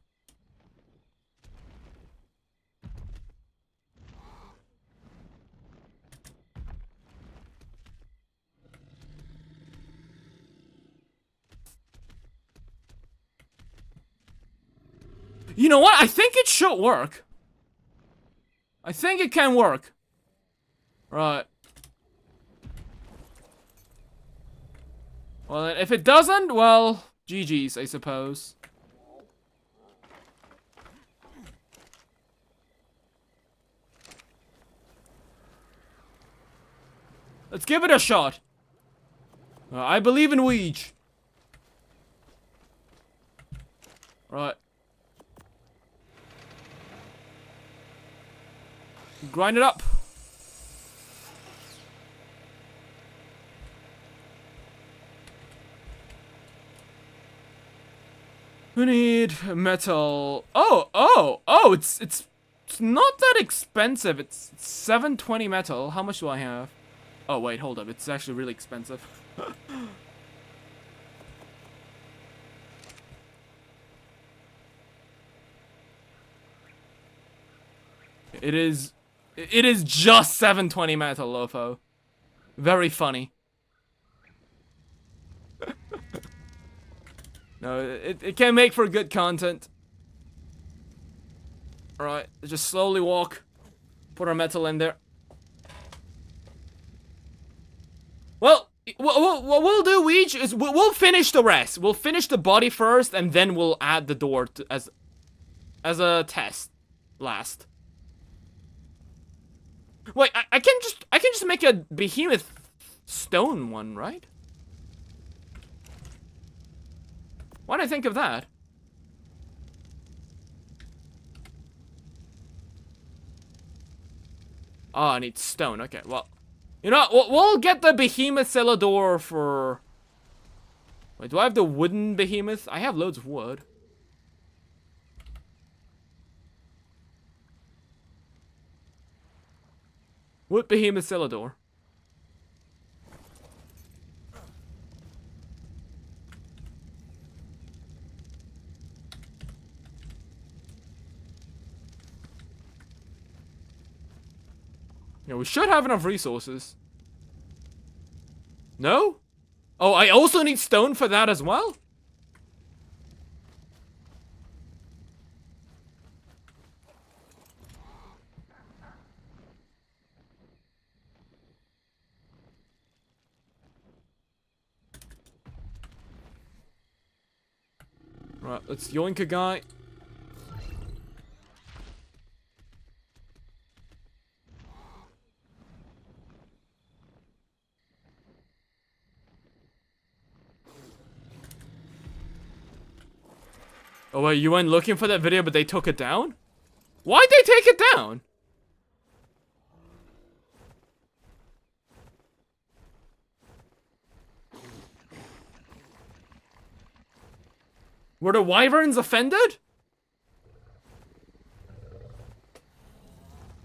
You know what? I think it should work. I think it can work. Right. Well, if it doesn't, well, GG's, I suppose. Let's give it a shot. I believe in Ouija. Right. Grind it up. We need metal. Oh, it's not that expensive. It's 720 metal. How much do I have? Oh wait, hold up. It's actually really expensive. It is just 720 metal, Lopho. Very funny. No, it can make for good content. Alright, just slowly walk. Put our metal in there. Well, what we'll do, Ouija, is we'll finish the rest. We'll finish the body first, and then we'll add the door to, as a test last. Wait, I can just make a behemoth stone one, right? Why did I think of that? Oh, I need stone. Okay, well, you know what? We'll get the behemoth Celador for. Wait, do I have the wooden behemoth? I have loads of wood. Wood behemoth Celador. Yeah, we should have enough resources. No? Oh, I also need stone for that as well? Right, let's yoink a guy. Oh wait, you went looking for that video but they took it down? Why'd they take it down? Were the wyverns offended?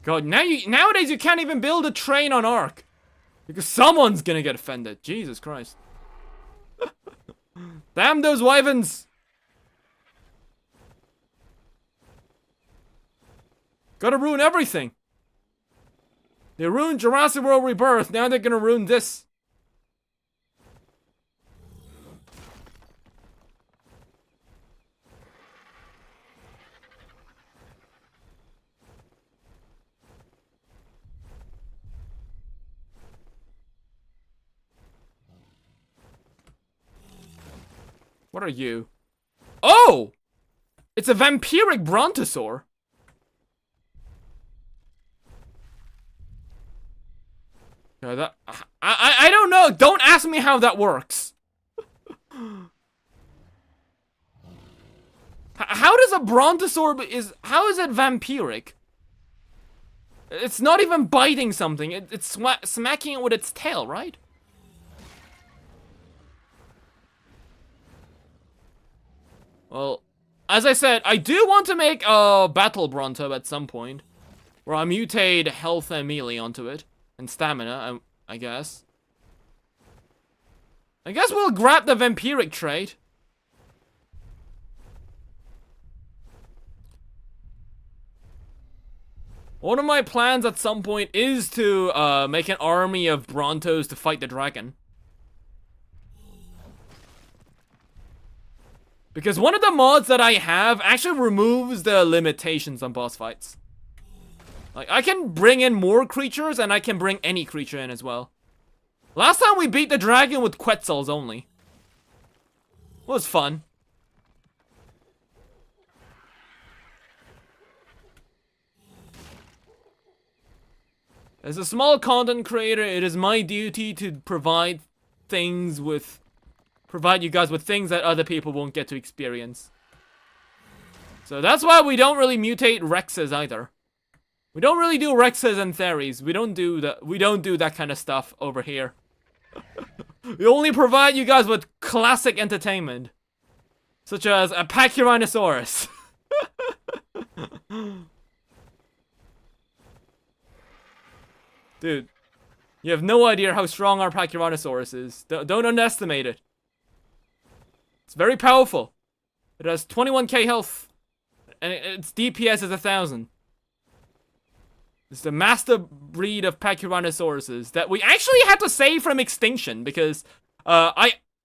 God, nowadays you can't even build a train on ARK. Because someone's gonna get offended. Jesus Christ. Damn those wyverns. Gotta ruin everything. They ruined Jurassic World Rebirth, now they're gonna ruin this. What are you? Oh! It's a vampiric brontosaur. Yeah, that I don't know. Don't ask me how that works. How does a brontosaur how is it vampiric? It's not even biting something. It's smacking it with its tail, right? Well, as I said, I do want to make a battle bronto at some point, where I mutate health and melee onto it, and stamina, I guess. I guess we'll grab the vampiric trait. One of my plans at some point is to make an army of brontos to fight the dragon. Because one of the mods that I have actually removes the limitations on boss fights. Like, I can bring in more creatures, and I can bring any creature in as well. Last time we beat the dragon with Quetzals only. It was fun. As a small content creator, it is my duty to provide you guys with things that other people won't get to experience. So that's why we don't really mutate Rexes either. We don't really do Rexes and Theries. We don't do that kind of stuff over here. We only provide you guys with classic entertainment, such as a Pachyrhinosaurus. Dude, you have no idea how strong our Pachyrhinosaurus is. Don't underestimate it. It's very powerful. It has 21k health, and its DPS is 1000. It's the master breed of Pachyrhinosaurus that we actually had to save from extinction because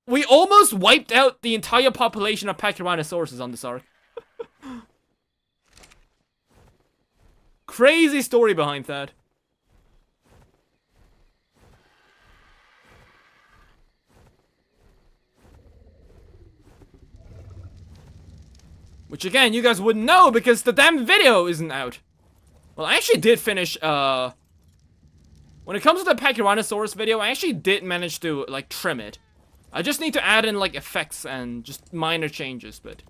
we almost wiped out the entire population of Pachyrhinosaurus on this arc. Crazy story behind that. Which again, you guys wouldn't know because the damn video isn't out. Well, I actually did finish, when it comes to the Pachyrhinosaurus video, I actually did manage to, like, trim it. I just need to add in, like, effects and just minor changes, but...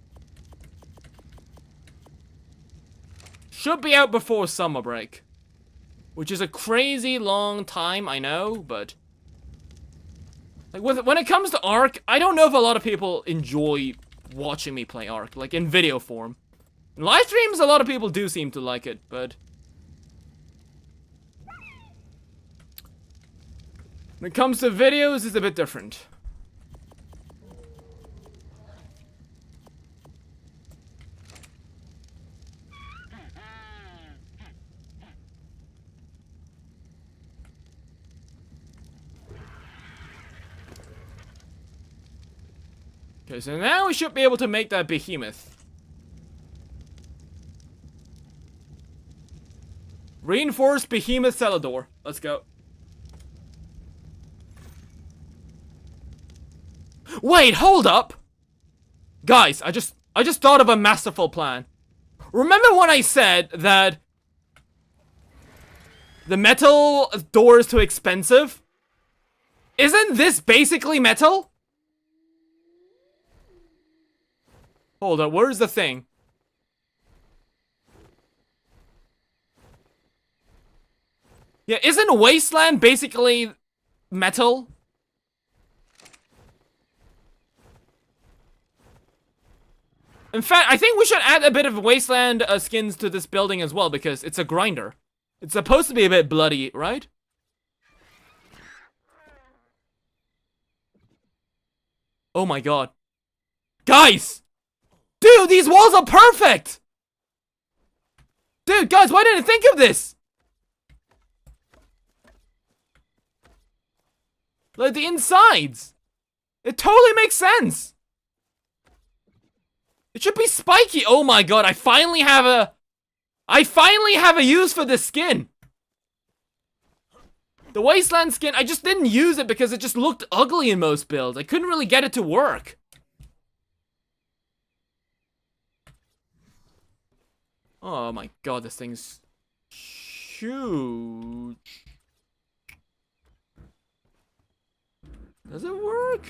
should be out before summer break. Which is a crazy long time, I know, but... like, when it comes to ARK, I don't know if a lot of people enjoy watching me play ARK, like, in video form. In live streams, a lot of people do seem to like it, but... when it comes to videos, it's a bit different. Okay, so now we should be able to make that behemoth. Reinforced behemoth Celador. Let's go. Wait, hold up! Guys, I just thought of a masterful plan. Remember when I said that the metal door is too expensive? Isn't this basically metal? Hold on, where's the thing? Yeah, isn't Wasteland basically metal? In fact, I think we should add a bit of Wasteland skins to this building as well, because it's a grinder. It's supposed to be a bit bloody, right? Oh my god. Guys! Dude, these walls are perfect! Dude, guys, why didn't I think of this? Like, the insides. It totally makes sense. It should be spiky. Oh my god, I finally have a use for this skin. The Wasteland skin, I just didn't use it because it just looked ugly in most builds. I couldn't really get it to work. Oh my god, this thing's huge. Does it work?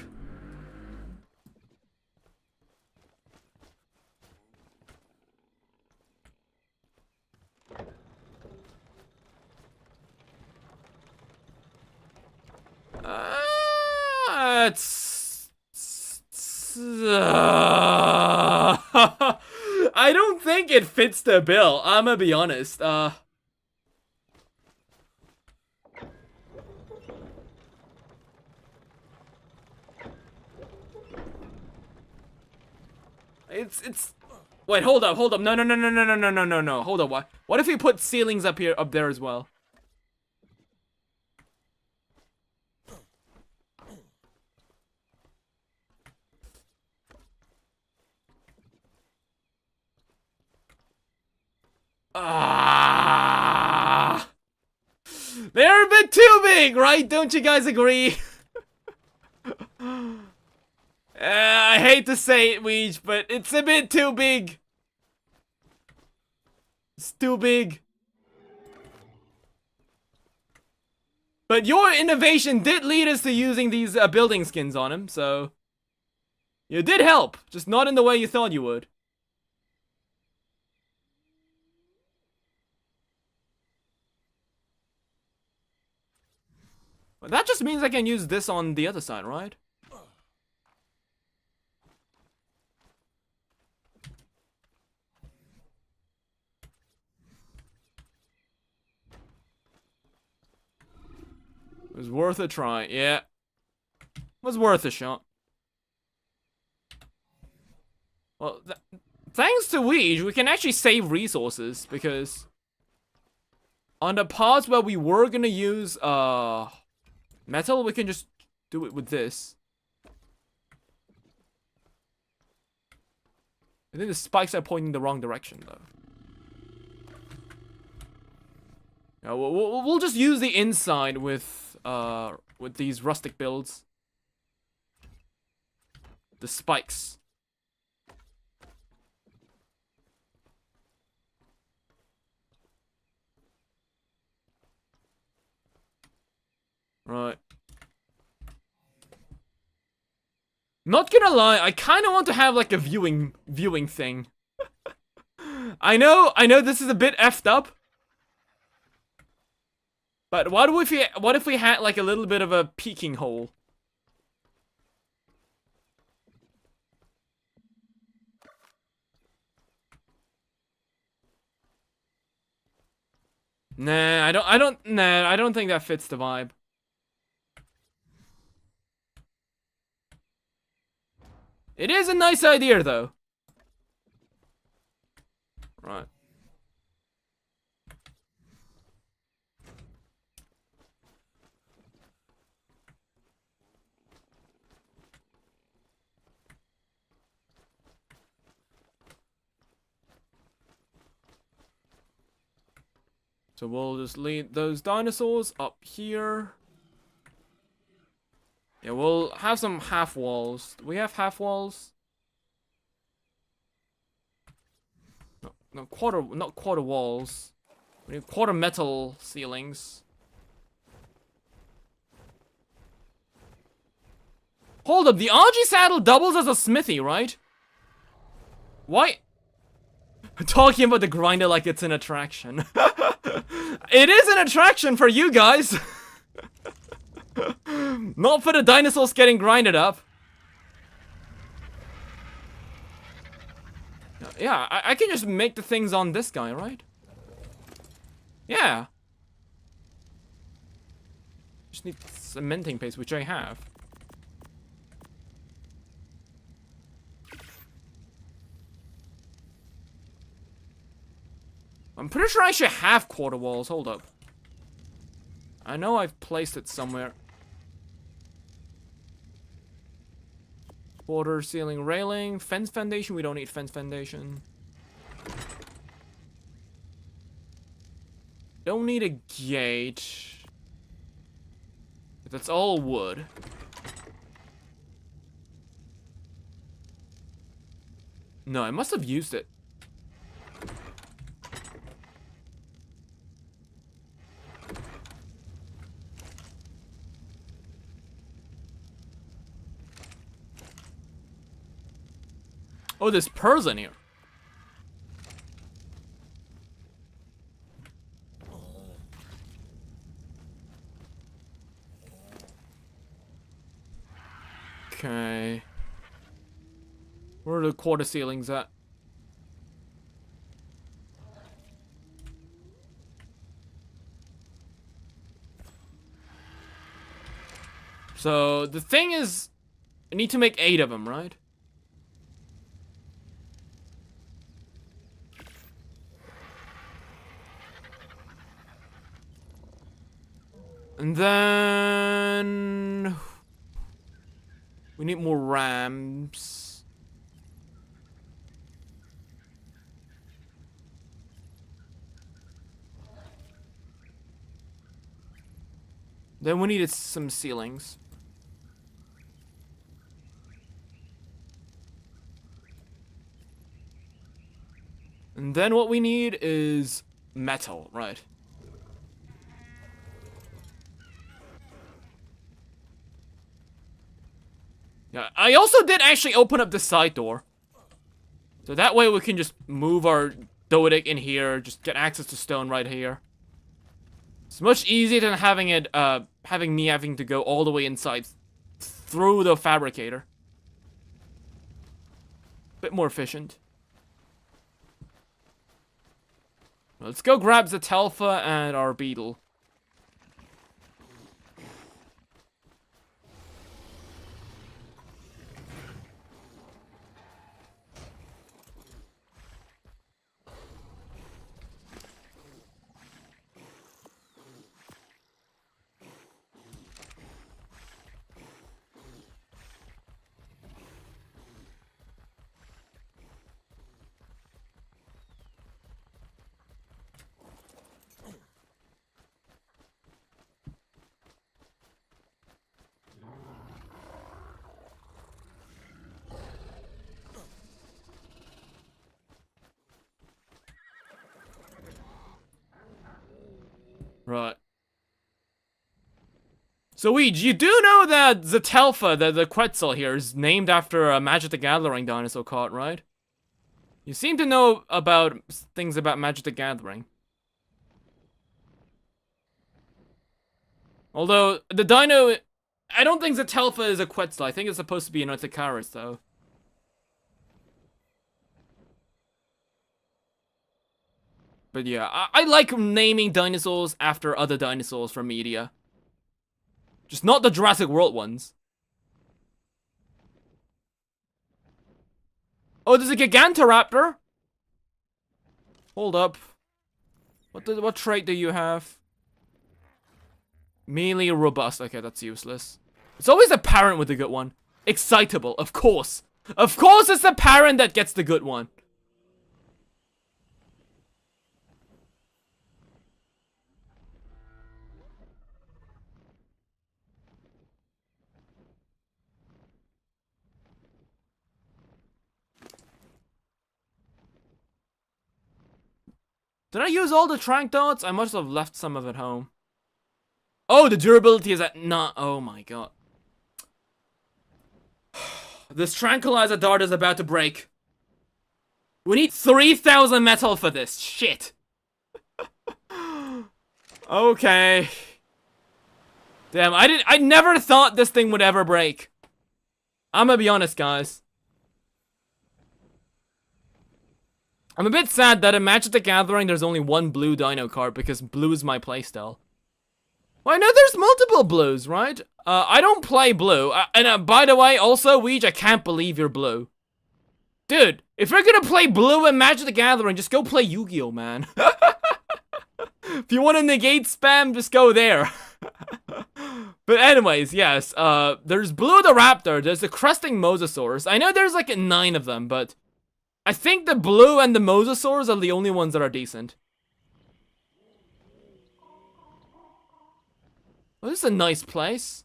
I don't think it fits the bill. I'm gonna be honest. It's. Wait, hold up. No. Hold up. What if we put ceilings up there as well? They're a bit too big, right? Don't you guys agree? I hate to say it, Weege, but it's a bit too big. It's too big. But your innovation did lead us to using these building skins on him, so... You did help, just not in the way you thought you would. But that just means I can use this on the other side, right? It was worth a try, yeah. Was worth a shot. Well, thanks to Weege, we can actually save resources, because... On the parts where we were gonna use, metal, we can just do it with this. I think the spikes are pointing the wrong direction, though. Yeah, we'll just use the inside with these rustic builds. The spikes. Right. Not gonna lie, I kind of want to have like a viewing thing. I know this is a bit effed up. But what if we had like a little bit of a peeking hole? Nah, I don't think that fits the vibe. It is a nice idea, though. Right. So we'll just lead those dinosaurs up here. Yeah, we'll have some half walls. Do we have half walls? No, not quarter walls. We need quarter metal ceilings. Hold up, the RG saddle doubles as a smithy, right? Why? Talking about the grinder like it's an attraction. It is an attraction for you guys. Not for the dinosaurs getting grinded up. Yeah, I can just make the things on this guy, right? Yeah. Just need cementing paste, which I have. I'm pretty sure I should have quarter walls. Hold up. I know I've placed it somewhere. Quarter ceiling railing. Fence foundation. We don't need fence foundation. Don't need a gate. That's all wood. No, I must have used it. Oh, there's pearls in here. Okay. Where are the quarter ceilings at? So, the thing is, I need to make 8 of them, right? And then... we need more ramps. Then we needed some ceilings. And then what we need is metal, right? Yeah, I also did actually open up the side door. So that way we can just move our Doedic in here, just get access to stone right here. It's much easier than having it, having me having to go all the way inside through the fabricator. Bit more efficient. Let's go grab the Telfa and our beetle. Right. So, Weege, you do know that the Telfa, the Quetzal here, is named after a Magic the Gathering dinosaur card, right? You seem to know about things about Magic the Gathering. Although, the dino... I don't think the Telfa is a Quetzal. I think it's supposed to be an Articaris, though. But yeah, I like naming dinosaurs after other dinosaurs from media. Just not the Jurassic World ones. Oh, there's a Gigantoraptor. Hold up. What trait do you have? Melee robust. Okay, that's useless. It's always the parent with the good one. Excitable, of course. Of course it's the parent that gets the good one. Did I use all the trank dots? I must have left some of it home. Oh, the durability is at not. Oh my god. This tranquilizer dart is about to break. We need 3,000 metal for this. Shit. Okay. Damn, I never thought this thing would ever break. I'm gonna be honest, guys. I'm a bit sad that in Magic the Gathering there's only one blue dino card because blue is my playstyle. Well, I know there's multiple blues, right? I don't play blue. And by the way, also, Weege, I can't believe you're blue. Dude, if you're gonna play blue in Magic the Gathering, just go play Yu-Gi-Oh, man. If you want to negate spam, just go there. But anyways, yes, there's Blue the Raptor, there's the Cresting Mosasaurus. I know there's like 9 of them, but I think the blue and the Mosasaurs are the only ones that are decent. Well, this is a nice place.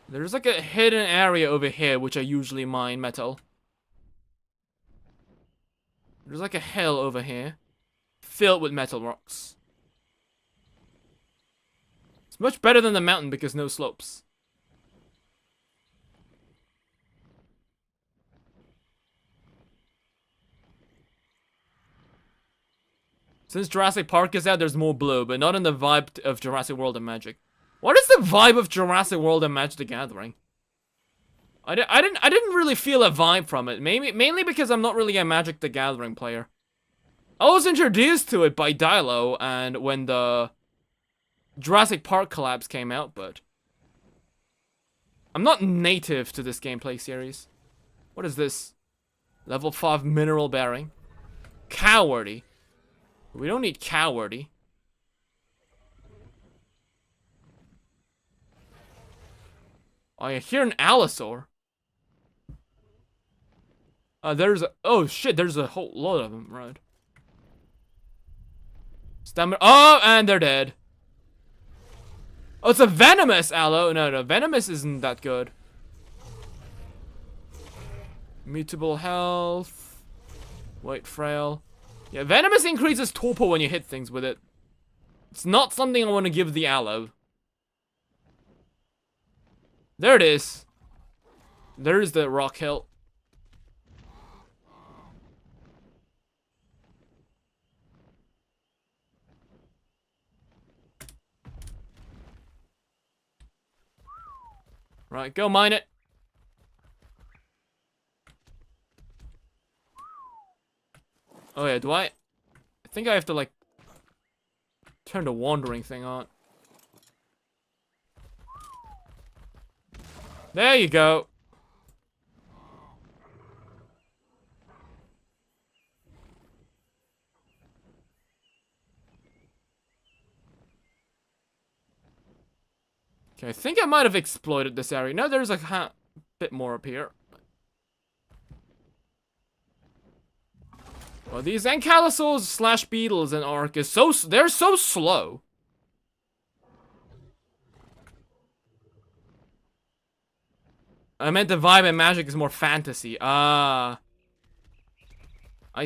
There's like a hidden area over here, which I usually mine metal. There's like a hill over here, filled with metal rocks. It's much better than the mountain because no slopes. Since Jurassic Park is out, there's more blue, but not in the vibe of Jurassic World and Magic. What is the vibe of Jurassic World and Magic the Gathering? I didn't really feel a vibe from it. Mainly because I'm not really a Magic the Gathering player. I was introduced to it by Dilo and when the Jurassic Park collabs came out, but I'm not native to this gameplay series. What is this? Level 5 mineral bearing. Cowardy. We don't need cowardy. I hear an allosaur. There's a... Oh, shit, there's a whole lot of them, right? Stamina... Oh, and they're dead. Oh, it's a venomous allo. No, venomous isn't that good. Mutable health. White frail. Yeah, venomous increases torpor when you hit things with it. It's not something I want to give the allo. There it is. There's the rock hill. Right, go mine it. Oh yeah, do I think I have to like turn the wandering thing on. There you go. Okay, I think I might have exploited this area. No, there's a bit more up here. Well, these ankylosaurs slash beetles in ARK is they're so slow. I meant the vibe and Magic is more fantasy. I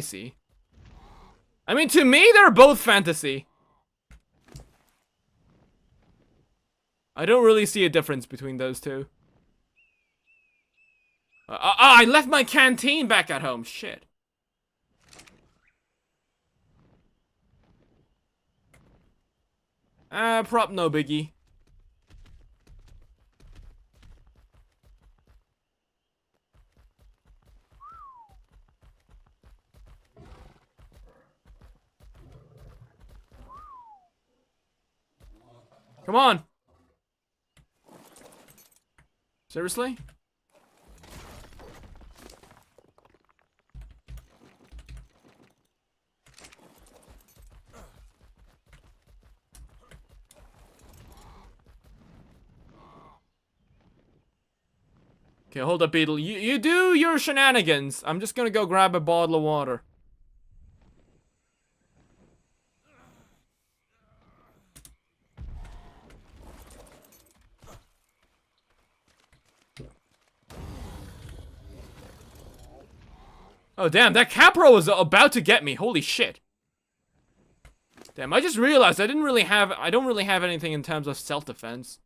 see. I mean, to me, they're both fantasy. I don't really see a difference between those two. I left my canteen back at home. Shit. Prop no biggie. Come on. Seriously? Okay, hold up, Beetle. You do your shenanigans. I'm just gonna go grab a bottle of water. Oh, damn, that Capro was about to get me. Holy shit. Damn, I just realized I don't really have anything in terms of self-defense.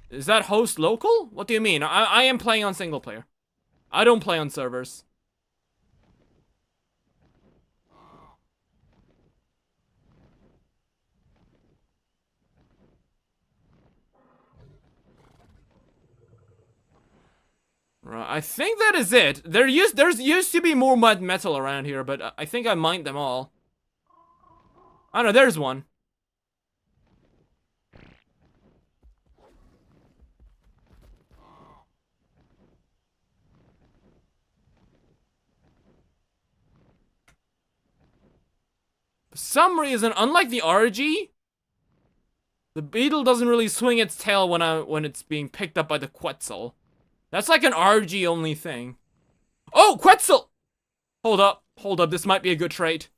Is that host local? What do you mean? I am playing on single player. I don't play on servers. Right, I think that is it. There's used to be more mud metal around here, but I think I mined them all. I don't know, there's one. For some reason, unlike the RG, the beetle doesn't really swing its tail when it's being picked up by the Quetzal. That's like an RG only thing. Oh, Quetzal! Hold up, this might be a good trait.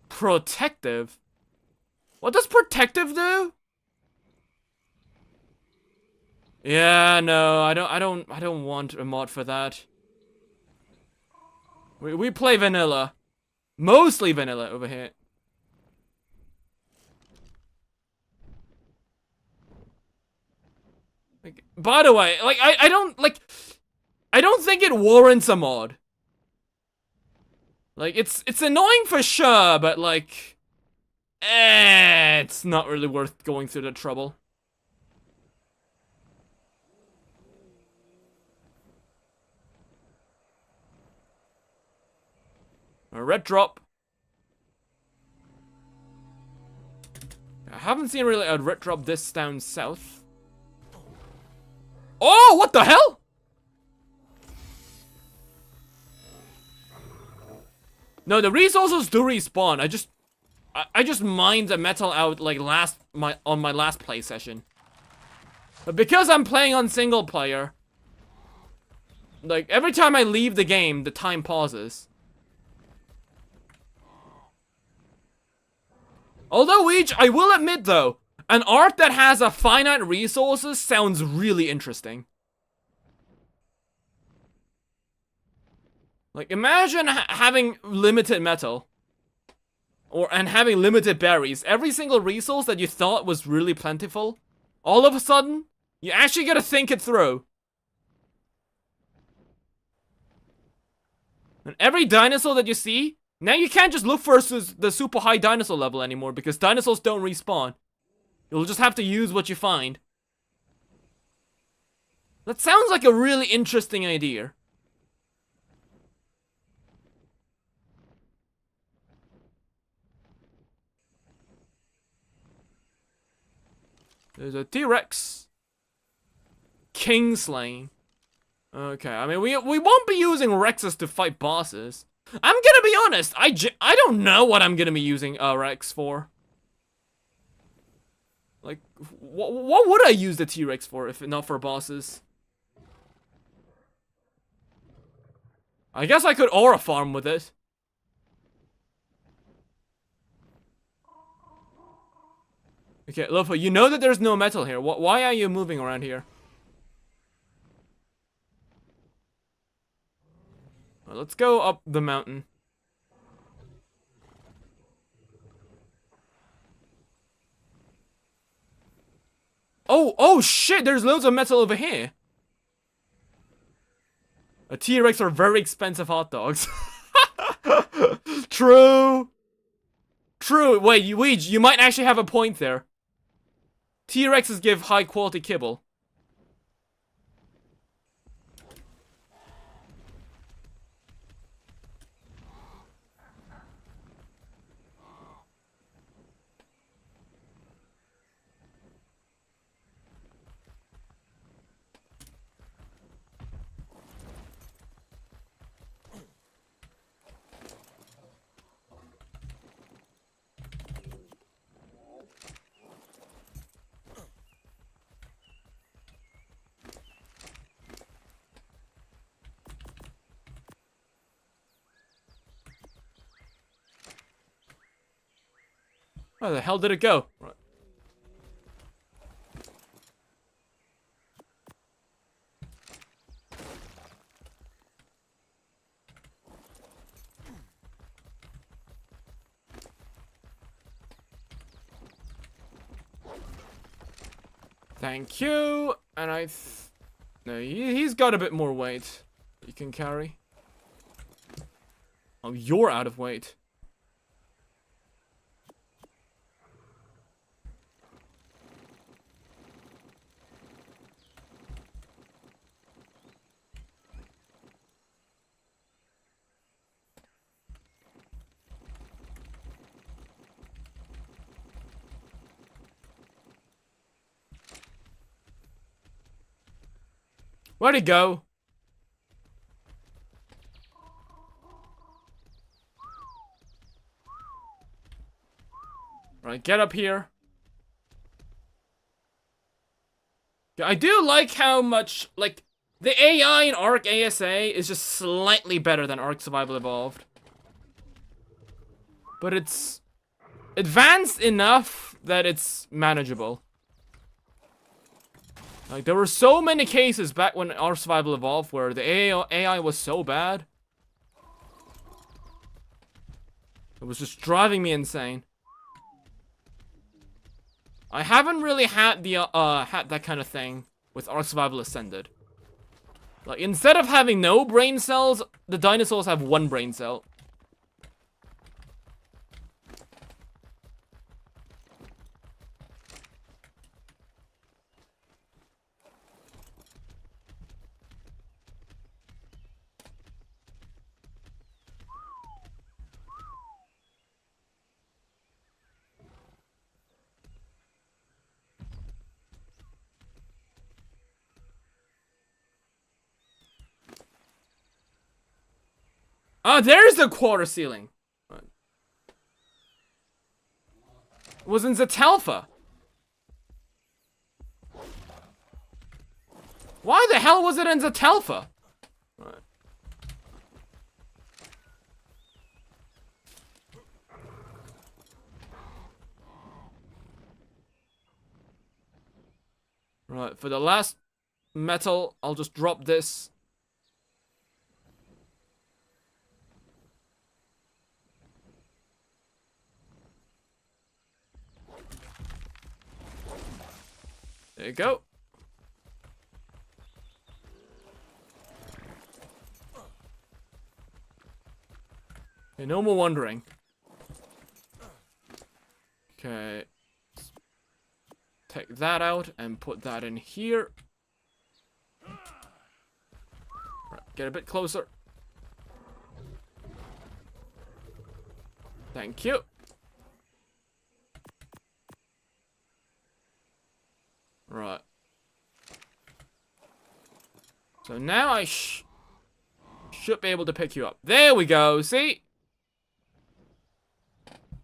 Protective? What does protective do? Yeah, no, I don't want a mod for that. We play vanilla. Mostly vanilla over here. by the way, like, I don't think it warrants a mod. Like, it's annoying for sure, but like, it's not really worth going through the trouble. A red drop. I haven't seen really a red drop this down south. Oh, what the hell? No, the resources do respawn. I just mined the metal out like on my last play session. But because I'm playing on single player, like every time I leave the game, the time pauses. Although, Weege, I will admit though, an ARK that has a finite resources sounds really interesting. Like, imagine having limited metal. And having limited berries. Every single resource that you thought was really plentiful, all of a sudden, you actually gotta think it through. And every dinosaur that you see, now you can't just look for the super high dinosaur level anymore because dinosaurs don't respawn. You'll just have to use what you find. That sounds like a really interesting idea. There's a T-Rex. King slaying. Okay, I mean, we won't be using Rexes to fight bosses. I'm gonna be honest, I don't know what I'm gonna be using Rex for. Like, what would I use the T-Rex for if not for bosses? I guess I could aura farm with it. Okay, Lopho, you know that there's no metal here. Why are you moving around here? Well, let's go up the mountain. Oh shit, there's loads of metal over here. A T-Rex are very expensive hot dogs. True. True. Wait, you might actually have a point there. T-Rexes give high quality kibble. Where the hell did it go? Right. Thank you. And no, he's got a bit more weight you can carry. Oh, you're out of weight. Where'd he go? Right, get up here. I do like how much, like, the AI in ARK ASA is just slightly better than ARK Survival Evolved. But it's advanced enough that it's manageable. Like, there were so many cases back when ARK Survival Evolved where the AI was so bad. It was just driving me insane. I haven't really had the had that kind of thing with Ark Survival Ascended. Like, instead of having no brain cells, the dinosaurs have one brain cell. Oh, there's the quarter ceiling. It was in Zatalfa. Why the hell was it in Zatalfa? Right, for the last metal, I'll just drop this. There you go. Okay, no more wondering. Okay. Take that out and put that in here. Right, get a bit closer. Thank you. Right. So now I should be able to pick you up. There we go, see?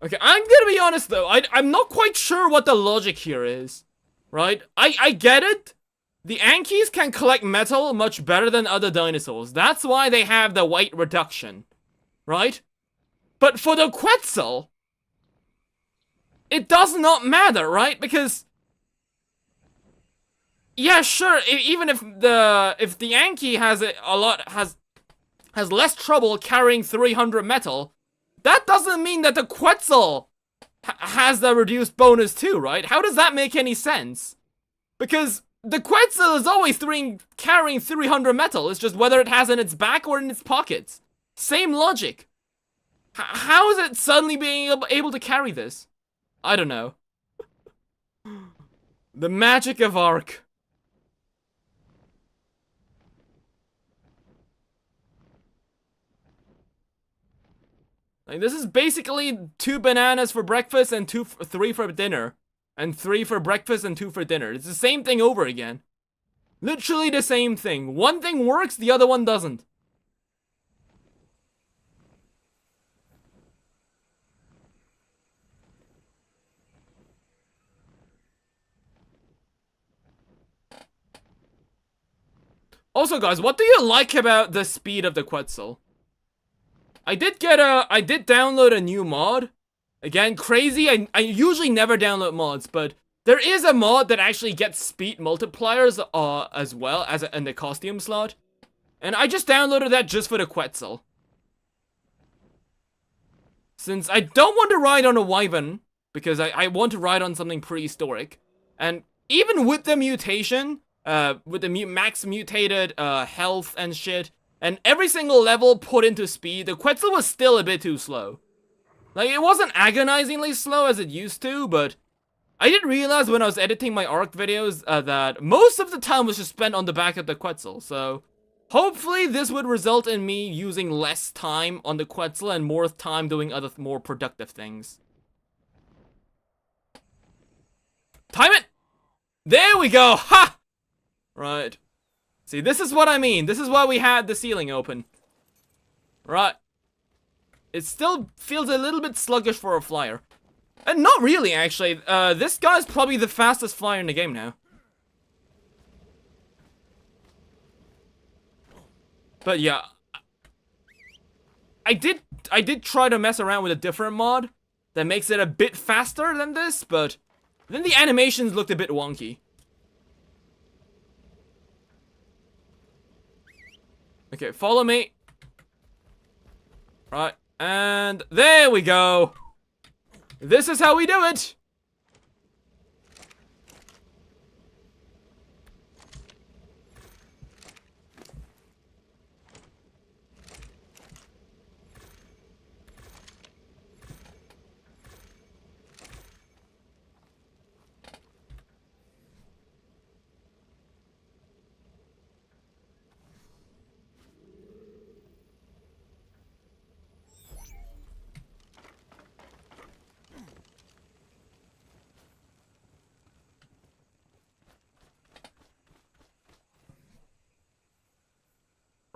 Okay, I'm gonna be honest though, I'm not quite sure what the logic here is. Right? I get it. The Ankies can collect metal much better than other dinosaurs. That's why they have the weight reduction. Right? But for the Quetzal, it does not matter, right? Because yeah, sure. Even if the Anki has less trouble carrying 300 metal, that doesn't mean that the Quetzal has the reduced bonus too, right? How does that make any sense? Because the Quetzal is always carrying 300 metal. It's just whether it has in its back or in its pockets. Same logic. How is it suddenly being able to carry this? I don't know. The magic of ARK. Like, this is basically 2 bananas for breakfast and 3 for dinner. And 3 for breakfast and 2 for dinner. It's the same thing over again. Literally the same thing. One thing works, the other one doesn't. Also, guys, what do you like about the speed of the Quetzal? I did download a new mod. Again, crazy. I usually never download mods, but there is a mod that actually gets speed multipliers as well as in the costume slot. And I just downloaded that just for the Quetzal. Since I don't want to ride on a wyvern, because I want to ride on something prehistoric. And even with the mutation, with the max mutated health and shit, and every single level put into speed, the Quetzal was still a bit too slow. Like, it wasn't agonizingly slow as it used to, but I did realize when I was editing my ARK videos that most of the time was just spent on the back of the Quetzal, so hopefully this would result in me using less time on the Quetzal and more time doing other more productive things. Time it! There we go! Ha! Right. See, this is what I mean. This is why we had the ceiling open. Right. It still feels a little bit sluggish for a flyer. And not really, actually. This guy's probably the fastest flyer in the game now. But yeah. I did try to mess around with a different mod that makes it a bit faster than this, but then the animations looked a bit wonky. Okay, follow me. Right, and there we go. This is how we do it.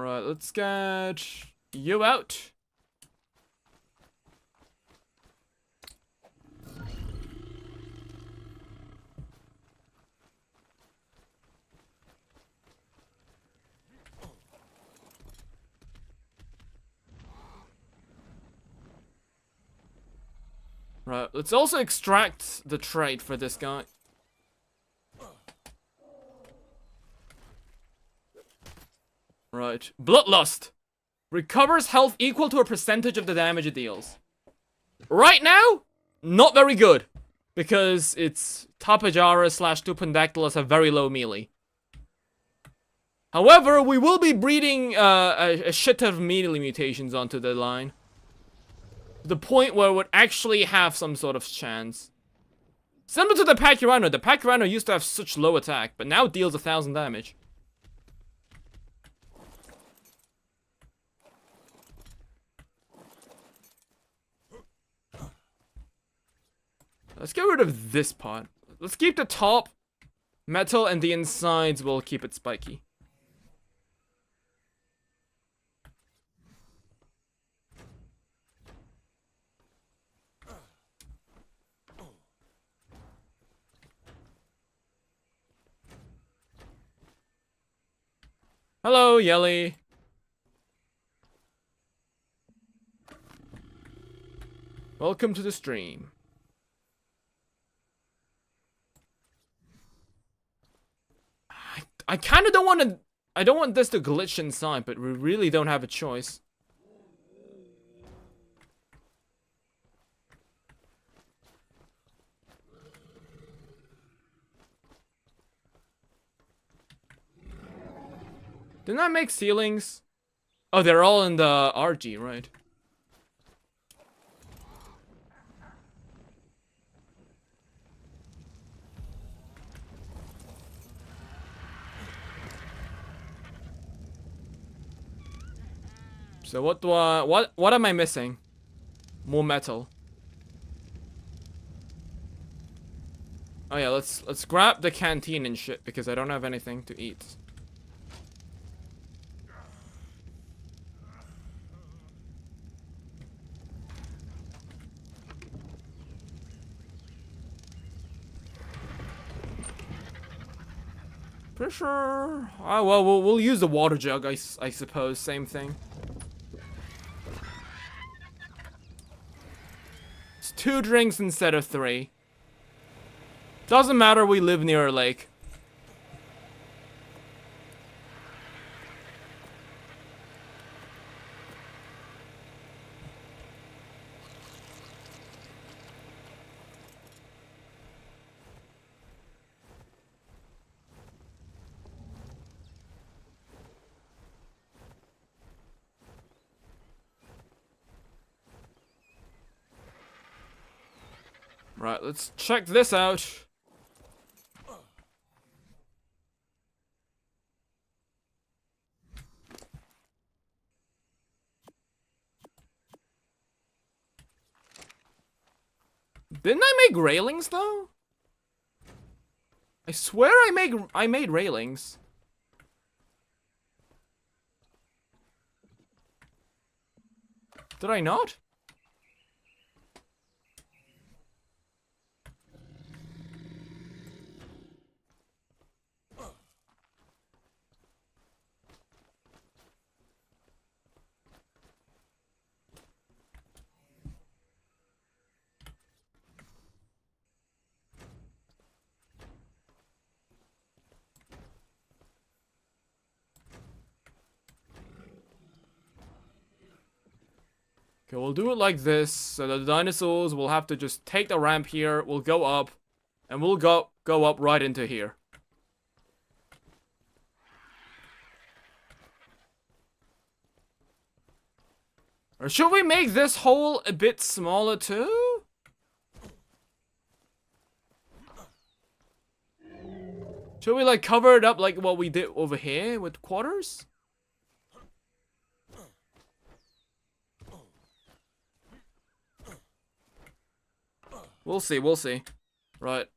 Right, let's get you out. Right, let's also extract the trait for this guy. Right, Bloodlust. Recovers health equal to a percentage of the damage it deals. Right now, not very good. Because its Tapejara / Tupendactylus have very low melee. However, we will be breeding a shit ton of melee mutations onto the line. The point where it would actually have some sort of chance. Similar to the Pachyrhino. The Pachyrhino used to have such low attack, but now it deals 1,000 damage. Let's get rid of this part. Let's keep the top metal and the insides will keep it spiky. Hello, Yelly. Welcome to the stream. I kind of don't want to. I don't want this to glitch inside, but we really don't have a choice. Didn't I make ceilings? Oh, they're all in the RG, right? So what do I, what am I missing? More metal. Oh yeah, let's grab the canteen and shit because I don't have anything to eat. Pretty sure. Oh well, we'll use the water jug, I suppose. Same thing. It's 2 drinks instead of 3. Doesn't matter. We live near a lake. Right, let's check this out. Didn't I make railings though? I swear I made railings. Did I not? Okay, we'll do it like this, so the dinosaurs will have to just take the ramp here, we'll go up, and we'll go up right into here. Or should we make this hole a bit smaller too? Should we like cover it up like what we did over here with quarters? We'll see, we'll see. Right.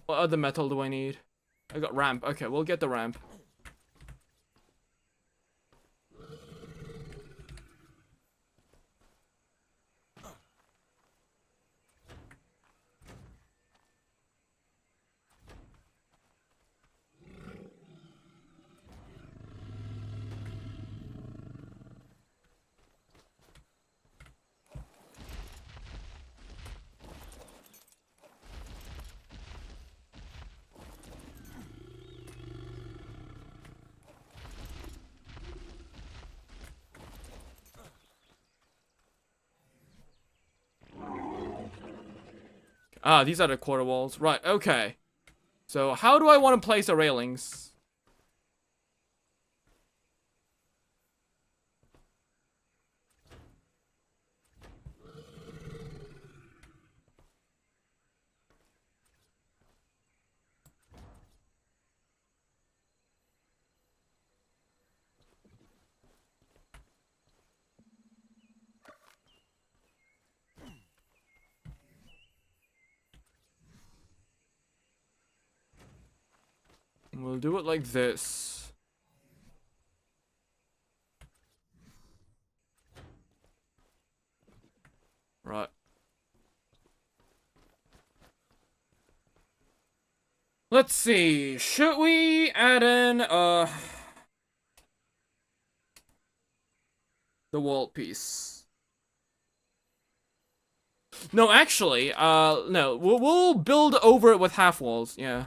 What other metal do I need? I got ramp. Okay, we'll get the ramp. Ah, these are the quarter walls. Right, okay. So how do I want to place the railings? We'll do it like this. Right. Let's see. Should we add in the wall piece? No, actually, no. We'll build over it with half walls. Yeah.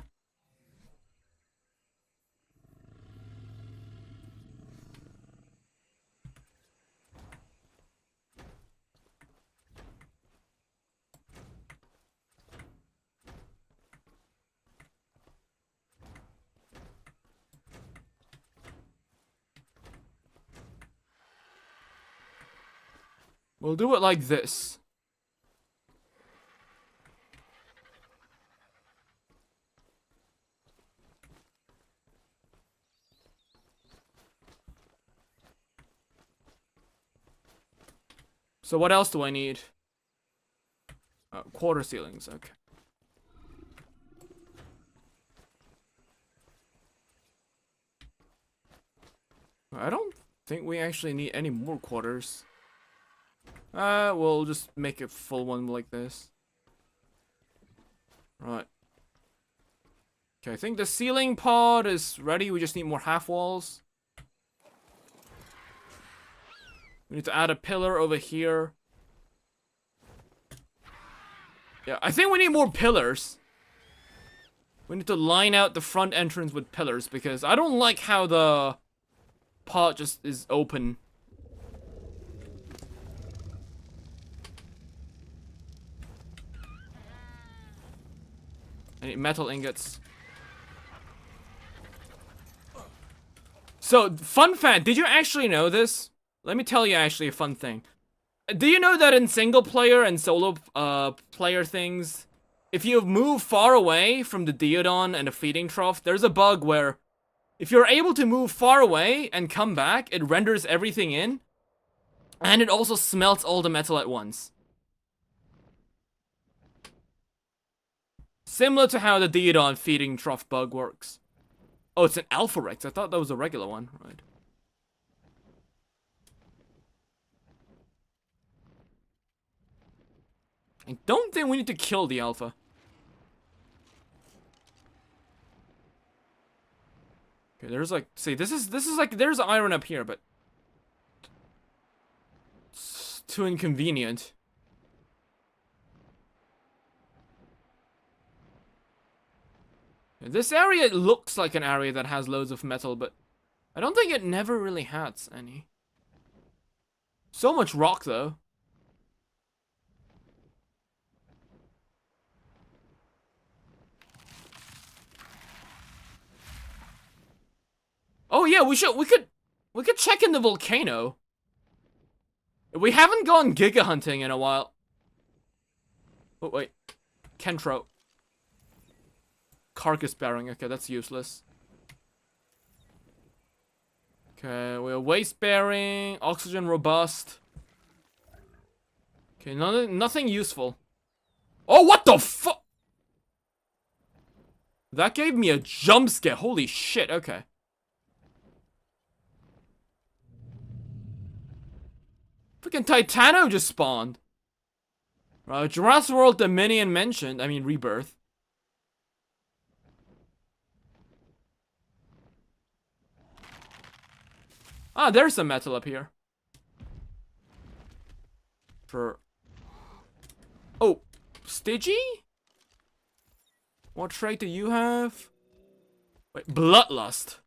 We'll do it like this. So what else do I need? Quarter ceilings, okay. I don't think we actually need any more quarters. We'll just make a full one like this. Right. Okay, I think the ceiling pod is ready. We just need more half walls. We need to add a pillar over here. Yeah, I think we need more pillars. We need to line out the front entrance with pillars because I don't like how the pod just is open. I need metal ingots. So, fun fact, did you actually know this? Let me tell you actually a fun thing. Do you know that in single player and solo player things, if you move far away from the Diodon and the feeding trough, there's a bug where if you're able to move far away and come back, it renders everything in, and it also smelts all the metal at once. Similar to how the Diodon feeding trough bug works. Oh, it's an Alpha Rex. I thought that was a regular one. Right. I don't think we need to kill the Alpha. Okay, there's like, see, this is like, there's iron up here, but it's too inconvenient. This area looks like an area that has loads of metal, but I don't think it never really has any. So much rock, though. Oh yeah, we could check in the volcano. We haven't gone giga hunting in a while. Oh wait, Kentro. Carcass bearing, okay, that's useless. Okay, we have waste bearing, oxygen robust. Okay, nothing useful. Oh, what the fuck? That gave me a jump scare. Holy shit, okay. Freaking Titano just spawned. Jurassic World Dominion mentioned, I mean Rebirth. Ah, there's some metal up here. Oh, Stigi? What trait do you have? Wait, Bloodlust.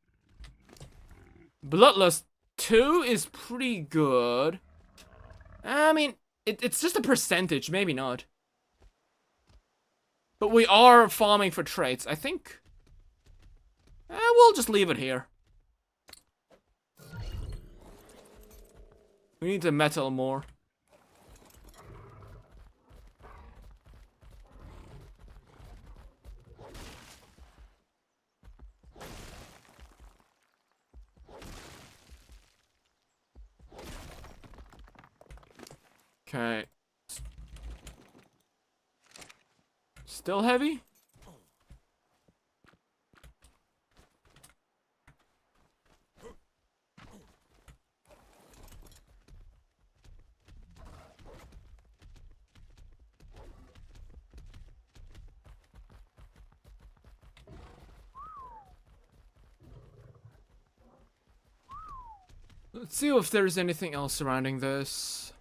Bloodlust 2 is pretty good. I mean, it's just a percentage, maybe not. But we are farming for traits. I think... we'll just leave it here. We need to metal more. Okay. Still heavy? Let's see if there's anything else surrounding this.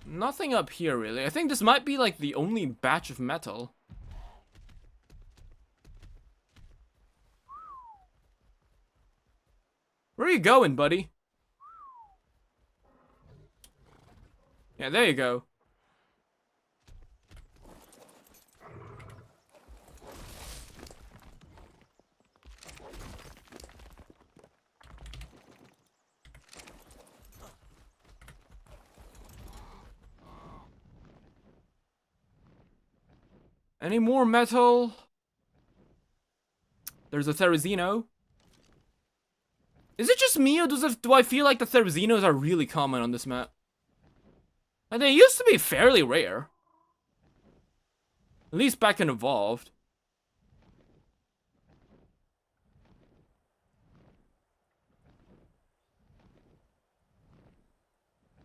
Nothing up here, really. I think this might be, like, the only batch of metal. Where are you going, buddy? Yeah, there you go. Any more metal? There's a Therizino. Is it just me, or do I feel like the Therizinos are really common on this map? And they used to be fairly rare. At least back in Evolved.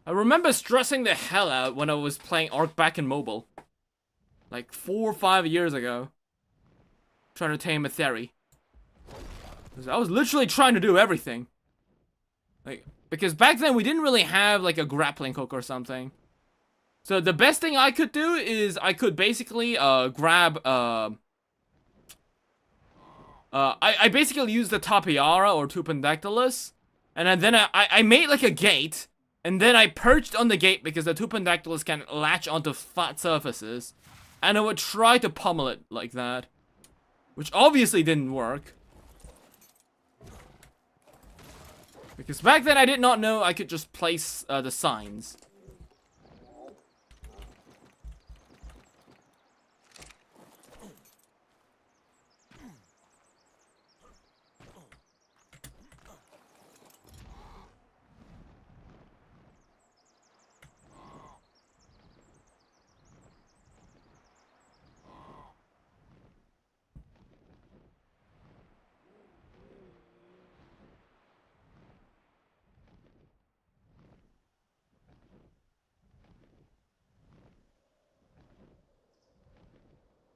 I remember stressing the hell out when I was playing ARK back in mobile. Like 4 or 5 years ago. Trying to tame a Theri. I was literally trying to do everything. Like, because back then we didn't really have like a grappling hook or something. So the best thing I could do is I could basically grab I basically used the Tapiara or Tupendactylus, and then I made like a gate, and then I perched on the gate because the Tupendactylus can latch onto flat surfaces. And I would try to pummel it like that. Which obviously didn't work. Because back then I did not know I could just place the signs.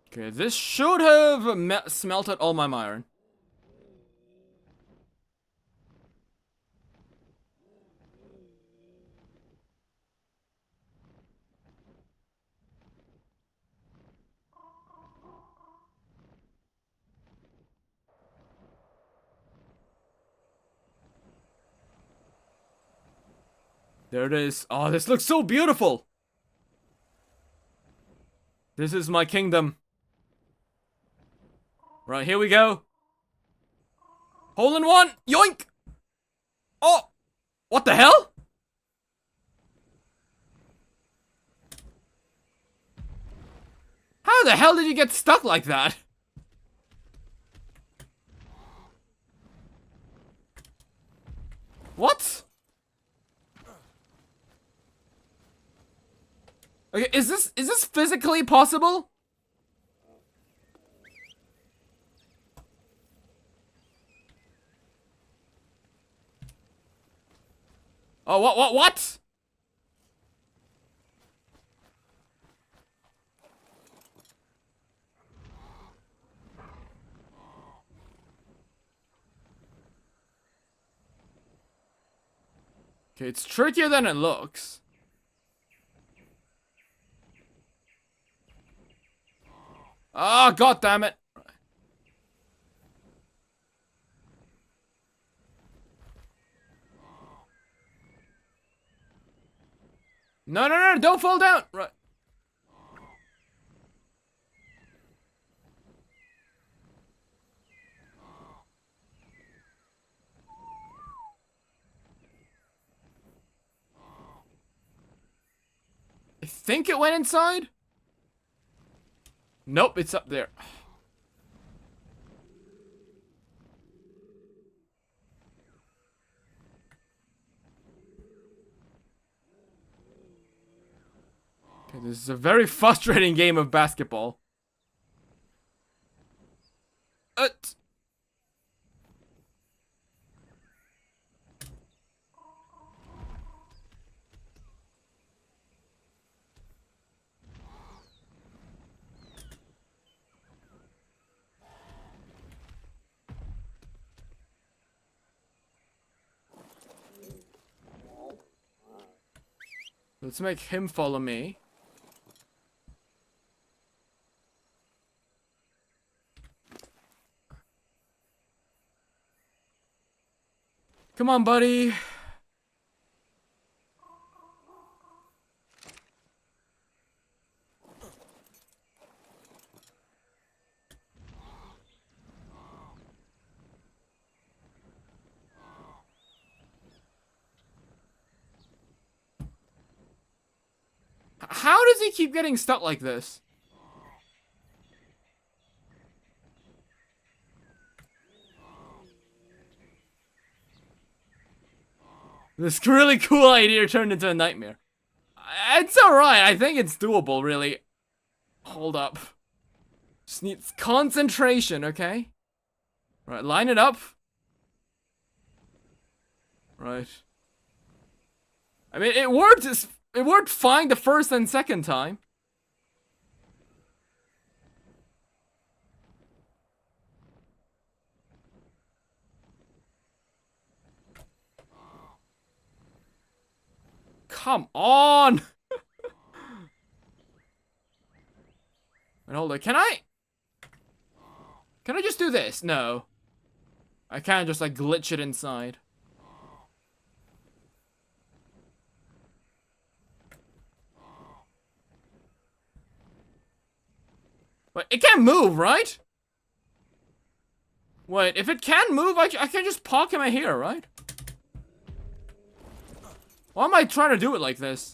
Okay, this should have smelted all my iron. There it is. Oh, this looks so beautiful. This is my kingdom. Right, here we go. Hole in one! Yoink! Oh! What the hell? How the hell did you get stuck like that? What? Okay, is this physically possible? Oh, what? Okay, it's trickier than it looks. Oh, god damn it. No, don't fall down. Right. think it went inside. Nope, it's up there. Okay, this is a very frustrating game of basketball. Let's make him follow me. Come on, buddy. How does he keep getting stuck like this? This really cool idea turned into a nightmare. It's alright, I think it's doable, really. Hold up. Just needs concentration, okay? Right, line it up. Right. I mean, it worked. It worked fine the first and second time. Come on! Wait, hold on. Can I just do this? No. I can't just like glitch it inside. But it can't move, right? Wait, if it can move, I can just park him here, right? Why am I trying to do it like this?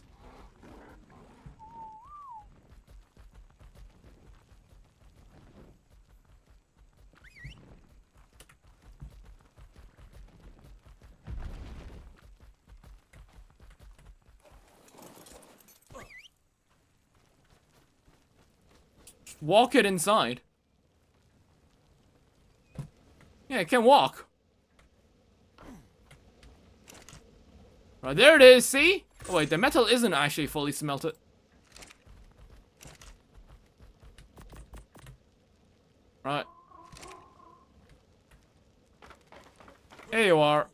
Walk it inside. Yeah, it can walk. Right, there it is, see? Oh wait, the metal isn't actually fully smelted. Right. There you are.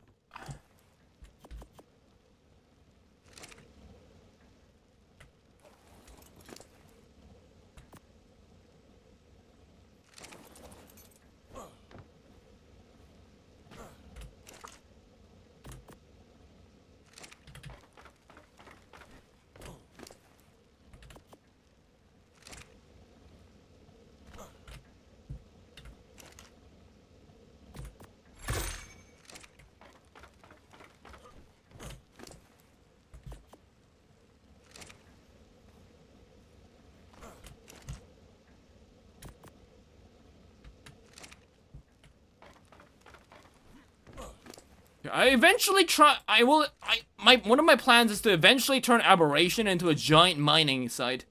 One of my plans is to eventually turn Aberration into a giant mining site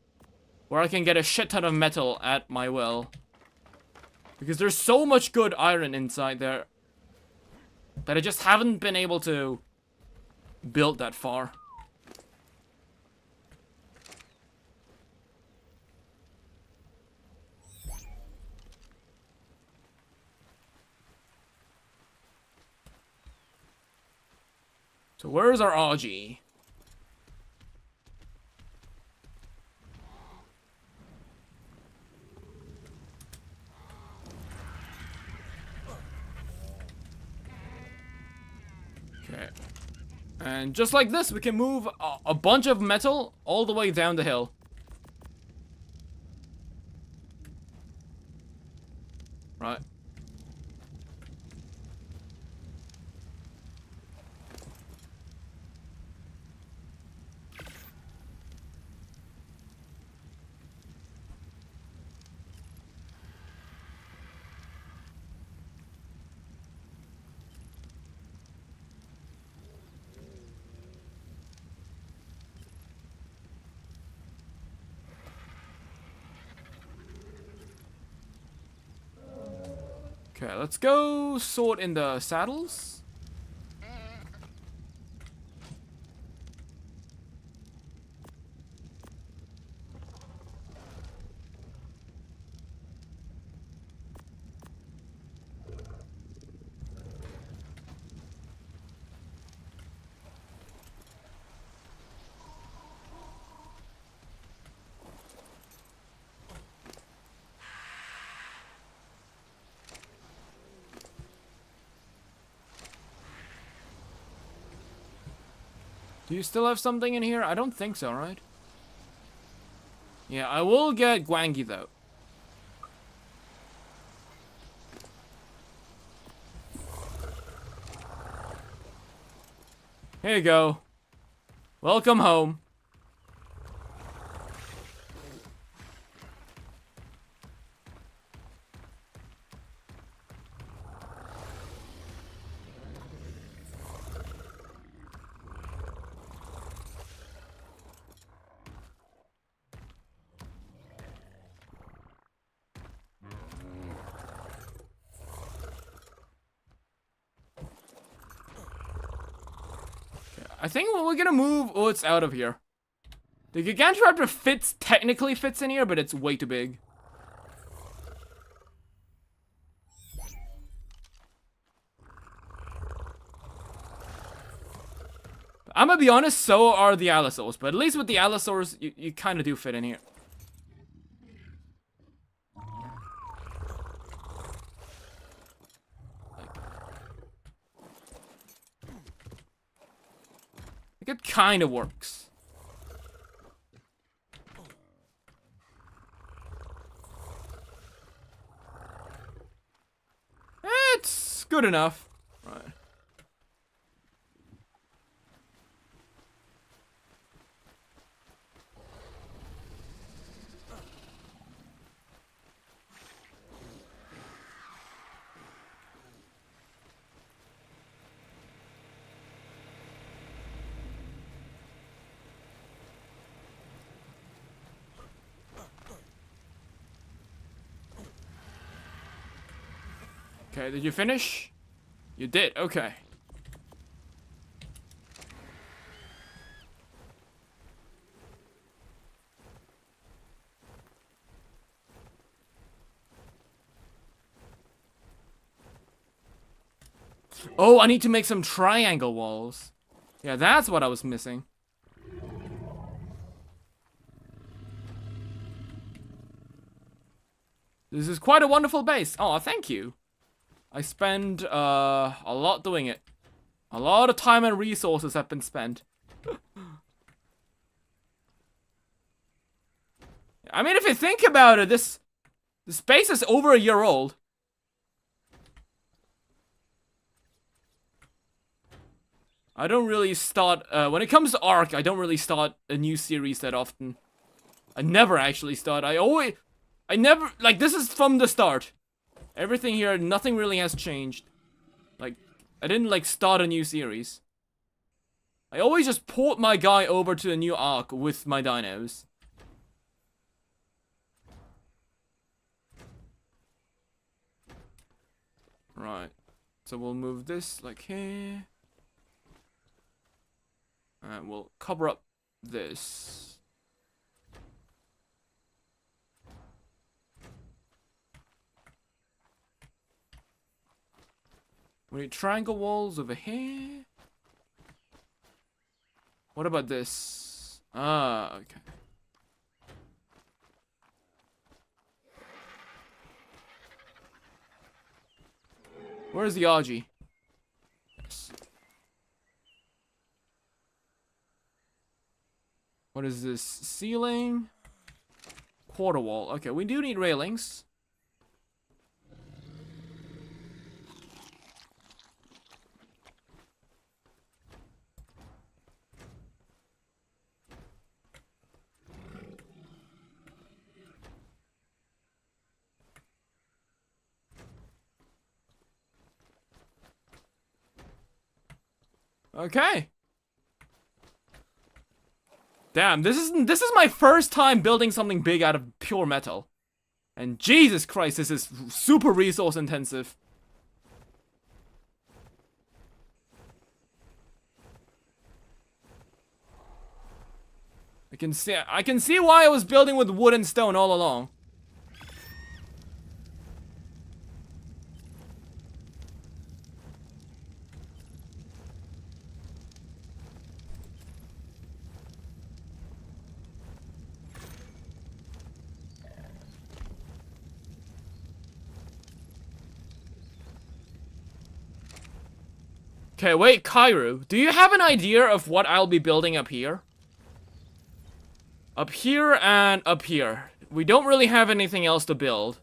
where I can get a shit ton of metal at my will. Because there's so much good iron inside there that I just haven't been able to build that far. So where's our RG? Okay. And just like this, we can move a bunch of metal all the way down the hill. Right. Okay, let's go sort in the saddles. Do you still have something in here? I don't think so, right? Yeah, I will get Gwangi though. Here you go. Welcome home. I think we're gonna move. Oh, it's out of here. The Gigantoraptor technically fits in here, but it's way too big. I'm gonna be honest, so are the Allosaurs, but at least with the Allosaurs, you kind of do fit in here. It kind of works. It's good enough. Right. Okay, did you finish? You did, okay. Oh, I need to make some triangle walls. Yeah, that's what I was missing. This is quite a wonderful base. Oh, thank you. I spend a lot doing it. A lot of time and resources have been spent. I mean, if you think about it, this base is over a year old. I don't really start when it comes to ARK, I don't really start a new series that often. I never actually start. I never, like, this is from the start. Everything here, nothing really has changed. Like, I didn't, like, start a new series. I always just port my guy over to a new ARK with my dinos. Right. So we'll move this, like, here. And we'll cover up this. We need triangle walls over here. What about this? Ah, okay. Where's the RG? Yes. What is this? Ceiling? Quarter wall. Okay, we do need railings. Okay. Damn, this is my first time building something big out of pure metal. And Jesus Christ, this is super resource intensive. I can see why I was building with wood and stone all along. Okay, wait, Kairu, do you have an idea of what I'll be building up here? Up here and up here. We don't really have anything else to build.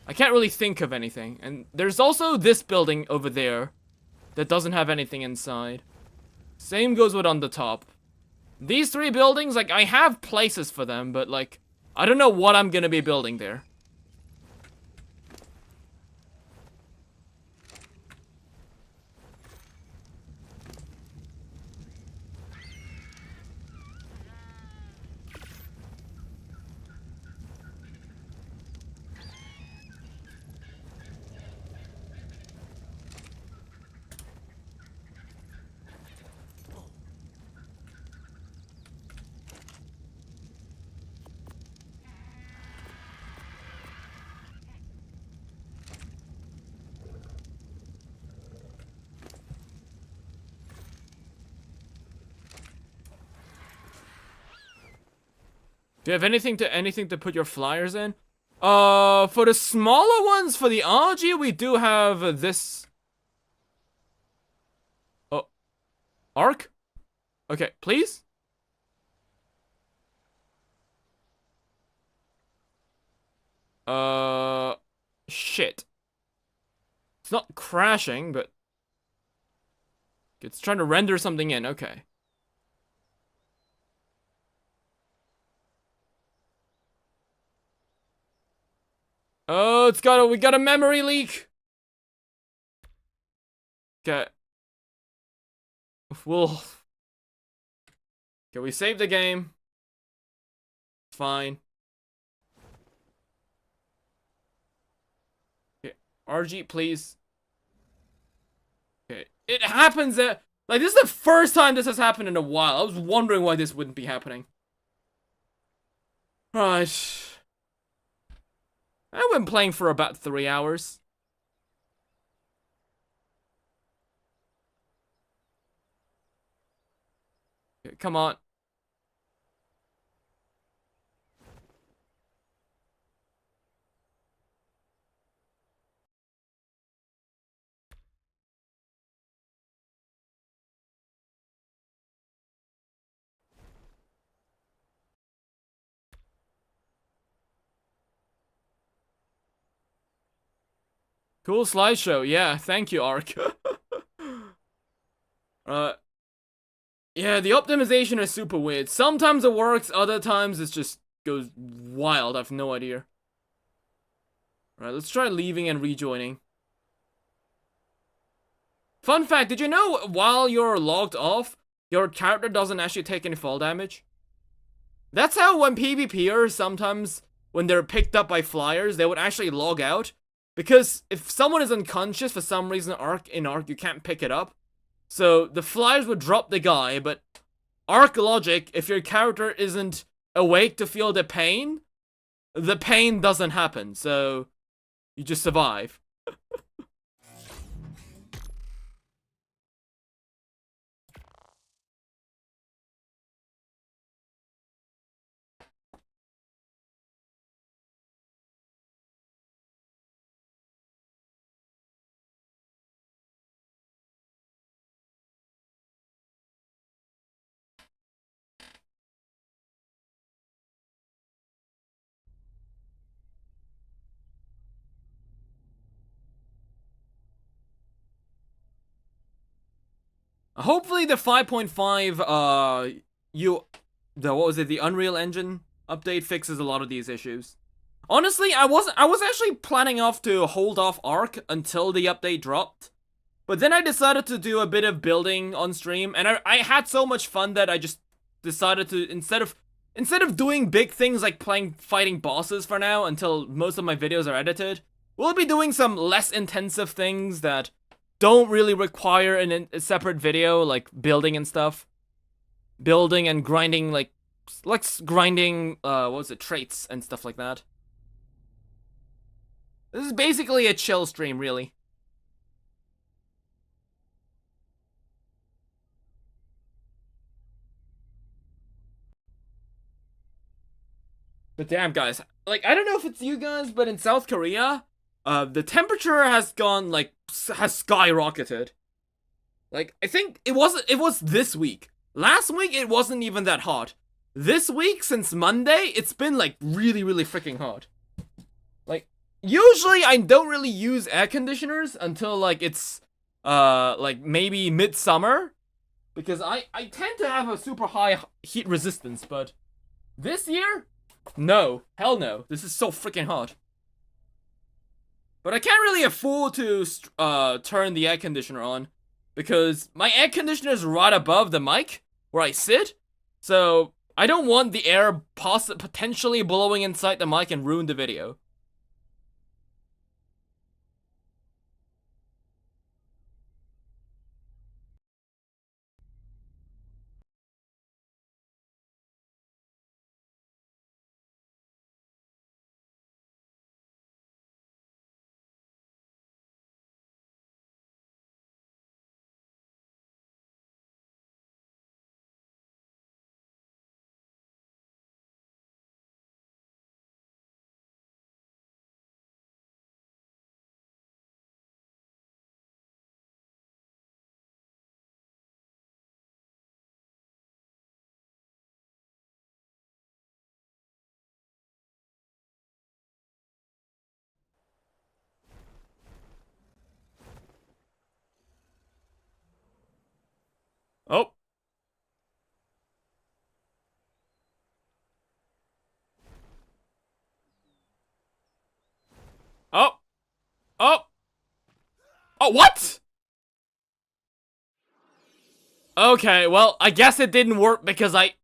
I can't really think of anything. And there's also this building over there that doesn't have anything inside. Same goes with on the top. These 3 buildings, like, I have places for them, but, like, I don't know what I'm gonna be building there. Do you have anything to put your flyers in? For the smaller ones, for the RG, we do have this. Oh, ARK? Okay, please? Shit. It's not crashing, but it's trying to render something in, okay. Oh, we got a memory leak. Okay. Okay, we saved the game. Fine. Okay, RG, please. Okay, it happens that, like, this is the first time this has happened in a while. I was wondering why this wouldn't be happening. Right. I've been playing for about 3 hours. Okay, come on. Cool slideshow. Yeah, thank you, ARK. Yeah, the optimization is super weird. Sometimes it works, other times it just goes wild. I have no idea. Alright, let's try leaving and rejoining. Fun fact, did you know while you're logged off, your character doesn't actually take any fall damage? That's how when PvPers sometimes, when they're picked up by flyers, they would actually log out. Because if someone is unconscious for some reason in ARK, you can't pick it up. So the flyers would drop the guy, but ARK logic, if your character isn't awake to feel the pain doesn't happen. So you just survive. Hopefully the 5.5, the Unreal Engine update fixes a lot of these issues. Honestly, I was actually planning to hold off ARK until the update dropped. But then I decided to do a bit of building on stream, and I had so much fun that I just decided to, instead of doing big things like fighting bosses for now until most of my videos are edited, we'll be doing some less intensive things that don't really require a separate video, like building and stuff. Building and grinding, like, grinding, what was it, traits and stuff like that. This is basically a chill stream, really. But damn, guys, like, I don't know if it's you guys, but in South Korea, the temperature has gone, like, has skyrocketed. Like, I think it was this week. Last week, it wasn't even that hot. This week, since Monday, it's been, like, really, really freaking hot. Like, usually I don't really use air conditioners until, like, it's, like, maybe midsummer. Because I tend to have a super high heat resistance, but this year, no. Hell no. This is so freaking hot. But I can't really afford to turn the air conditioner on, because my air conditioner is right above the mic where I sit, so I don't want the air potentially blowing inside the mic and ruin the video. Oh. Oh. Oh. Oh, what? Okay, well, I guess it didn't work because I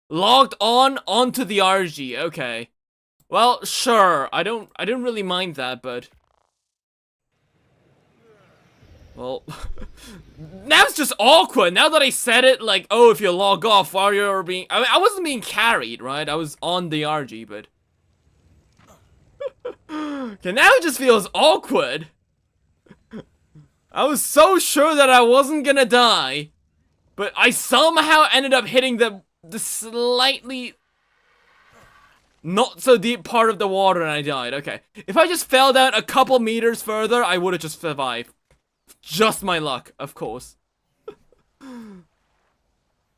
logged onto the RG. Okay. Well, sure. I don't really mind that, but well, now it's just awkward. Now that I said it, like, oh, if you log off while you're being, I mean, I wasn't being carried, right? I was on the RG, but okay, now it just feels awkward. I was so sure that I wasn't gonna die, but I somehow ended up hitting the slightly not so deep part of the water and I died. Okay, if I just fell down a couple meters further, I would have just survived. Just my luck, of course.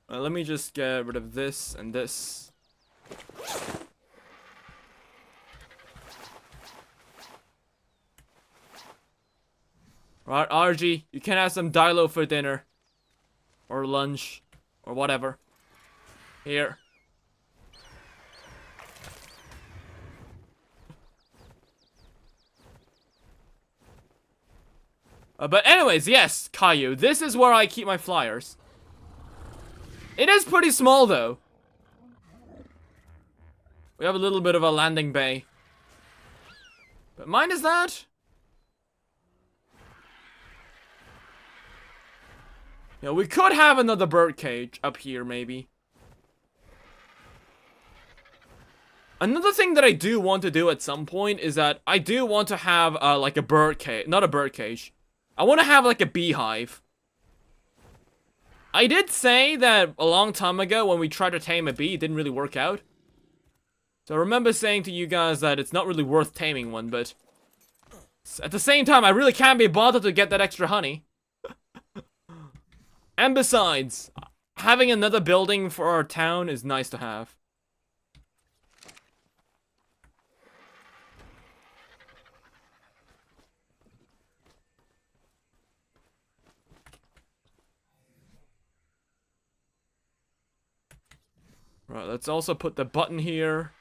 Let me just get rid of this and this. Right, RG, you can have some Dilo for dinner. Or lunch. Or whatever. Here. But anyways, yes, Caillou, this is where I keep my flyers. It is pretty small, though. We have a little bit of a landing bay. But mine is that. Yeah, we could have another bird cage up here, maybe. Another thing that I do want to do at some point is that I do want to have, like a bird cage. Not a bird cage. I want to have, like, a beehive. I did say that a long time ago when we tried to tame a bee, it didn't really work out. So I remember saying to you guys that it's not really worth taming one, but at the same time, I really can't be bothered to get that extra honey. And besides, having another building for our town is nice to have. Right, let's also put the button here.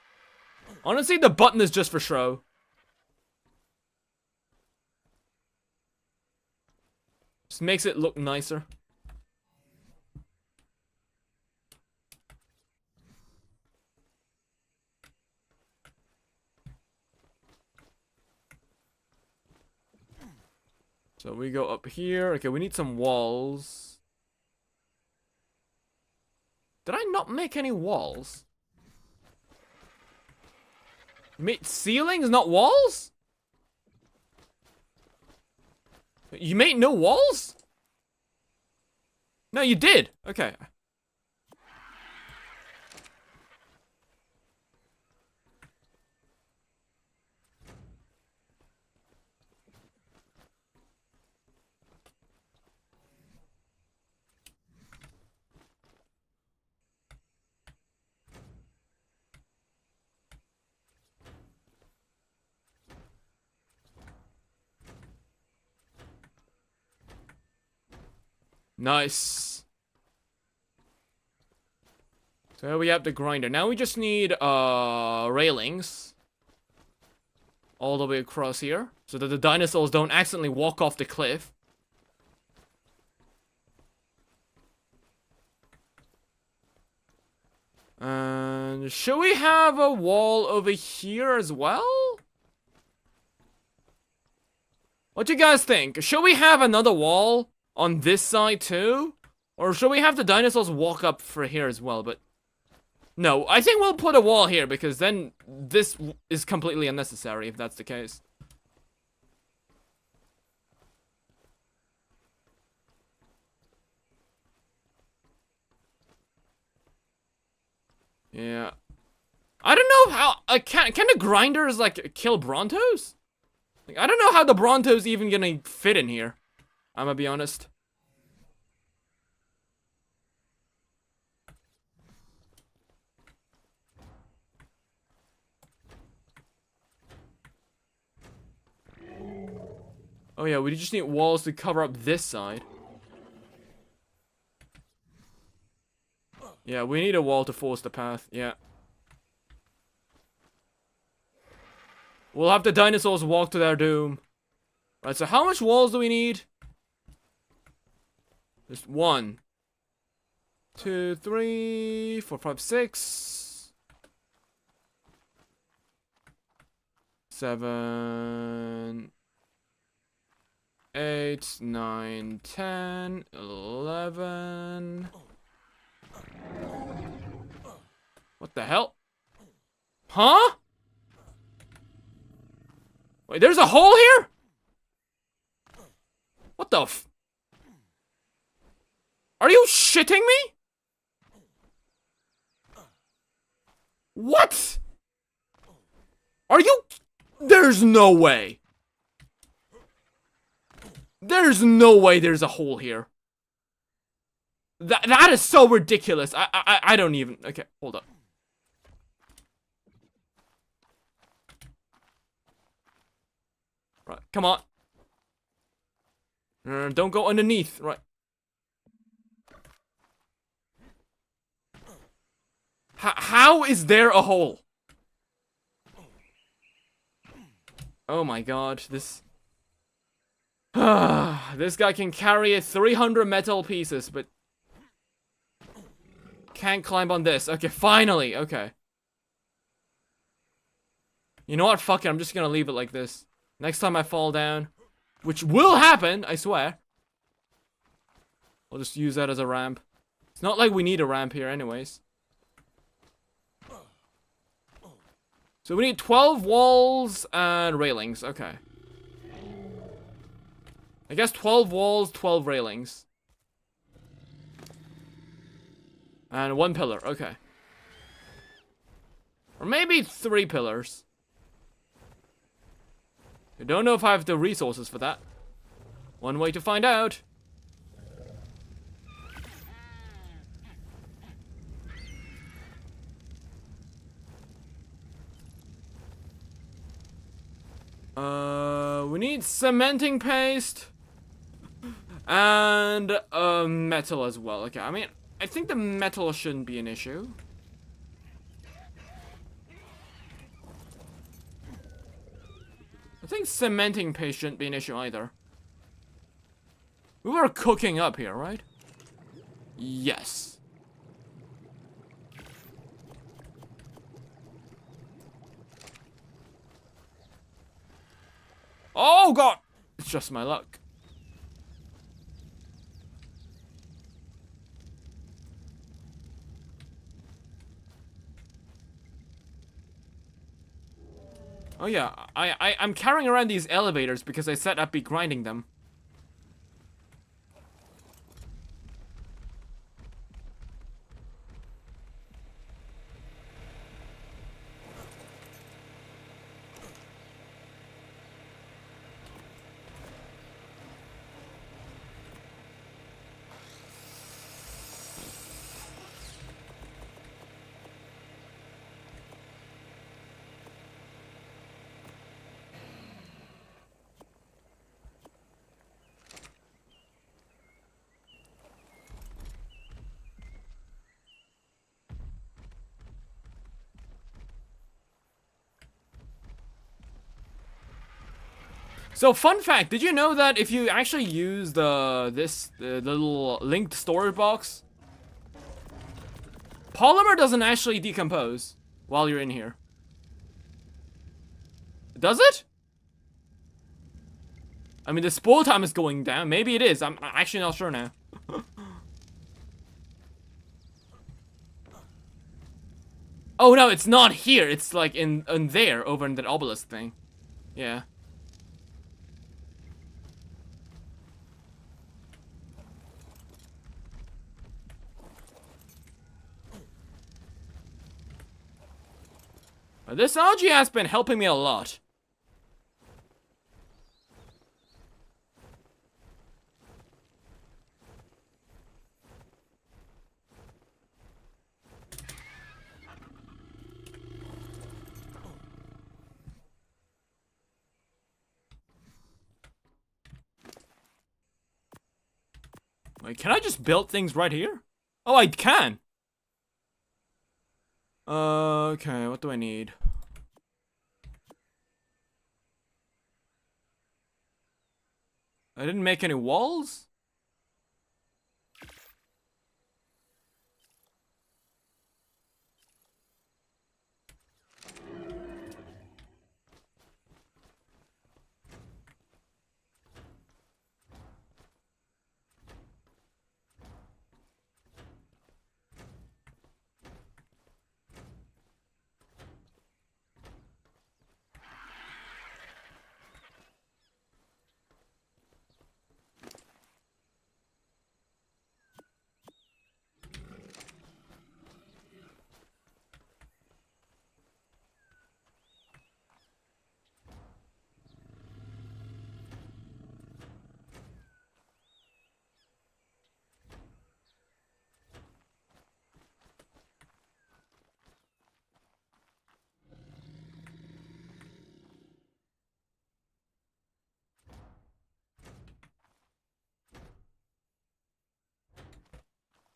Honestly, the button is just for show. Just makes it look nicer. So we go up here. Okay, we need some walls. Did I not make any walls? You made ceilings, not walls? You made no walls? No, you did. Okay. Nice. So here we have the grinder. Now we just need railings all the way across here so that the dinosaurs don't accidentally walk off the cliff. And should we have a wall over here as well? What do you guys think? Should we have another wall on this side too? Or should we have the dinosaurs walk up for here as well? But no, I think we'll put a wall here because then this is completely unnecessary if that's the case. Yeah. I don't know how can the grinders like kill Brontos? Like, I don't know how the Brontos even gonna fit in here. I'm gonna be honest. Oh yeah, we just need walls to cover up this side. Yeah, we need a wall to force the path, yeah. We'll have the dinosaurs walk to their doom. Right, so how much walls do we need? Just 1, 2, 3, 4, 5, 6, 7, 8, 9, 10, 11. What the hell? Huh? Wait, there's a hole here? What the f- Are you shitting me? What? Are you- There's no way. There's no way there's a hole here. That is so ridiculous. I don't even- Okay, hold up. Right, come on. Don't go underneath, right. How is there a hole? Oh my god, this... This guy can carry 300 metal pieces, but... Can't climb on this. Okay, finally, okay. You know what, fuck it, I'm just gonna leave it like this. Next time I fall down, which will happen, I swear. I'll just use that as a ramp. It's not like we need a ramp here anyways. So we need 12 walls and railings, okay. I guess 12 walls, 12 railings. And 1 pillar, okay. Or maybe 3 pillars. I don't know if I have the resources for that. One way to find out. We need cementing paste. And, metal as well. Okay, I mean, I think the metal shouldn't be an issue. I think cementing paste shouldn't be an issue either. We were cooking up here, right? Yes. Oh god! It's just my luck. Oh yeah, I'm carrying around these elevators because I said I'd be grinding them. So, fun fact, did you know that if you actually use the little linked storage box, polymer doesn't actually decompose while you're in here? Does it? I mean, the spoil time is going down. Maybe it is. I'm actually not sure now. Oh no, it's not here. It's like in there, over in that obelisk thing. Yeah. This algae has been helping me a lot. Wait, can I just build things right here? Oh, I can. Okay, what do I need? I didn't make any walls?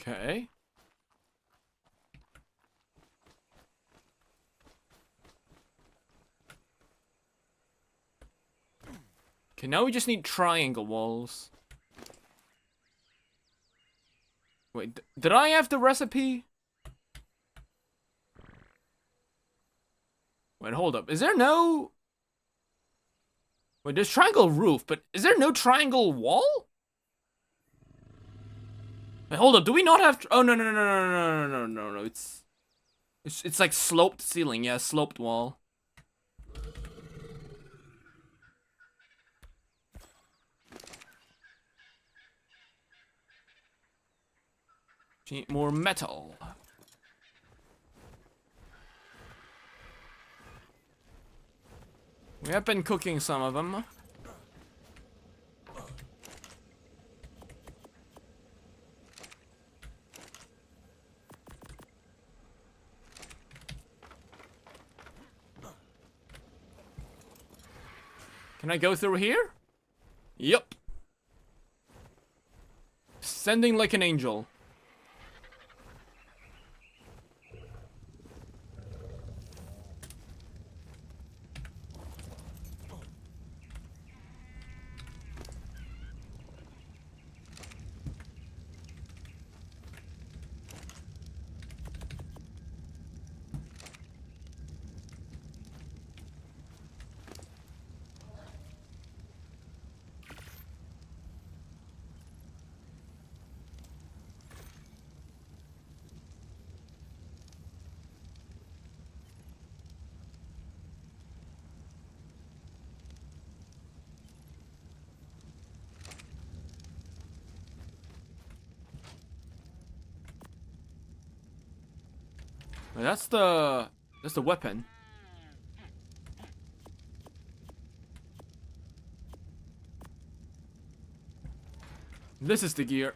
Okay. Okay, now we just need triangle walls. Wait, did I have the recipe? Wait, hold up. Is there no... Wait, there's triangle roof, but is there no triangle wall? Wait, hold up. Do we not have... Oh, no, no, no, no, no, no, no, no, no. It's like sloped ceiling. Yeah, sloped wall. Need more metal. We have been cooking some of them. Can I go through here? Yup. Sending like an angel. That's the weapon. This is the gear.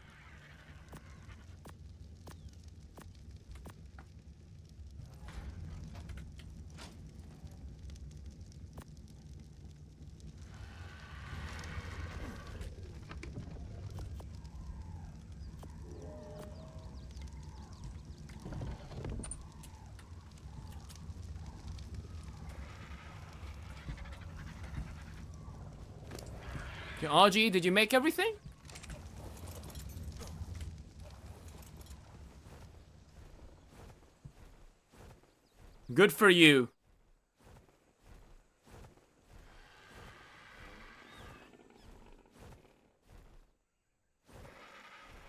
Okay, Audrey, did you make everything? Good for you.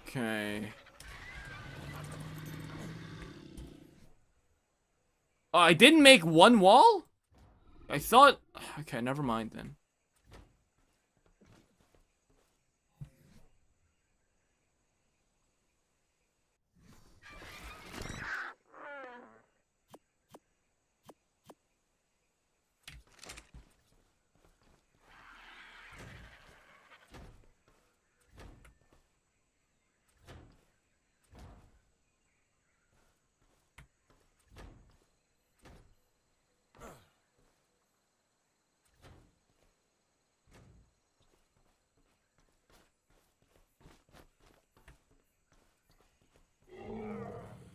Okay. Oh, I didn't make one wall? I thought... Okay, never mind then.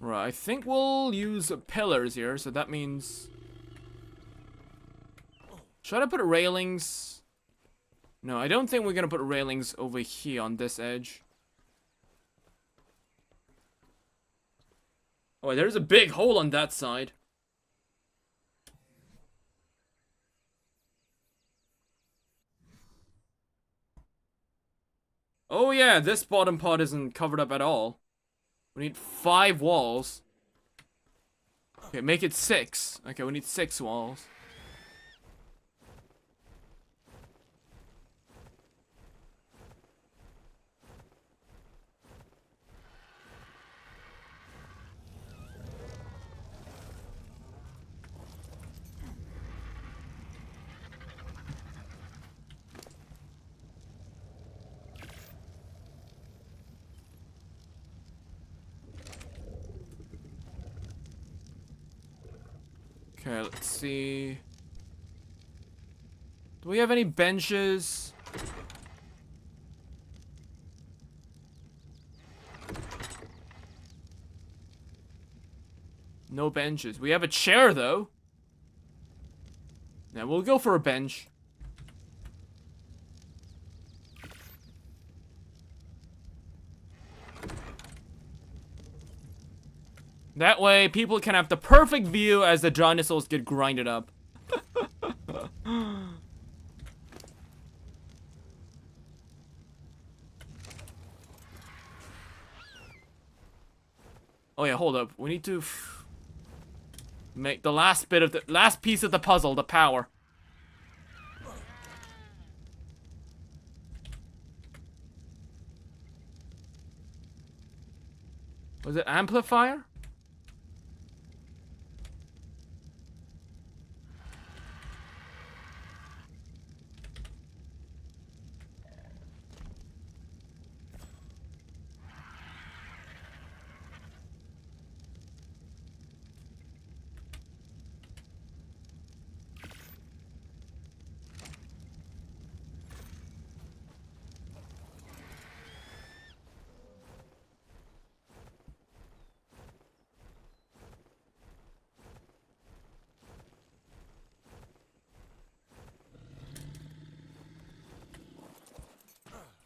Right, I think we'll use pillars here, so that means... Should I put railings? No, I don't think we're gonna put railings over here on this edge. Oh, there's a big hole on that side. Oh yeah, this bottom part isn't covered up at all. We need 5 walls. Okay, make it 6. Okay, we need 6 walls. Okay, let's see. Do we have any benches? No benches. We have a chair, though. Now we'll go for a bench. That way, people can have the perfect view as the dinosaurs get grinded up. Oh yeah, hold up. We need to make the last piece of the puzzle, the power. Was it amplifier?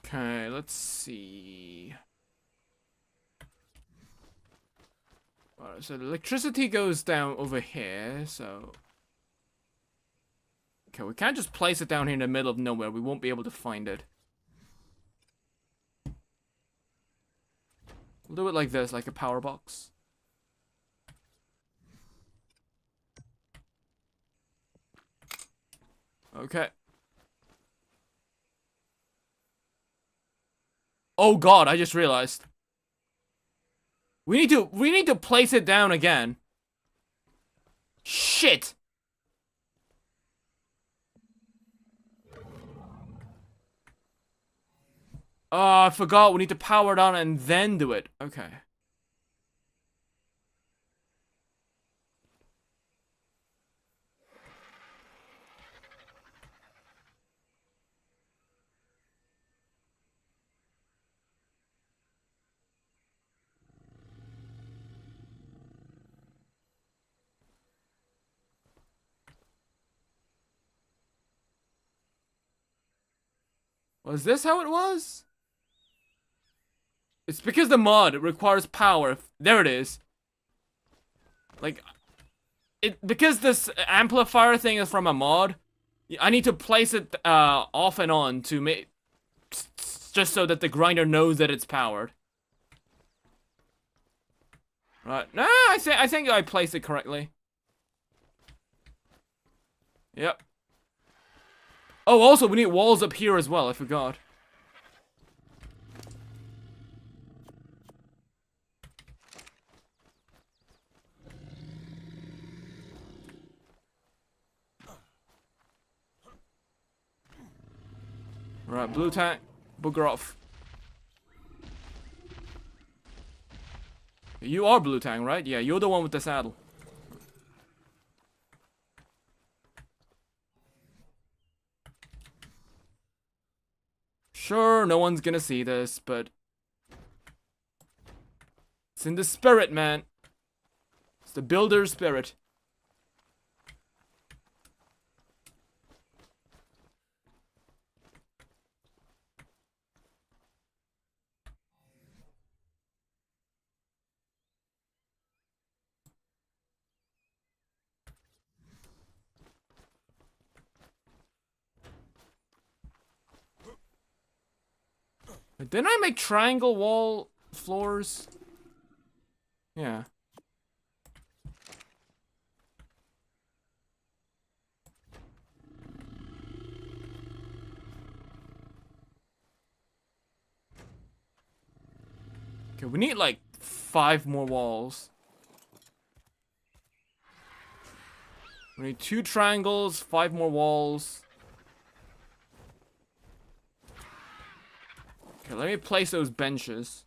Okay, let's see. Alright, so the electricity goes down over here, so... Okay, we can't just place it down here in the middle of nowhere. We won't be able to find it. We'll do it like this, like a power box. Okay. Oh god, I just realized. We need to place it down again. Shit! Oh, I forgot. We need to power it on and then do it. Okay. Was this how it was? It's because the mod requires power. There it is. Like, because this amplifier thing is from a mod, I need to place it off and on to make just so that the grinder knows that it's powered. Right. No, I think I placed it correctly. Yep. Oh, also we need walls up here as well. I forgot. Right, blue tank, booger off. You are blue tank, right? Yeah, you're the one with the saddle. Sure, no one's gonna see this, but it's in the spirit, man. It's the builder's spirit. Didn't I make triangle wall floors? Yeah. Okay, we need like 5 more walls. We need 2 triangles, 5 more walls. Okay, let me place those benches.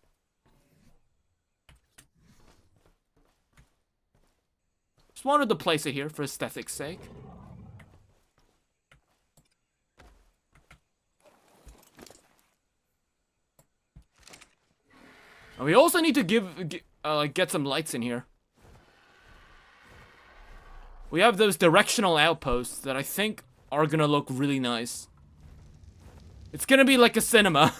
Just wanted to place it here for aesthetic's sake. And we also need to get some lights in here. We have those directional outposts that I think are gonna look really nice. It's gonna be like a cinema.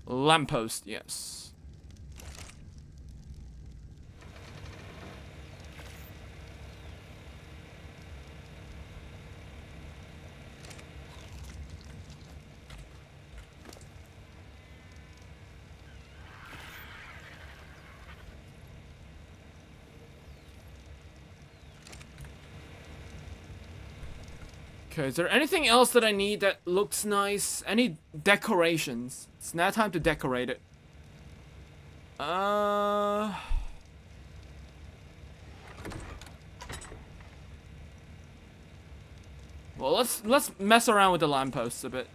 Lamppost, yes. Okay, is there anything else that I need that looks nice? Any decorations? It's now time to decorate it. Well, let's mess around with the lampposts a bit.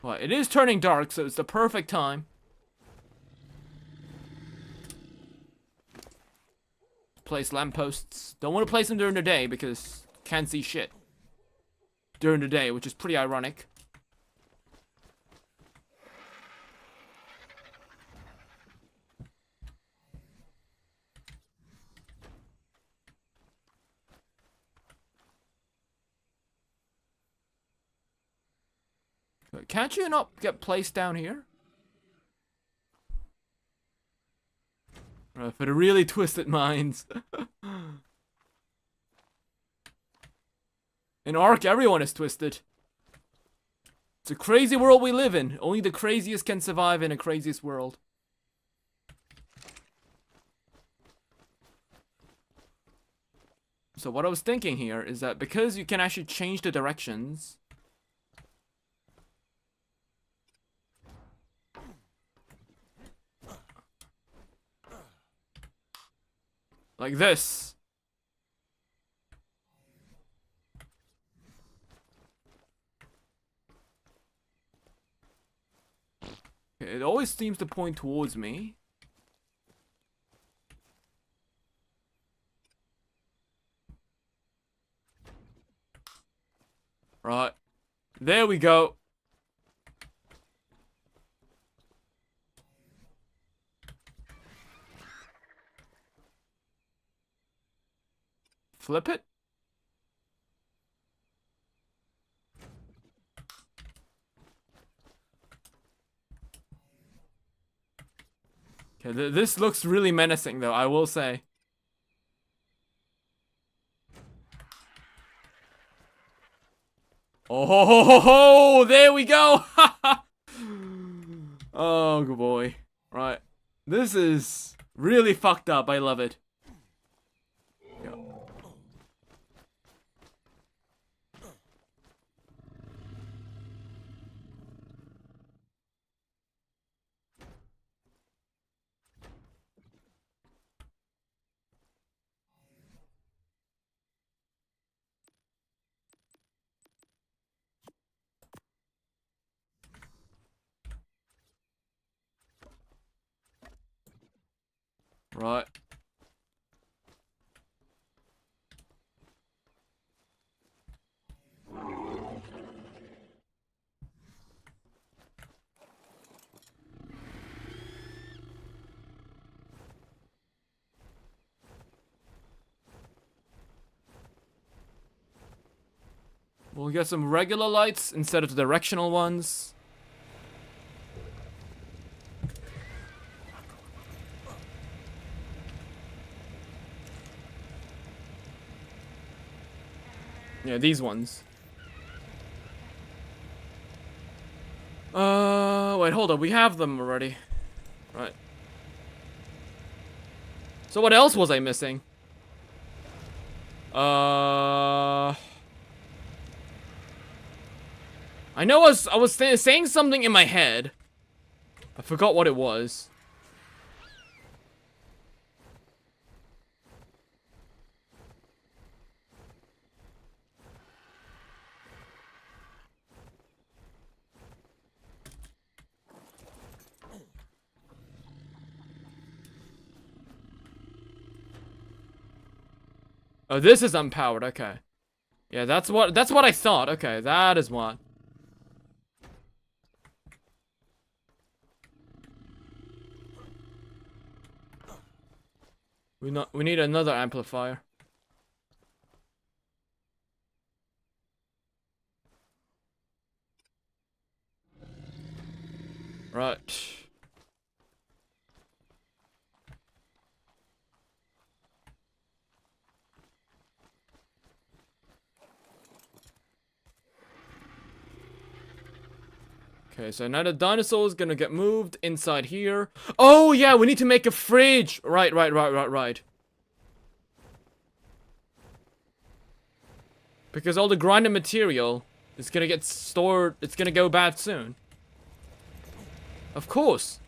Well, it is turning dark, so it's the perfect time. Place lampposts. Don't want to place them during the day because can't see shit during the day, which is pretty ironic. Can't you not get placed down here? For the really twisted minds. In ARK, everyone is twisted. It's a crazy world we live in. Only the craziest can survive in a craziest world. So what I was thinking here is that because you can actually change the directions. Like this. It always seems to point towards me. Right. There we go. Flip it. Okay, this looks really menacing though, I will say. Oh ho ho ho ho! There we go! Oh, good boy. Right. This is really fucked up. I love it. Go. Right. We'll get some regular lights instead of the directional ones. Yeah, these ones. Wait, hold on. We have them already. Right. So what else was I missing? I know I was saying something in my head. I forgot what it was. Oh, this is unpowered. Okay. Yeah, that's what I thought. Okay, that is what. We need another amplifier. Right. Okay, so now the dinosaur is gonna get moved inside here. Oh yeah, we need to make a fridge. Right. Because all the grinded material is gonna get stored. It's gonna go bad soon. Of course.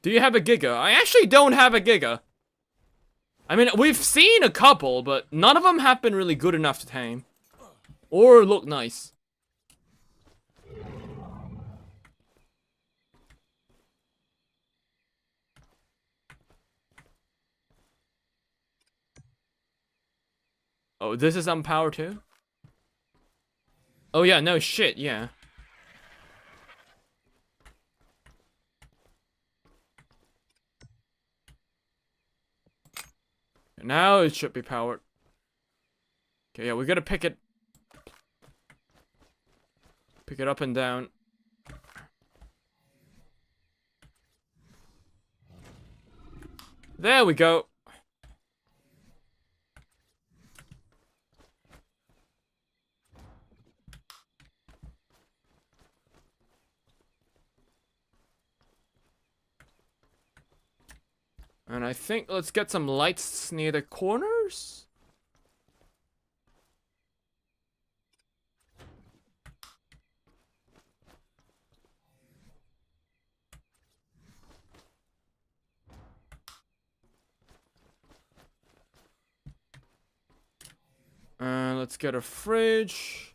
Do you have a Giga? I actually don't have a Giga. I mean, we've seen a couple, but none of them have been really good enough to tame. Or look nice. Oh, this is on power too? Oh yeah, no shit, yeah. Now it should be powered. Okay, yeah, we gotta pick it. Pick it up and down. There we go. And I think let's get some lights near the corners. Let's get a fridge.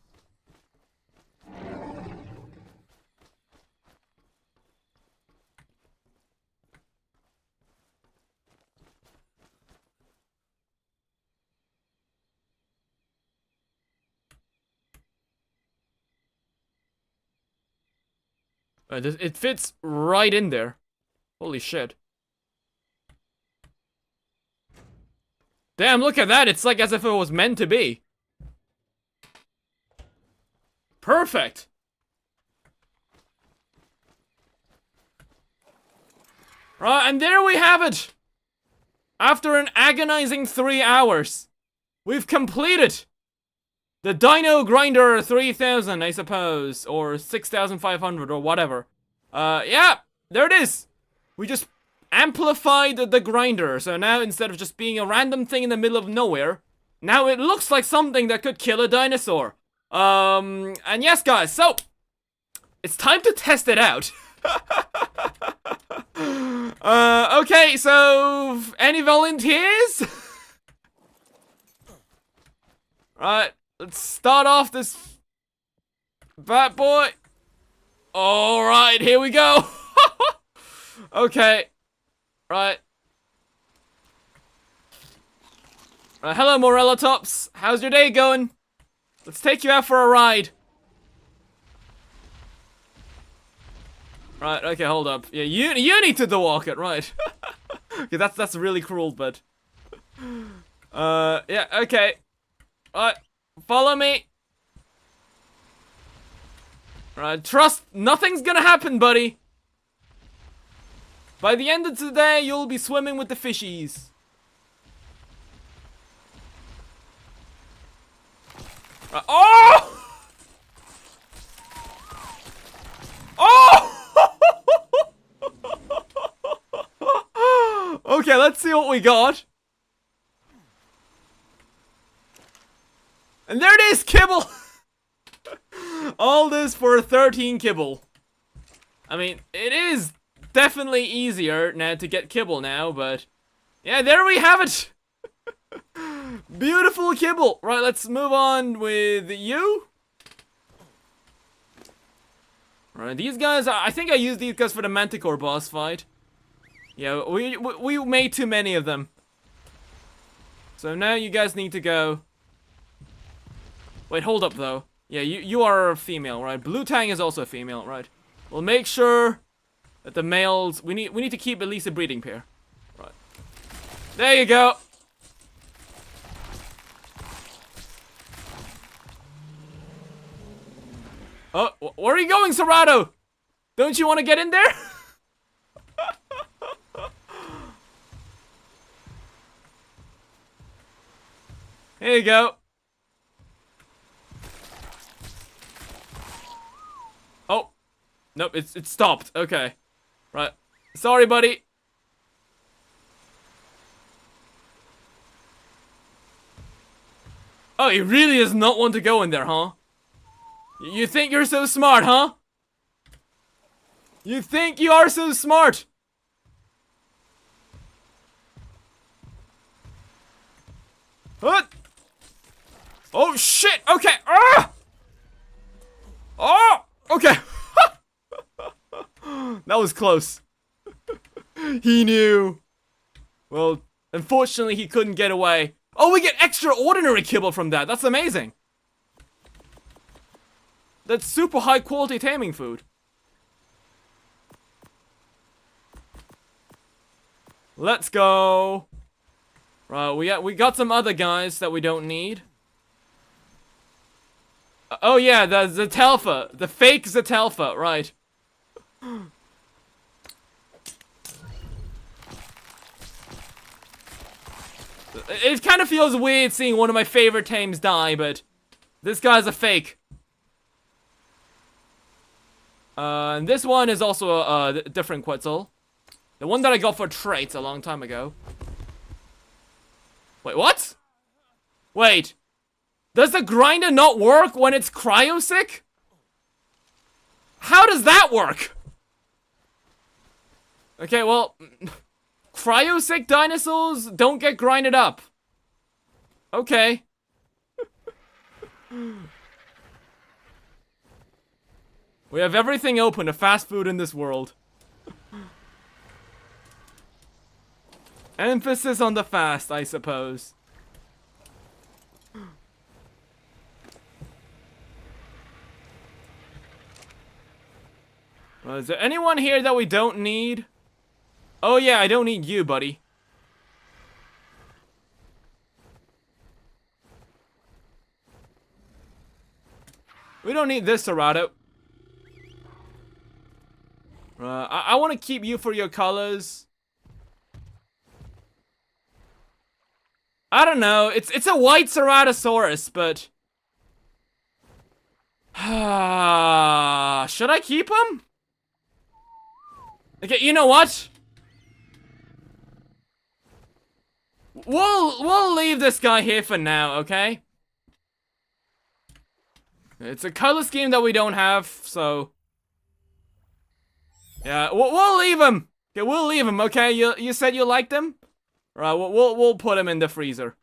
It fits right in there. Holy shit. Damn, look at that. It's like as if it was meant to be. Perfect. Right, and there we have it. After an agonizing 3 hours, we've completed the Dino Grinder 3000, I suppose, or 6500 or whatever. Yeah, there it is. We just amplified the grinder, so now instead of just being a random thing in the middle of nowhere, now it looks like something that could kill a dinosaur. And yes, guys, so it's time to test it out. Okay, so any volunteers? Right, let's start off this bad boy. All right, here we go. Okay. Right. Hello, Morella Tops. How's your day going? Let's take you out for a ride. Right, okay, hold up. Yeah, you need to walk it, right. Okay, that's really cruel, but yeah, okay. Right, follow me. Right, trust nothing's gonna happen, buddy. By the end of today, you'll be swimming with the fishies. Right. Oh! Oh! Okay, let's see what we got. And there it is, kibble! All this for 13 kibble. I mean, it is definitely easier now to get kibble now, but yeah, there we have it. Beautiful kibble. Right, let's move on with you. Right, these guys, I think I used these guys for the Manticore boss fight. Yeah, we made too many of them. So now you guys need to go. Wait, hold up though. Yeah, you are a female, right? Blue Tang is also a female, right? We'll make sure that the males, we need to keep at least a breeding pair. Right. There you go. Oh, where are you going, Serrato? Don't you want to get in there? Here you go. Oh. Nope, it stopped. Okay. Right. Sorry, buddy. Oh, he really does not want to go in there, huh? You think you're so smart, huh? You think you are so smart? What? Oh, shit! Okay! Ah! Oh! Okay! That was close. He knew. Well, unfortunately, he couldn't get away. Oh, we get extraordinary kibble from that. That's amazing. That's super high quality taming food. Let's go. Right, we got some other guys that we don't need. Oh yeah, the Zatelfa, the fake Zatelfa, right. It kind of feels weird seeing one of my favorite tames die, but this guy's a fake. And this one is also a different Quetzal. The one that I got for traits a long time ago. Wait, what? Wait. Does the grinder not work when it's cryosick? How does that work? Okay, well, cryosick dinosaurs don't get grinded up. Okay. We have everything open to fast food in this world. Emphasis on the fast, I suppose. Well, is there anyone here that we don't need? Oh yeah, I don't need you, buddy. We don't need this, Serrato. I want to keep you for your colors. I don't know. It's a white Ceratosaurus, but should I keep him? Okay, you know what? We'll leave this guy here for now, okay? It's a color scheme that we don't have, so yeah, we'll leave him. Okay, we'll leave him. Okay, you said you liked him, right? We'll put him in the freezer.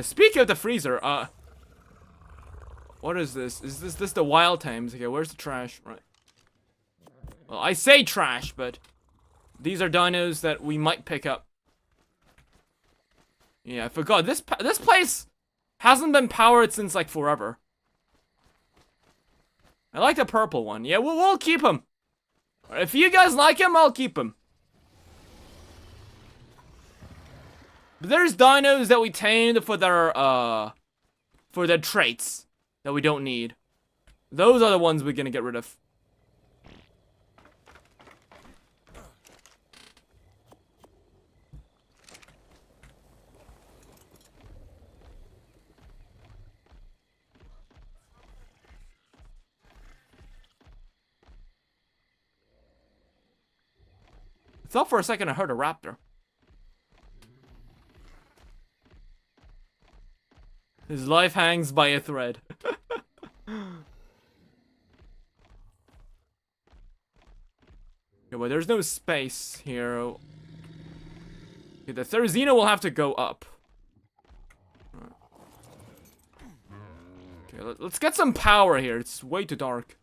Speaking of the freezer, what is this? Is this the wild tames? Okay, where's the trash? Right. Well, I say trash, but these are dinos that we might pick up. Yeah, I forgot. This place hasn't been powered since like forever. I like the purple one. Yeah, we'll keep him. If you guys like him, I'll keep him. But there's dinos that we tamed for their traits that we don't need. Those are the ones we're gonna get rid of. I thought for a second I heard a raptor. His life hangs by a thread. Okay, well, there's no space here. Okay, the Therizino will have to go up. Okay, let's get some power here. It's way too dark.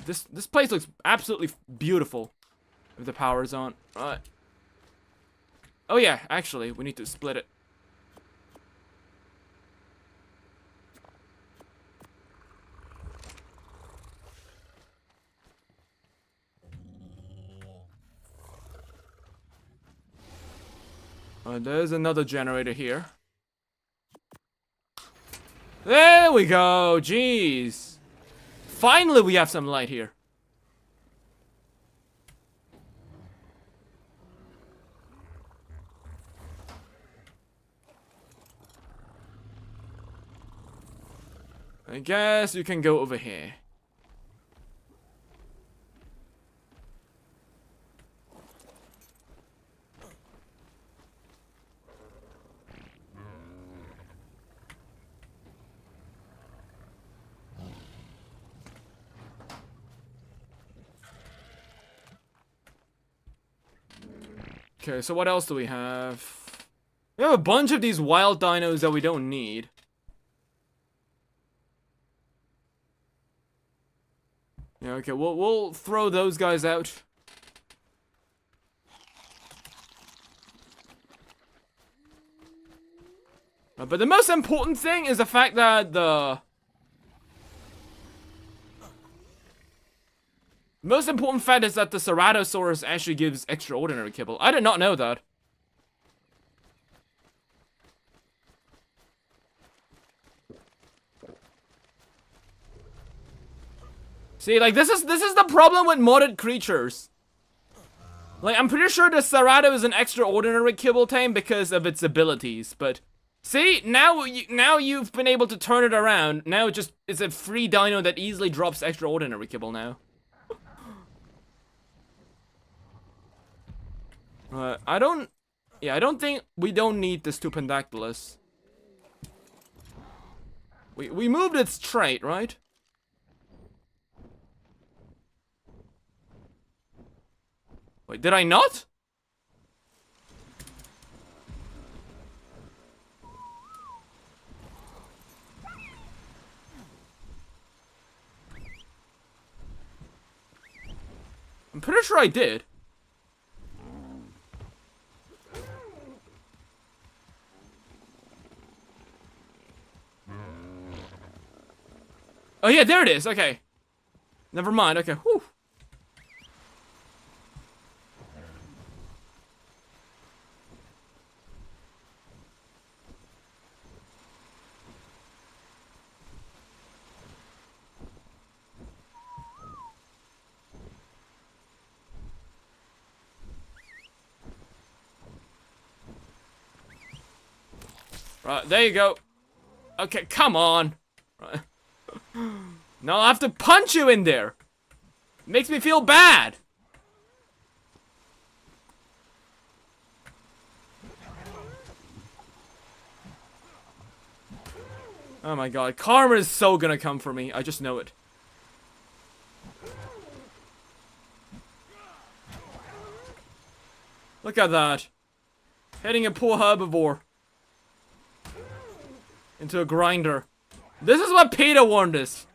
This place looks absolutely beautiful if the power's on. Right. Oh yeah, actually, we need to split it. There's another generator here. There we go. Jeez. Finally, we have some light here. I guess you can go over here. Okay, so what else do we have? We have a bunch of these wild dinos that we don't need. Yeah, okay, we'll throw those guys out. But the most important thing is the fact that the most important fact is that the Ceratosaurus actually gives extraordinary kibble. I did not know that. See, like, this is the problem with modded creatures. Like, I'm pretty sure the Cerato is an extraordinary kibble tame because of its abilities, but see, now you've been able to turn it around. Now it's a free dino that easily drops extraordinary kibble now. I don't think we don't need the Stupendactylus. We moved its trait, right? Wait, did I not? I'm pretty sure I did. Oh yeah, there it is. Okay. Never mind. Okay. Whew. Right, there you go. Okay, come on. Right. Now I have to punch you in there. Makes me feel bad. Oh my god, karma is so gonna come for me. I just know it. Look at that. Hitting a poor herbivore into a grinder. This is what Peter warned us.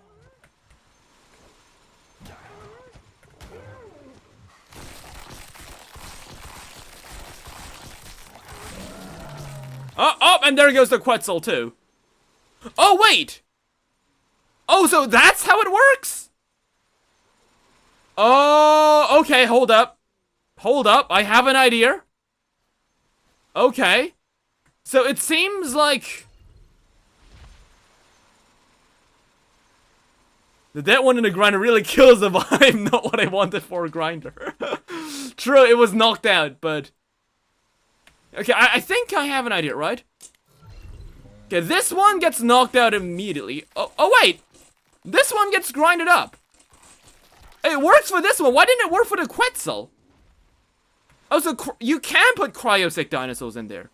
Oh, and there goes the Quetzal too. Oh, wait! Oh, so that's how it works? Oh, okay, hold up. Hold up, I have an idea. Okay. So it seems like the dead one in the grinder really kills the vibe, not what I wanted for a grinder. True, it was knocked out, but okay, I think I have an idea, right? Okay, this one gets knocked out immediately. Oh wait! This one gets grinded up. It works for this one. Why didn't it work for the Quetzal? Oh, so you can put cryosic dinosaurs in there.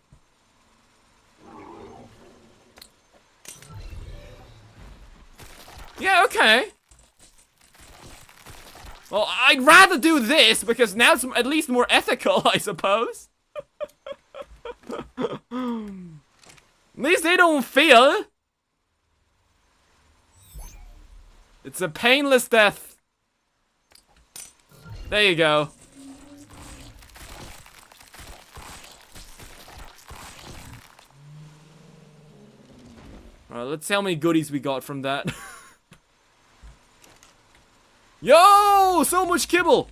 Yeah, okay. Well, I'd rather do this because now it's at least more ethical, I suppose. At least they don't feel. It's a painless death. There you go. Alright, let's see how many goodies we got from that. Yo! So much kibble!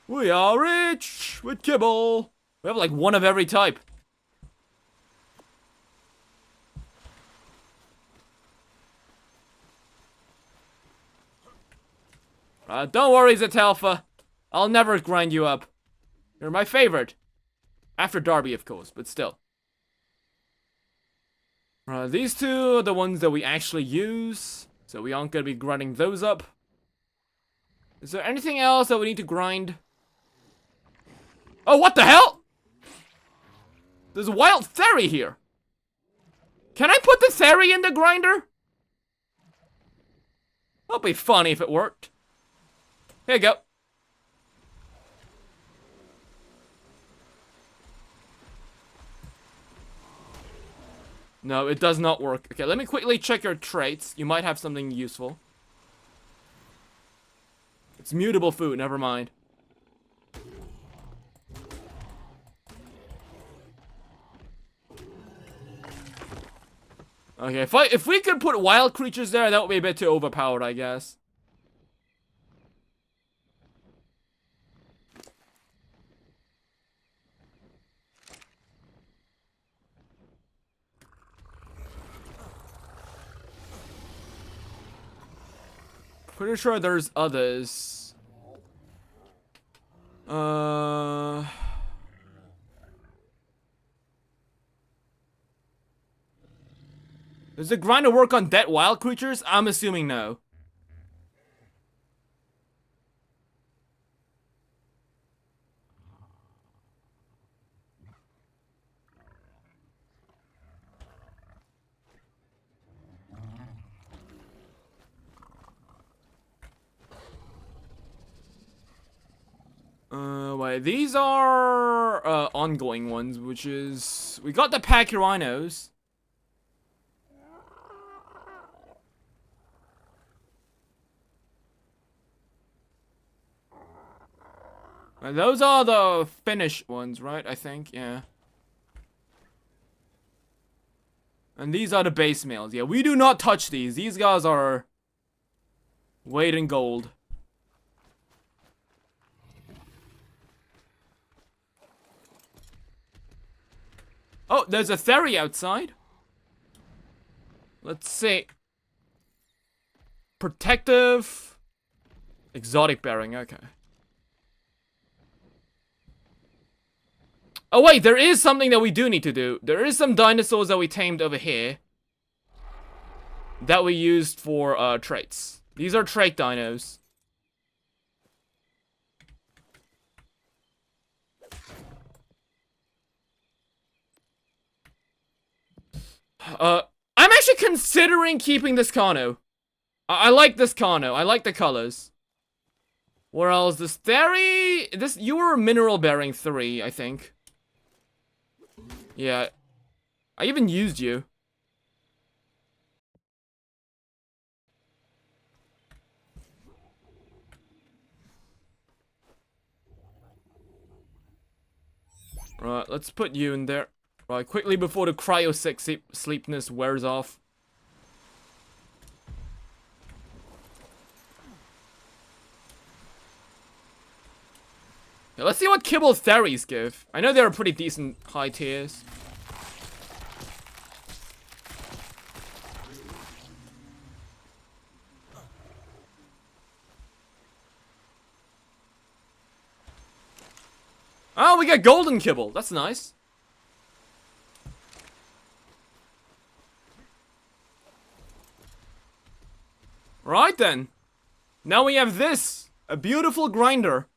We are rich with kibble. We have like one of every type. Don't worry, Zetalfa. I'll never grind you up. You're my favorite. After Darby, of course, but still. These two are the ones that we actually use, so we aren't going to be grinding those up. Is there anything else that we need to grind? Oh, what the hell? There's a wild Theory here. Can I put the Theory in the grinder? That'd be funny if it worked. Here you go. No, it does not work. Okay, let me quickly check your traits. You might have something useful. It's mutable food, never mind. Okay, if we could put wild creatures there, that would be a bit too overpowered, I guess. Pretty sure there's others. Does the grinder work on dead wild creatures? I'm assuming no. Wait, these are ongoing ones, which is we got the pack rhinos. Those are the finished ones, right? I think, yeah. And these are the base males. Yeah, we do not touch these. These guys are weight in gold. Oh, there's a theory outside. Let's see. Protective. Exotic bearing, okay. Oh wait, there is something that we do need to do. There is some dinosaurs that we tamed over here that we used for traits. These are trait dinos. I'm actually considering keeping this Carno. I like this Carno. I like the colors. Where else? This theory. You were mineral bearing 3, I think. Yeah. I even used you. Right, let's put you in there. Right, quickly before the cryo sleepness wears off. Yeah, let's see what kibble theories give. I know they're pretty decent high tiers. Oh, we got golden kibble. That's nice. Right then. Now we have this. A beautiful grinder.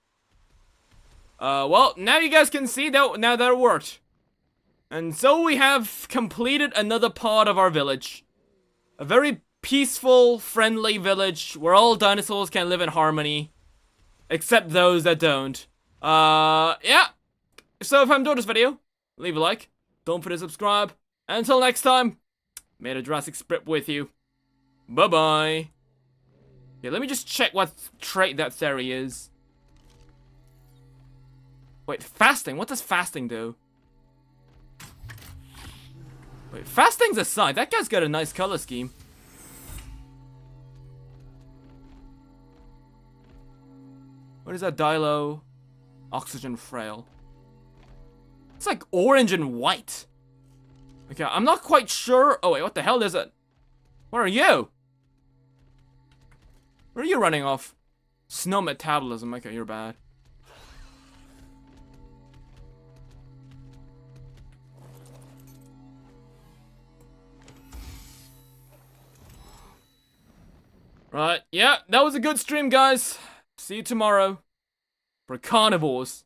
Well, now you guys can see that now that it worked. And so we have completed another part of our village. A very peaceful, friendly village where all dinosaurs can live in harmony. Except those that don't. Yeah. So if I'm enjoyed this video, leave a like. Don't forget to subscribe. And until next time, may the Jurassic Spirit with you. Bye-bye. Yeah, let me just check what trait that theory is. Wait, fasting? What does fasting do? Wait, fasting's aside. That guy's got a nice color scheme. What is that? Dilo? Oxygen frail. It's like orange and white. Okay, I'm not quite sure. Oh wait, what the hell is it? Where are you? Where are you running off? Snow metabolism. Okay, you're bad. Right, yeah, that was a good stream, guys. See you tomorrow for Carnivores.